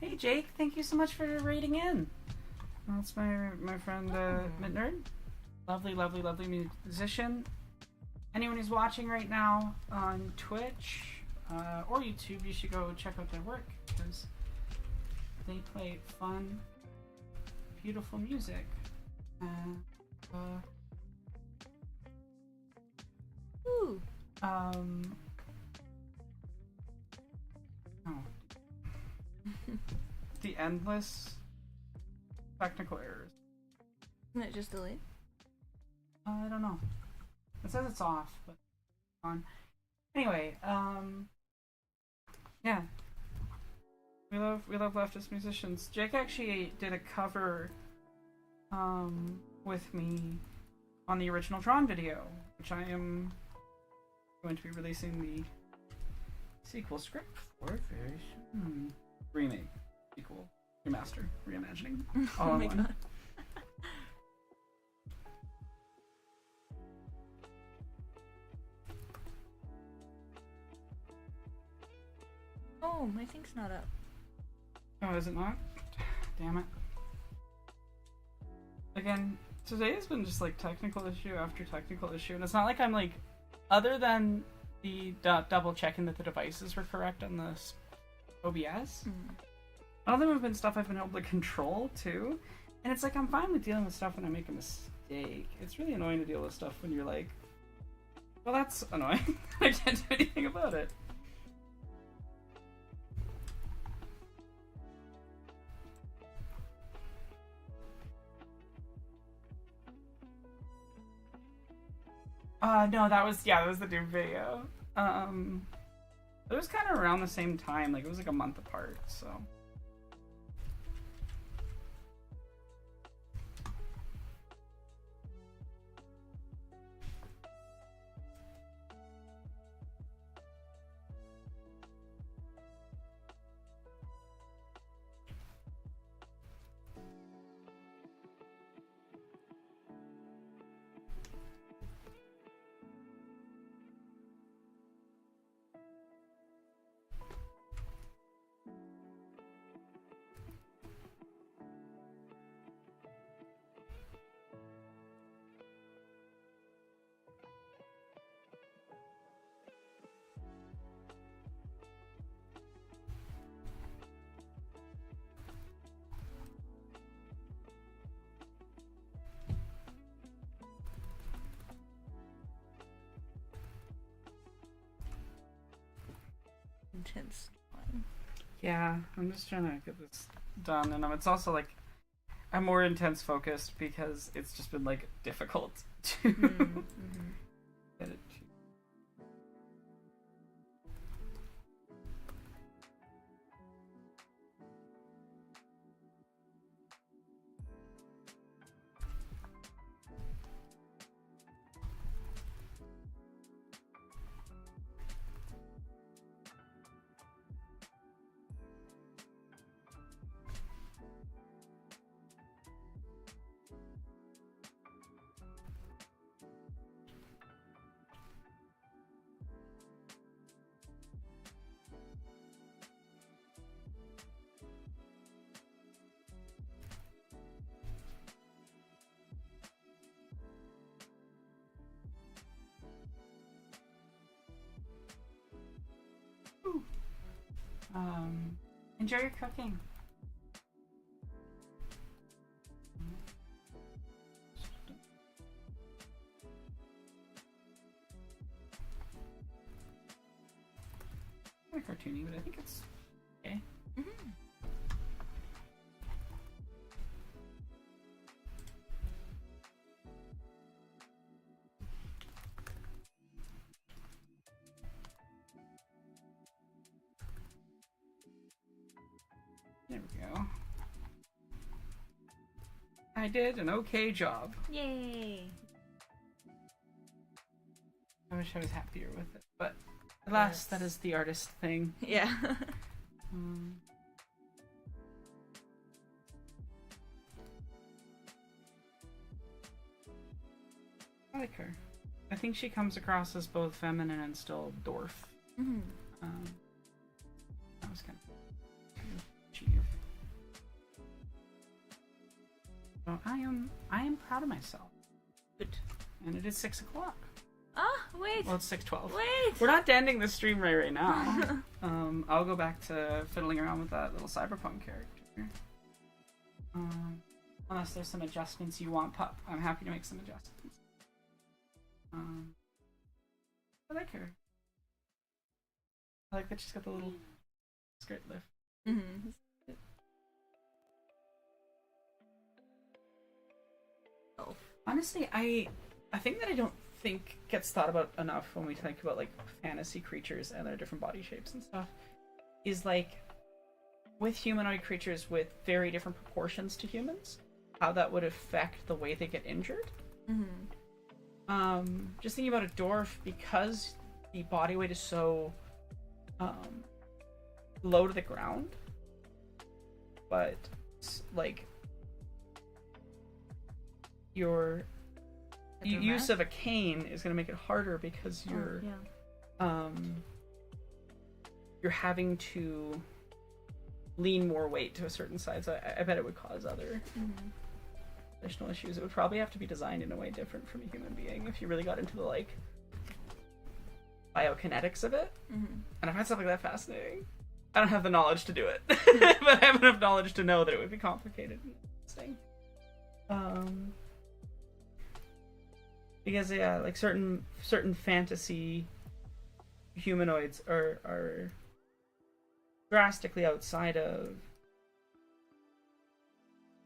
Hey Jake, thank you so much for raiding in. That's my friend Midnerd. Lovely musician. Anyone who's watching right now on Twitch or YouTube, you should go check out their work because they play fun, beautiful music. Ooh. The endless technical errors. Isn't it just delete? I don't know. It says it's off, but on. Anyway, yeah. We love leftist musicians. Jake actually did a cover with me on the original Tron video, which I am going to be releasing the sequel script for very soon. Remake, sequel, remaster, reimagining, all Oh in my one. god. Oh, my thing's not up. Oh, is it not? Damn it. Again, today has been just like technical issue after technical issue, and it's not like I'm like, other than the double checking that the devices were correct on this OBS, a lot of them have been stuff I've been able to control too, and it's like I'm fine with dealing with stuff when I make a mistake. It's really annoying to deal with stuff when you're like, well, that's annoying. I can't do anything about it. No, that was the Doom video. It was kind of around the same time, like it was like a month apart, so. Intense one. Yeah, I'm just trying to get this done, and it's also like I'm more intense focused because it's just been like difficult to get it. Enjoy your cooking. Kind of cartoony, but I think it's okay. There we go. I did an okay job. Yay! I wish I was happier with it, but alas, Yes. that is the artist thing. Yeah. I like her. I think she comes across as both feminine and still dwarf. That was kind of achieve. So I am proud of myself. Good. And it is 6 o'clock. Ah, wait. Well, it's 6:12. Wait. We're not ending the stream right now. I'll go back to fiddling around with that little cyberpunk character. Unless there's some adjustments you want, pup. I'm happy to make some adjustments. I like her. I like that she's got the little skirt lift. Mm-hmm. Oh. Honestly, a thing that I don't think gets thought about enough when we think about like fantasy creatures and their different body shapes and stuff is like with humanoid creatures with very different proportions to humans, how that would affect the way they get injured. Mm-hmm. Just thinking about a dwarf, because the body weight is so low to the ground, but like your use of a cane is going to make it harder because you're you're having to lean more weight to a certain side. So I bet it would cause other additional issues. It would probably have to be designed in a way different from a human being if you really got into the like biokinetics of it. And I find stuff like that fascinating. I don't have the knowledge to do it, but I have enough knowledge to know that it would be complicated and interesting. Because yeah, like certain fantasy humanoids are drastically outside of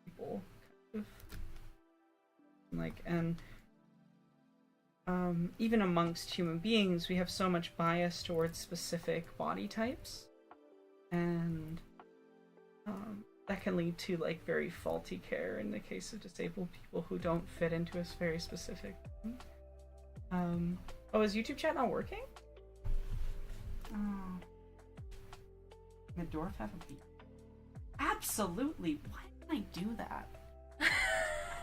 people, kind of. Like, and even amongst human beings, we have so much bias towards specific body types, and that can lead to like very faulty care in the case of disabled people who don't fit into a very specific thing. Oh, is YouTube chat not working? Oh. Did the dwarf have a beard? Absolutely. Why didn't I do that?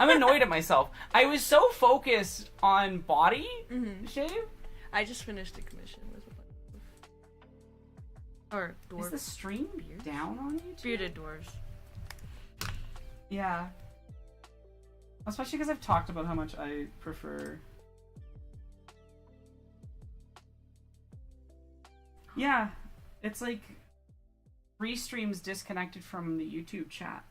I'm annoyed at myself. I was so focused on body shape. I just finished a commission with a bunch of... Or dwarves. Is the stream down on YouTube? Bearded dwarves. Yeah. Especially because I've talked about how much I prefer... Yeah. It's like... Restream's disconnected from the YouTube chat.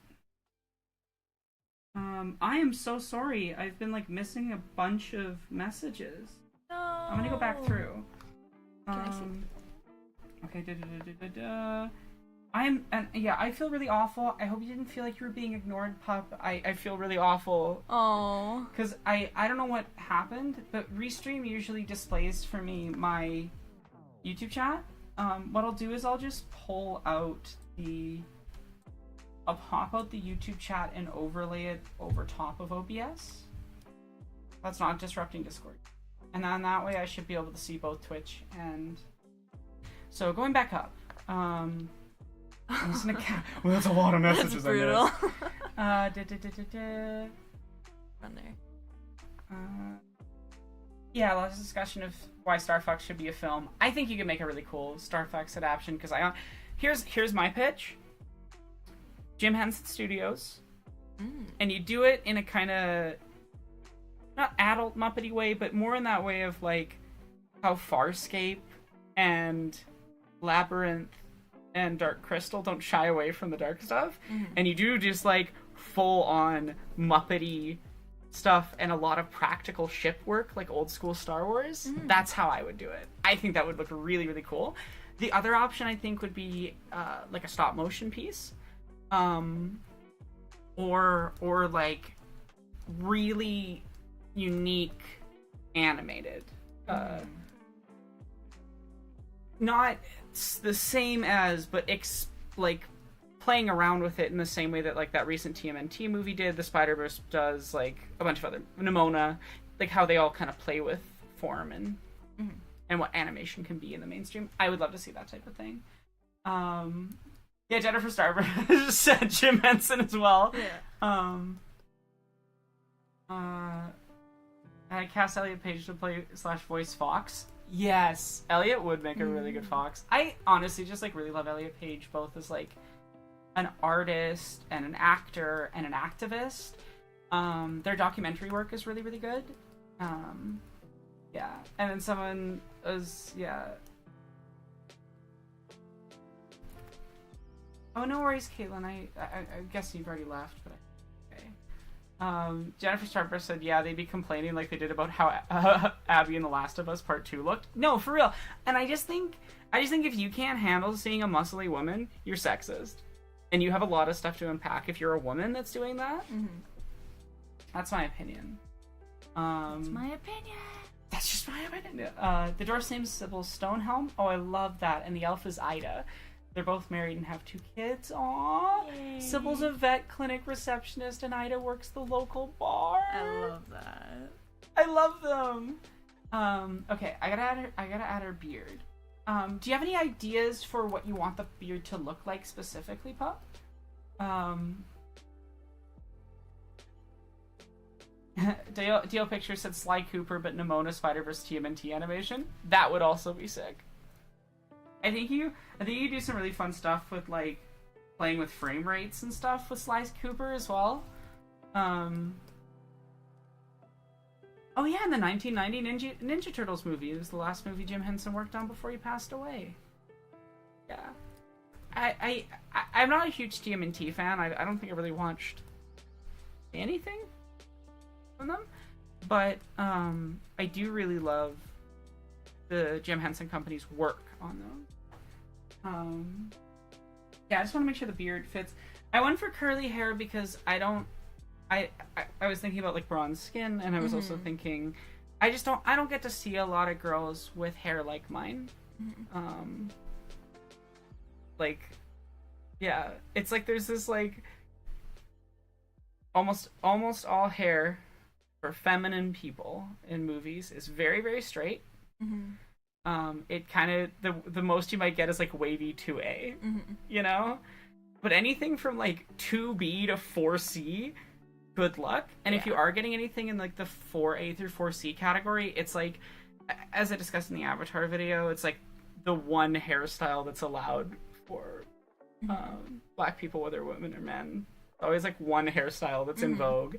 I am so sorry. I've been like missing a bunch of messages. No. I'm gonna go back through. Can I see? Okay. I feel really awful. I hope you didn't feel like you were being ignored, pup. I feel really awful. Oh. Because I don't know what happened, but Restream usually displays for me my YouTube chat. What I'll do is I'll just pull out I'll pop out the YouTube chat and overlay it over top of OBS. That's not disrupting Discord. And then that way I should be able to see both Twitch and... So going back up. I'm just gonna well, that's a lot of messages. That's brutal. I Run there. Yeah, lots of discussion of why Star Fox should be a film. I think you could make a really cool Star Fox adaptation because here's my pitch. Jim Henson Studios, and you do it in a kind of not adult Muppety way, but more in that way of like how Farscape and Labyrinth and Dark Crystal don't shy away from the dark stuff, and you do just like full on Muppety stuff and a lot of practical ship work like old school Star Wars. That's how I would do it. I think that would look really, really cool. The other option I think would be like a stop motion piece, or like really unique animated, not the same as, but like playing around with it in the same way that like that recent TMNT movie did, the Spider-Verse does, like a bunch of other, Nimona, like how they all kind of play with form and what animation can be in the mainstream. I would love to see that type of thing. Yeah, Jennifer Starber just said Jim Henson as well. Yeah. I cast Elliot Page to play / voice Fox. Yes, Elliot would make a really good Fox. I honestly just like really love Elliot Page, both as like an artist and an actor and an activist. Their documentary work is really, really good. Yeah. And then someone was, yeah. Oh, no worries, Caitlin. I'm guessing you've already left, but okay. Jennifer Starburst said, yeah, they'd be complaining like they did about how Abby in The Last of Us Part 2 looked. No, for real. And I just think if you can't handle seeing a muscly woman, you're sexist. And you have a lot of stuff to unpack if you're a woman that's doing that. Mm-hmm. That's my opinion. That's my opinion. That's just my opinion. The dwarf's name's Sybil Stonehelm. Oh, I love that. And the elf is Ida. They're both married and have 2 kids. Aww. Yay. Sybil's a vet clinic receptionist, and Ida works the local bar. I love that. I love them. Okay, I gotta add her beard. Do you have any ideas for what you want the beard to look like specifically, Pup? Dale Picture said Sly Cooper, but Nimona Spider-Verse TMNT animation. That would also be sick. I think you do some really fun stuff with like playing with frame rates and stuff with Sly Cooper as well. Oh yeah, and the 1990 Ninja Turtles movie. It was the last movie Jim Henson worked on before he passed away. Yeah. I'm not a huge TMNT fan. I don't think I really watched anything from them. But I do really love the Jim Henson Company's work on them. Yeah, I just want to make sure the beard fits. I went for curly hair because I was thinking about like bronze skin, and I was also thinking I don't get to see a lot of girls with hair like mine. Like, yeah, it's like there's this like almost all hair for feminine people in movies is very, very straight. It kind of the most you might get is like wavy 2A, you know, but anything from like 2B to 4C, good luck. And if you are getting anything in like the 4A through 4C category, it's like, as I discussed in the Avatar video, it's like the one hairstyle that's allowed for black people, whether women or men. Always like one hairstyle that's in vogue.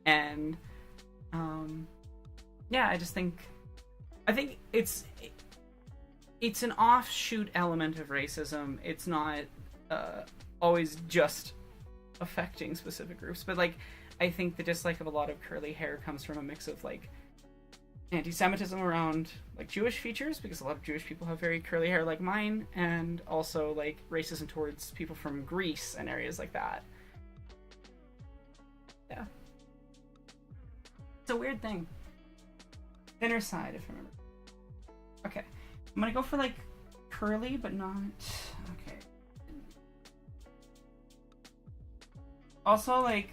And yeah, I think it's an offshoot element of racism. It's not always just affecting specific groups, but like I think the dislike of a lot of curly hair comes from a mix of like anti-Semitism around like Jewish features, because a lot of Jewish people have very curly hair like mine, and also like racism towards people from Greece and areas like that. Yeah. It's a weird thing. Thinner side, if I remember. Okay. I'm gonna go for like curly, but not. Okay. Also, like,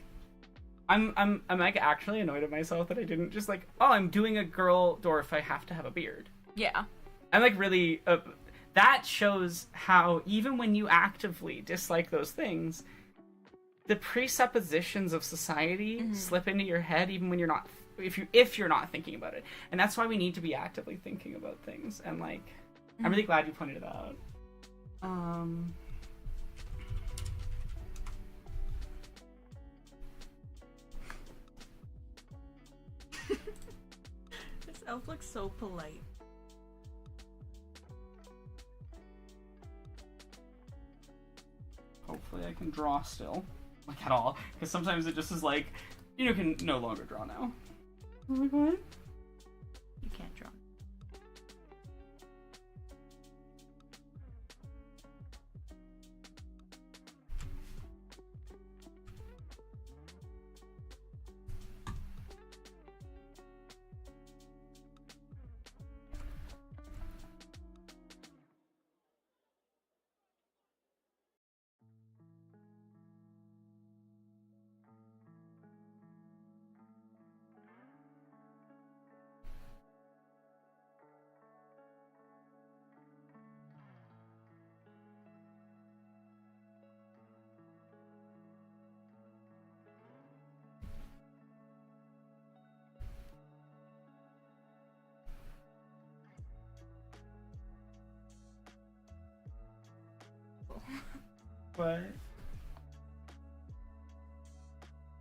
I'm like actually annoyed at myself that I didn't just like, oh, I'm doing a girl dwarf, I have to have a beard. Yeah. I'm like really. That shows how even when you actively dislike those things, the presuppositions of society slip into your head even when you're not. If you're not thinking about it. And that's why we need to be actively thinking about things. And like I'm really glad you pointed it out. This elf looks so polite. Hopefully I can draw still. Like at all. Because sometimes it just is like, you can no longer draw now. Oh my god. You can't draw. What?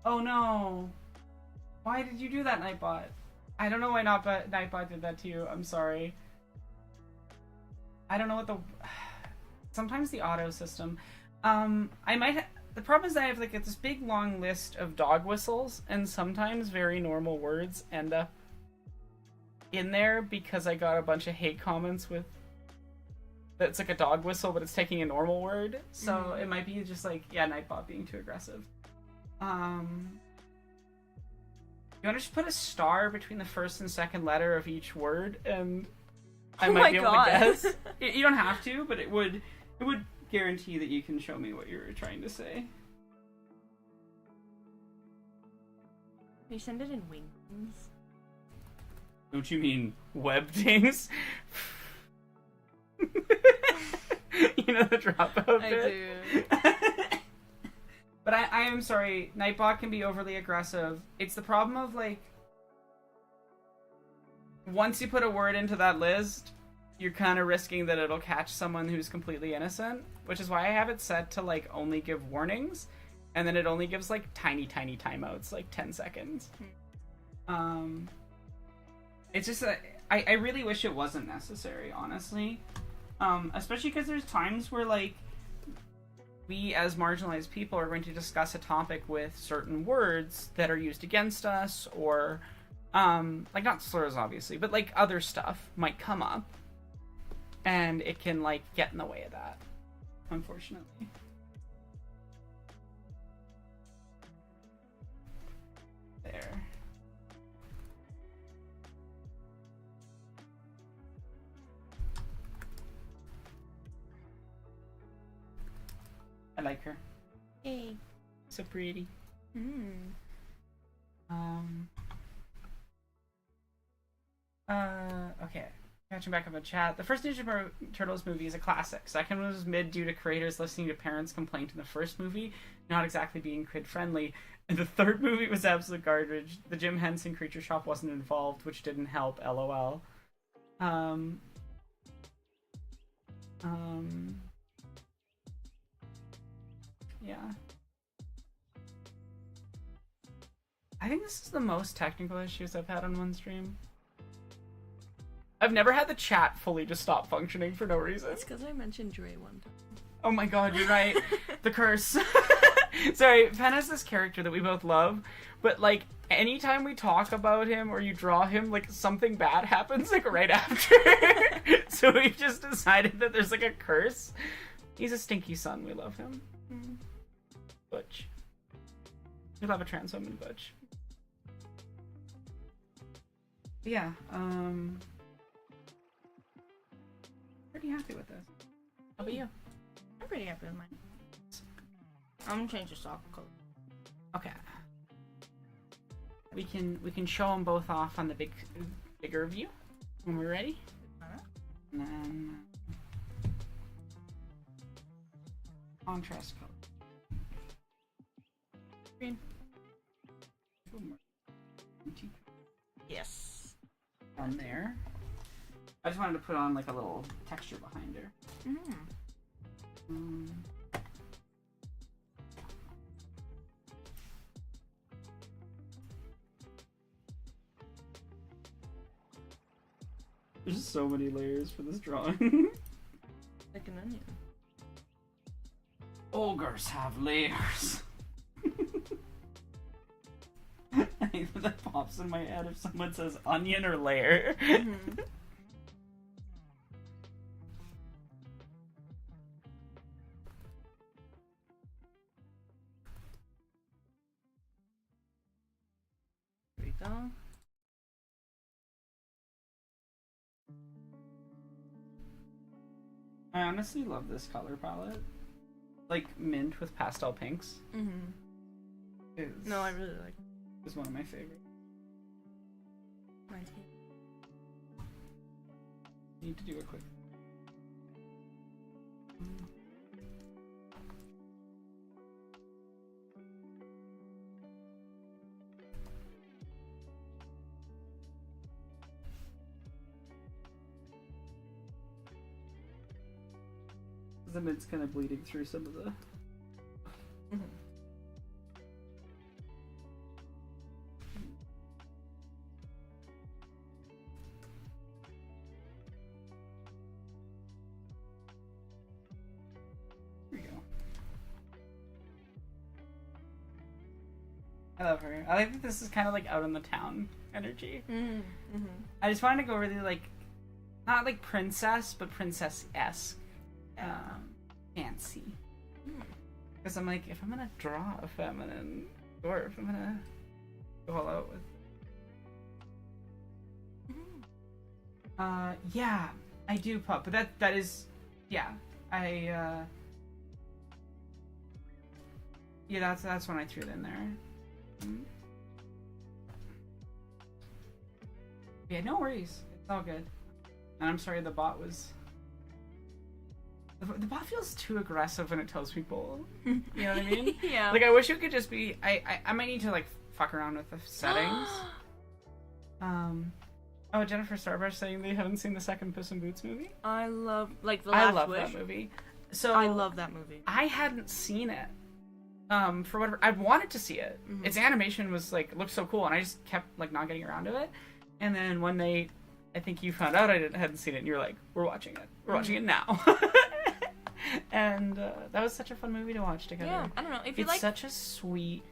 Oh no. Why did you do that, Nightbot? I don't know why Nightbot did that to you. I'm sorry. I don't know what the... Sometimes the auto system... The problem is I have like this big long list of dog whistles, and sometimes very normal words end up in there because I got a bunch of hate comments with... That's like a dog whistle, but it's taking a normal word. So it might be just like, yeah, Nightbot being too aggressive. You want to just put a star between the first and second letter of each word, and I might be able to guess. You don't have to, but it would guarantee that you can show me what you were trying to say. You send it in wings. Don't you mean webdings? You know the dropout I bit? do. But I am sorry, Nightbot can be overly aggressive. It's the problem of, like, once you put a word into that list, you're kind of risking that it'll catch someone who's completely innocent, which is why I have it set to, like, only give warnings, and then it only gives, like, tiny timeouts, like 10 seconds. It's just that I really wish it wasn't necessary, honestly. Especially because there's times where, like, we as marginalized people are going to discuss a topic with certain words that are used against us, or like, not slurs obviously, but like other stuff might come up, and it can like get in the way of that, unfortunately. There. I like her. Hey. So pretty. Okay. Catching back up in chat. The first Ninja Turtles movie is a classic. Second one was mid due to creators listening to parents' complaint in the first movie, not exactly being kid friendly. And the third movie was absolute garbage. The Jim Henson Creature Shop wasn't involved, which didn't help. LOL. Yeah. I think this is the most technical issues I've had on one stream. I've never had the chat fully just stop functioning for no reason. It's because I mentioned Dre one time. Oh my god, you're right. The curse. Sorry, Pen has this character that we both love, but like anytime we talk about him or you draw him, like something bad happens like right after. So we've just decided that there's like a curse. He's a stinky son, we love him. Butch. We love a trans woman, Butch. Yeah, pretty happy with this. How about you? I'm pretty happy with mine. I'm gonna change the sock color. Okay. We can show them both off on the bigger view when we're ready. And then contrast color. Green. Two Yes. on there. I just wanted to put on like a little texture behind her. There's so many layers for this drawing. Like an onion. Ogres have layers. I think that pops in my head if someone says onion or layer. There we go. I honestly love this color palette. Like mint with pastel pinks. No, I really like Is one of my favorites. mine too. Need to do a quick. The mint's kind of bleeding through some of the. I love her. I like that this is kind of like out in the town energy. Mm-hmm. Mm-hmm. I just wanted to go really like, not like princess, but princess-esque, fancy. Because I'm like, if I'm gonna draw a feminine dwarf, I'm gonna go all out with. Yeah, I do pup, but that is, yeah, yeah, that's when I threw it in there. Yeah, no worries. It's all good. And I'm sorry the bot was... The bot feels too aggressive when it tells people. You know what I mean? Yeah. Like, I wish it could just be... I might need to, like, fuck around with the settings. Oh, Jennifer Starbrush saying they haven't seen the second Puss in Boots movie? I love, like, The I Last love Wish. that movie. So I love that movie. I hadn't seen it. For whatever... I wanted to see it. Mm-hmm. Its animation was, like, looked so cool, and I just kept, like, not getting around to it. And then one night, I think you found out I hadn't seen it, and you're like, we're watching it. We're watching it now. And that was such a fun movie to watch together. Yeah, I don't know. If you It's like... such a sweet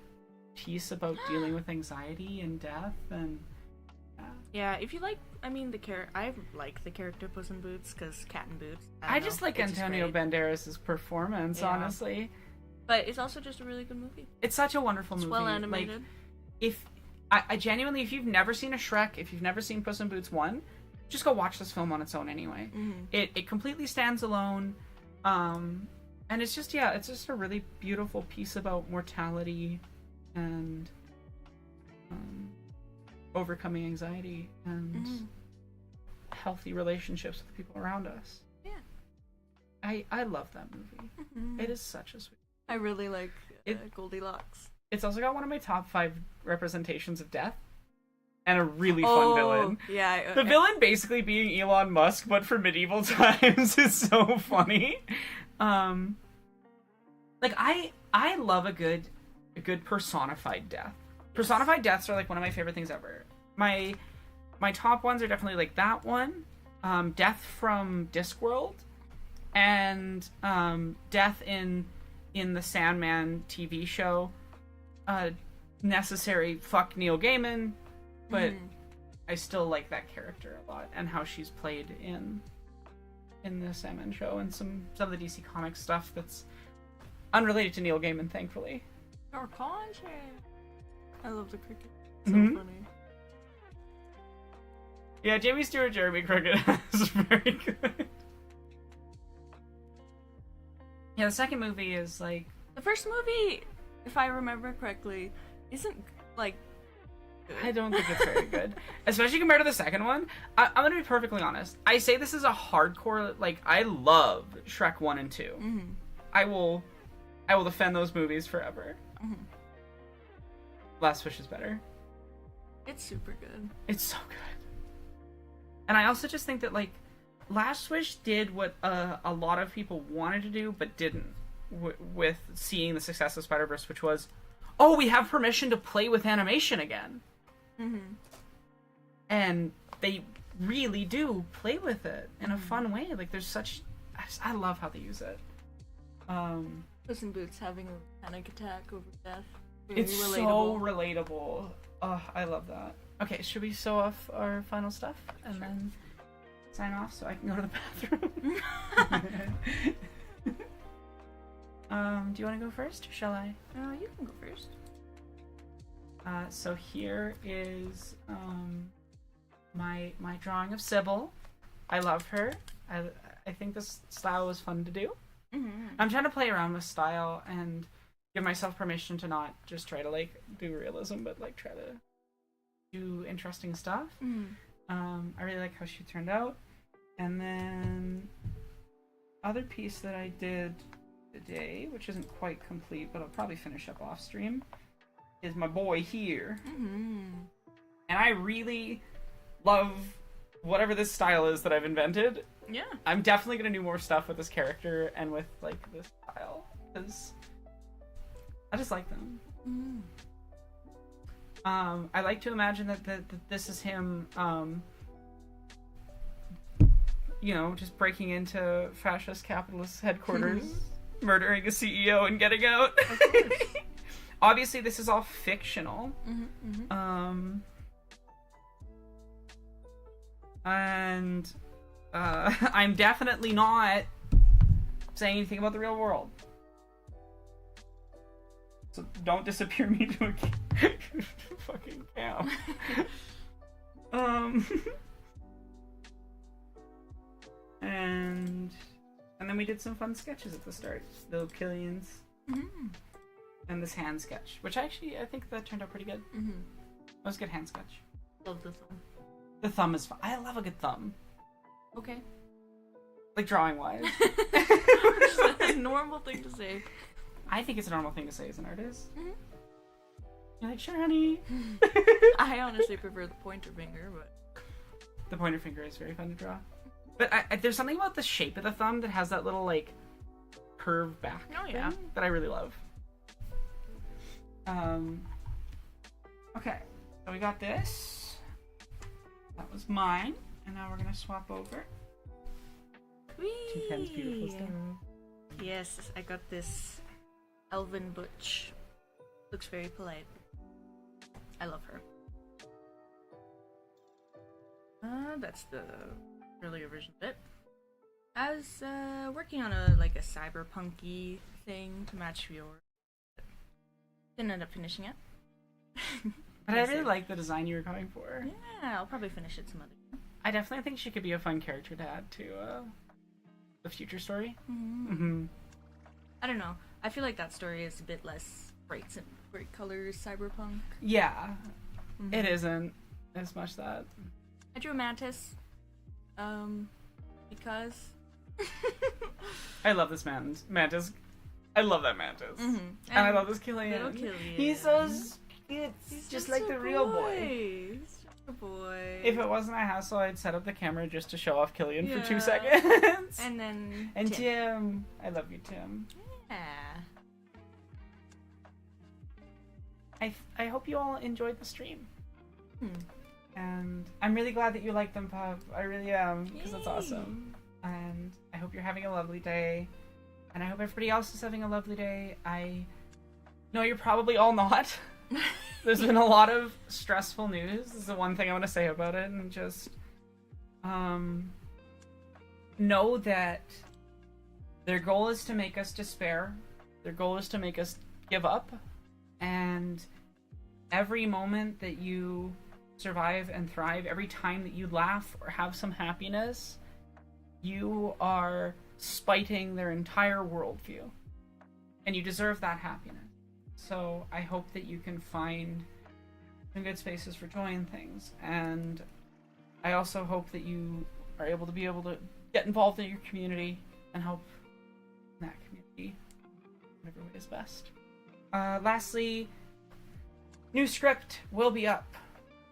piece about dealing with anxiety and death, and... Yeah, if you like... I mean, I like the character Puss in Boots, because Cat in Boots. I just like Antonio great. Banderas' performance, Yeah. honestly. But it's also just a really good movie. It's such a wonderful It's movie. well animated. Like, if... I genuinely, if you've never seen a Shrek, if you've never seen Puss in Boots 1, just go watch this film on its own anyway. Mm-hmm. It completely stands alone. And it's just, yeah, it's just a really beautiful piece about mortality and overcoming anxiety and healthy relationships with the people around us. Yeah. I love that movie. Mm-hmm. It is such a sweet... I really like It- Goldilocks. It's also got one of my top 5 representations of death. And a really fun villain. Yeah. The villain basically being Elon Musk, but for medieval times, is so funny. Like I love a good personified death. Personified deaths are like one of my favorite things ever. My top ones are definitely like that one, Death from Discworld, and Death in the Sandman TV show. Necessary fuck Neil Gaiman, but I still like that character a lot and how she's played in the Sandman show and some of the DC Comics stuff that's unrelated to Neil Gaiman, thankfully. Or Conche. I love the cricket. So Mhm. funny. Yeah, Jamie Stewart, Jeremy Cricket is very good. Yeah, the second movie is like... The first movie, if I remember correctly, isn't like good. I don't think it's very good. Especially compared to the second one. I'm gonna be perfectly honest. I say this is a hardcore, like, I love Shrek 1 and 2. Mm-hmm. I will defend those movies forever. Mm-hmm. Last Wish is better. It's super good. It's so good. And I also just think that, like, Last Wish did what a lot of people wanted to do, but didn't with seeing the success of Spider-Verse, which was, oh, we have permission to play with animation again. Mm-hmm. And they really do play with it in a fun way. Like, there's such... I love how they use it. Puss in Boots having a panic attack over death. Very It's relatable. so relatable. Oh, I love that. Okay, should we show off our final stuff and then sign off so I can go to the bathroom? Do you want to go first, or shall I? You can go first. So here is my drawing of Sybil. I love her. I think this style was fun to do. Mm-hmm. I'm trying to play around with style and give myself permission to not just try to like do realism, but like try to do interesting stuff. Mm-hmm. I really like how she turned out. And then other piece that I did today, which isn't quite complete, but I'll probably finish up off stream, is my boy here. Mm-hmm. And I really love whatever this style is that I've invented. Yeah. I'm definitely gonna do more stuff with this character and with like this style, because I just like them. Mm-hmm. I like to imagine that this is him, you know, just breaking into fascist capitalist headquarters, murdering a CEO and getting out. Of course. obviously this is all fictional. And I'm definitely not saying anything about the real world. So don't disappear me to a fucking camp. And then we did some fun sketches at the start. Little Killians. And this hand sketch, which I think that turned out pretty good. That was a good hand sketch. Love the thumb. The thumb is fun. I love a good thumb. Okay. Like drawing wise. That's a normal thing to say. I think it's a normal thing to say as an artist. You're like, sure, honey. I honestly prefer the pointer finger, but The pointer finger is very fun to draw. But there's something about the shape of the thumb that has that little, like, curved back yeah. thing that I really love. Okay. So we got this. That was mine. And now we're going to swap over. Whee! To Ken's beautiful stuff. Yes, I got this Elven Butch. Looks very polite. I love her. That's the earlier version of it. I was working on a cyberpunky thing to match yours. Didn't end up finishing it. But I really like the design you were going for. Yeah, I'll probably finish it some other time. I definitely think she could be a fun character to add to the future story. I don't know. I feel like that story is a bit less bright colors, cyberpunk. Yeah, it isn't as much that. I drew a mantis, because I love this mantis. I love that mantis, and I love this Killian. He's so cute. He's just like the real boy. He's just a boy. If it wasn't a hassle, I'd set up the camera just to show off Killian for 2 seconds. And Tim. I love you, Tim. Yeah. I hope you all enjoyed the stream. And I'm really glad that you like them, Pop. I really am, because that's awesome. And I hope you're having a lovely day. And I hope everybody else is having a lovely day. I know you're probably all not. There's been a lot of stressful news. This is the one thing I want to say about it. And just know that their goal is to make us despair. Their goal is to make us give up. And every moment that you survive and thrive, every time that you laugh or have some happiness, you are spiting their entire worldview. And you deserve that happiness. So I hope that you can find some good spaces for joy and things. And I also hope that you are able to get involved in your community and help in that community whatever way is best. Lastly, new script will be up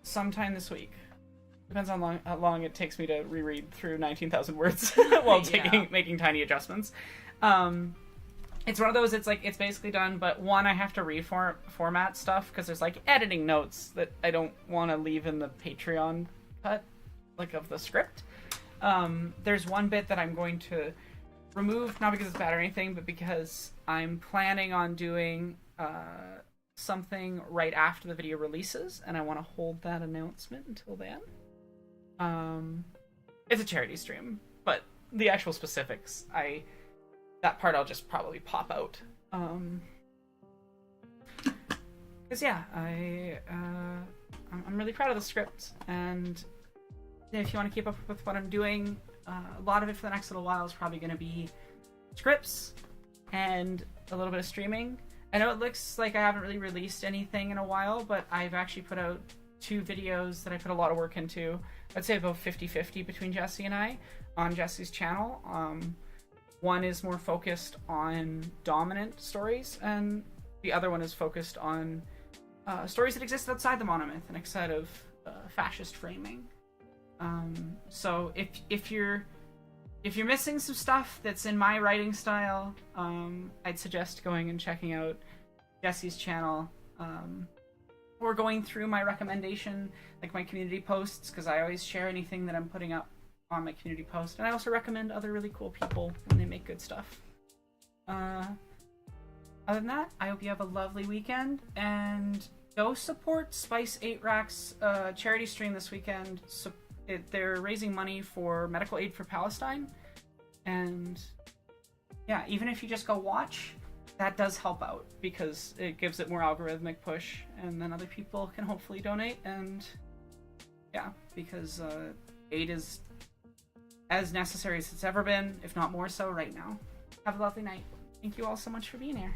sometime this week. Depends on how long it takes me to reread through 19,000 words while making tiny adjustments. It's one of those, it's basically done, but one, I have to reformat stuff because there's editing notes that I don't want to leave in the Patreon cut, of the script. There's one bit that I'm going to remove, not because it's bad or anything, but because I'm planning on doing something right after the video releases, and I want to hold that announcement until then. It's a charity stream, but the actual specifics, that part I'll just probably pop out. Because I'm really proud of the script, and if you want to keep up with what I'm doing, a lot of it for the next little while is probably going to be scripts and a little bit of streaming. I know it looks like I haven't really released anything in a while, but I've actually put out 2 videos that I put a lot of work into. I'd say about 50-50 between Jesse and I on Jesse's channel. One is more focused on dominant stories, and the other one is focused on stories that exist outside the monomyth and outside of fascist framing. So if you're missing some stuff that's in my writing style, I'd suggest going and checking out Jesse's channel, or going through my recommendation, my community posts, because I always share anything that I'm putting up on my community post, and I also recommend other really cool people when they make good stuff. Other than that, I hope you have a lovely weekend, and go support Spice 8 Racks charity stream this weekend. They're raising money for medical aid for Palestine, and yeah, even if you just go watch, that does help out because it gives it more algorithmic push, and then other people can hopefully donate. And yeah, because aid is as necessary as it's ever been, if not more so right now. Have a lovely night. Thank you all so much for being here.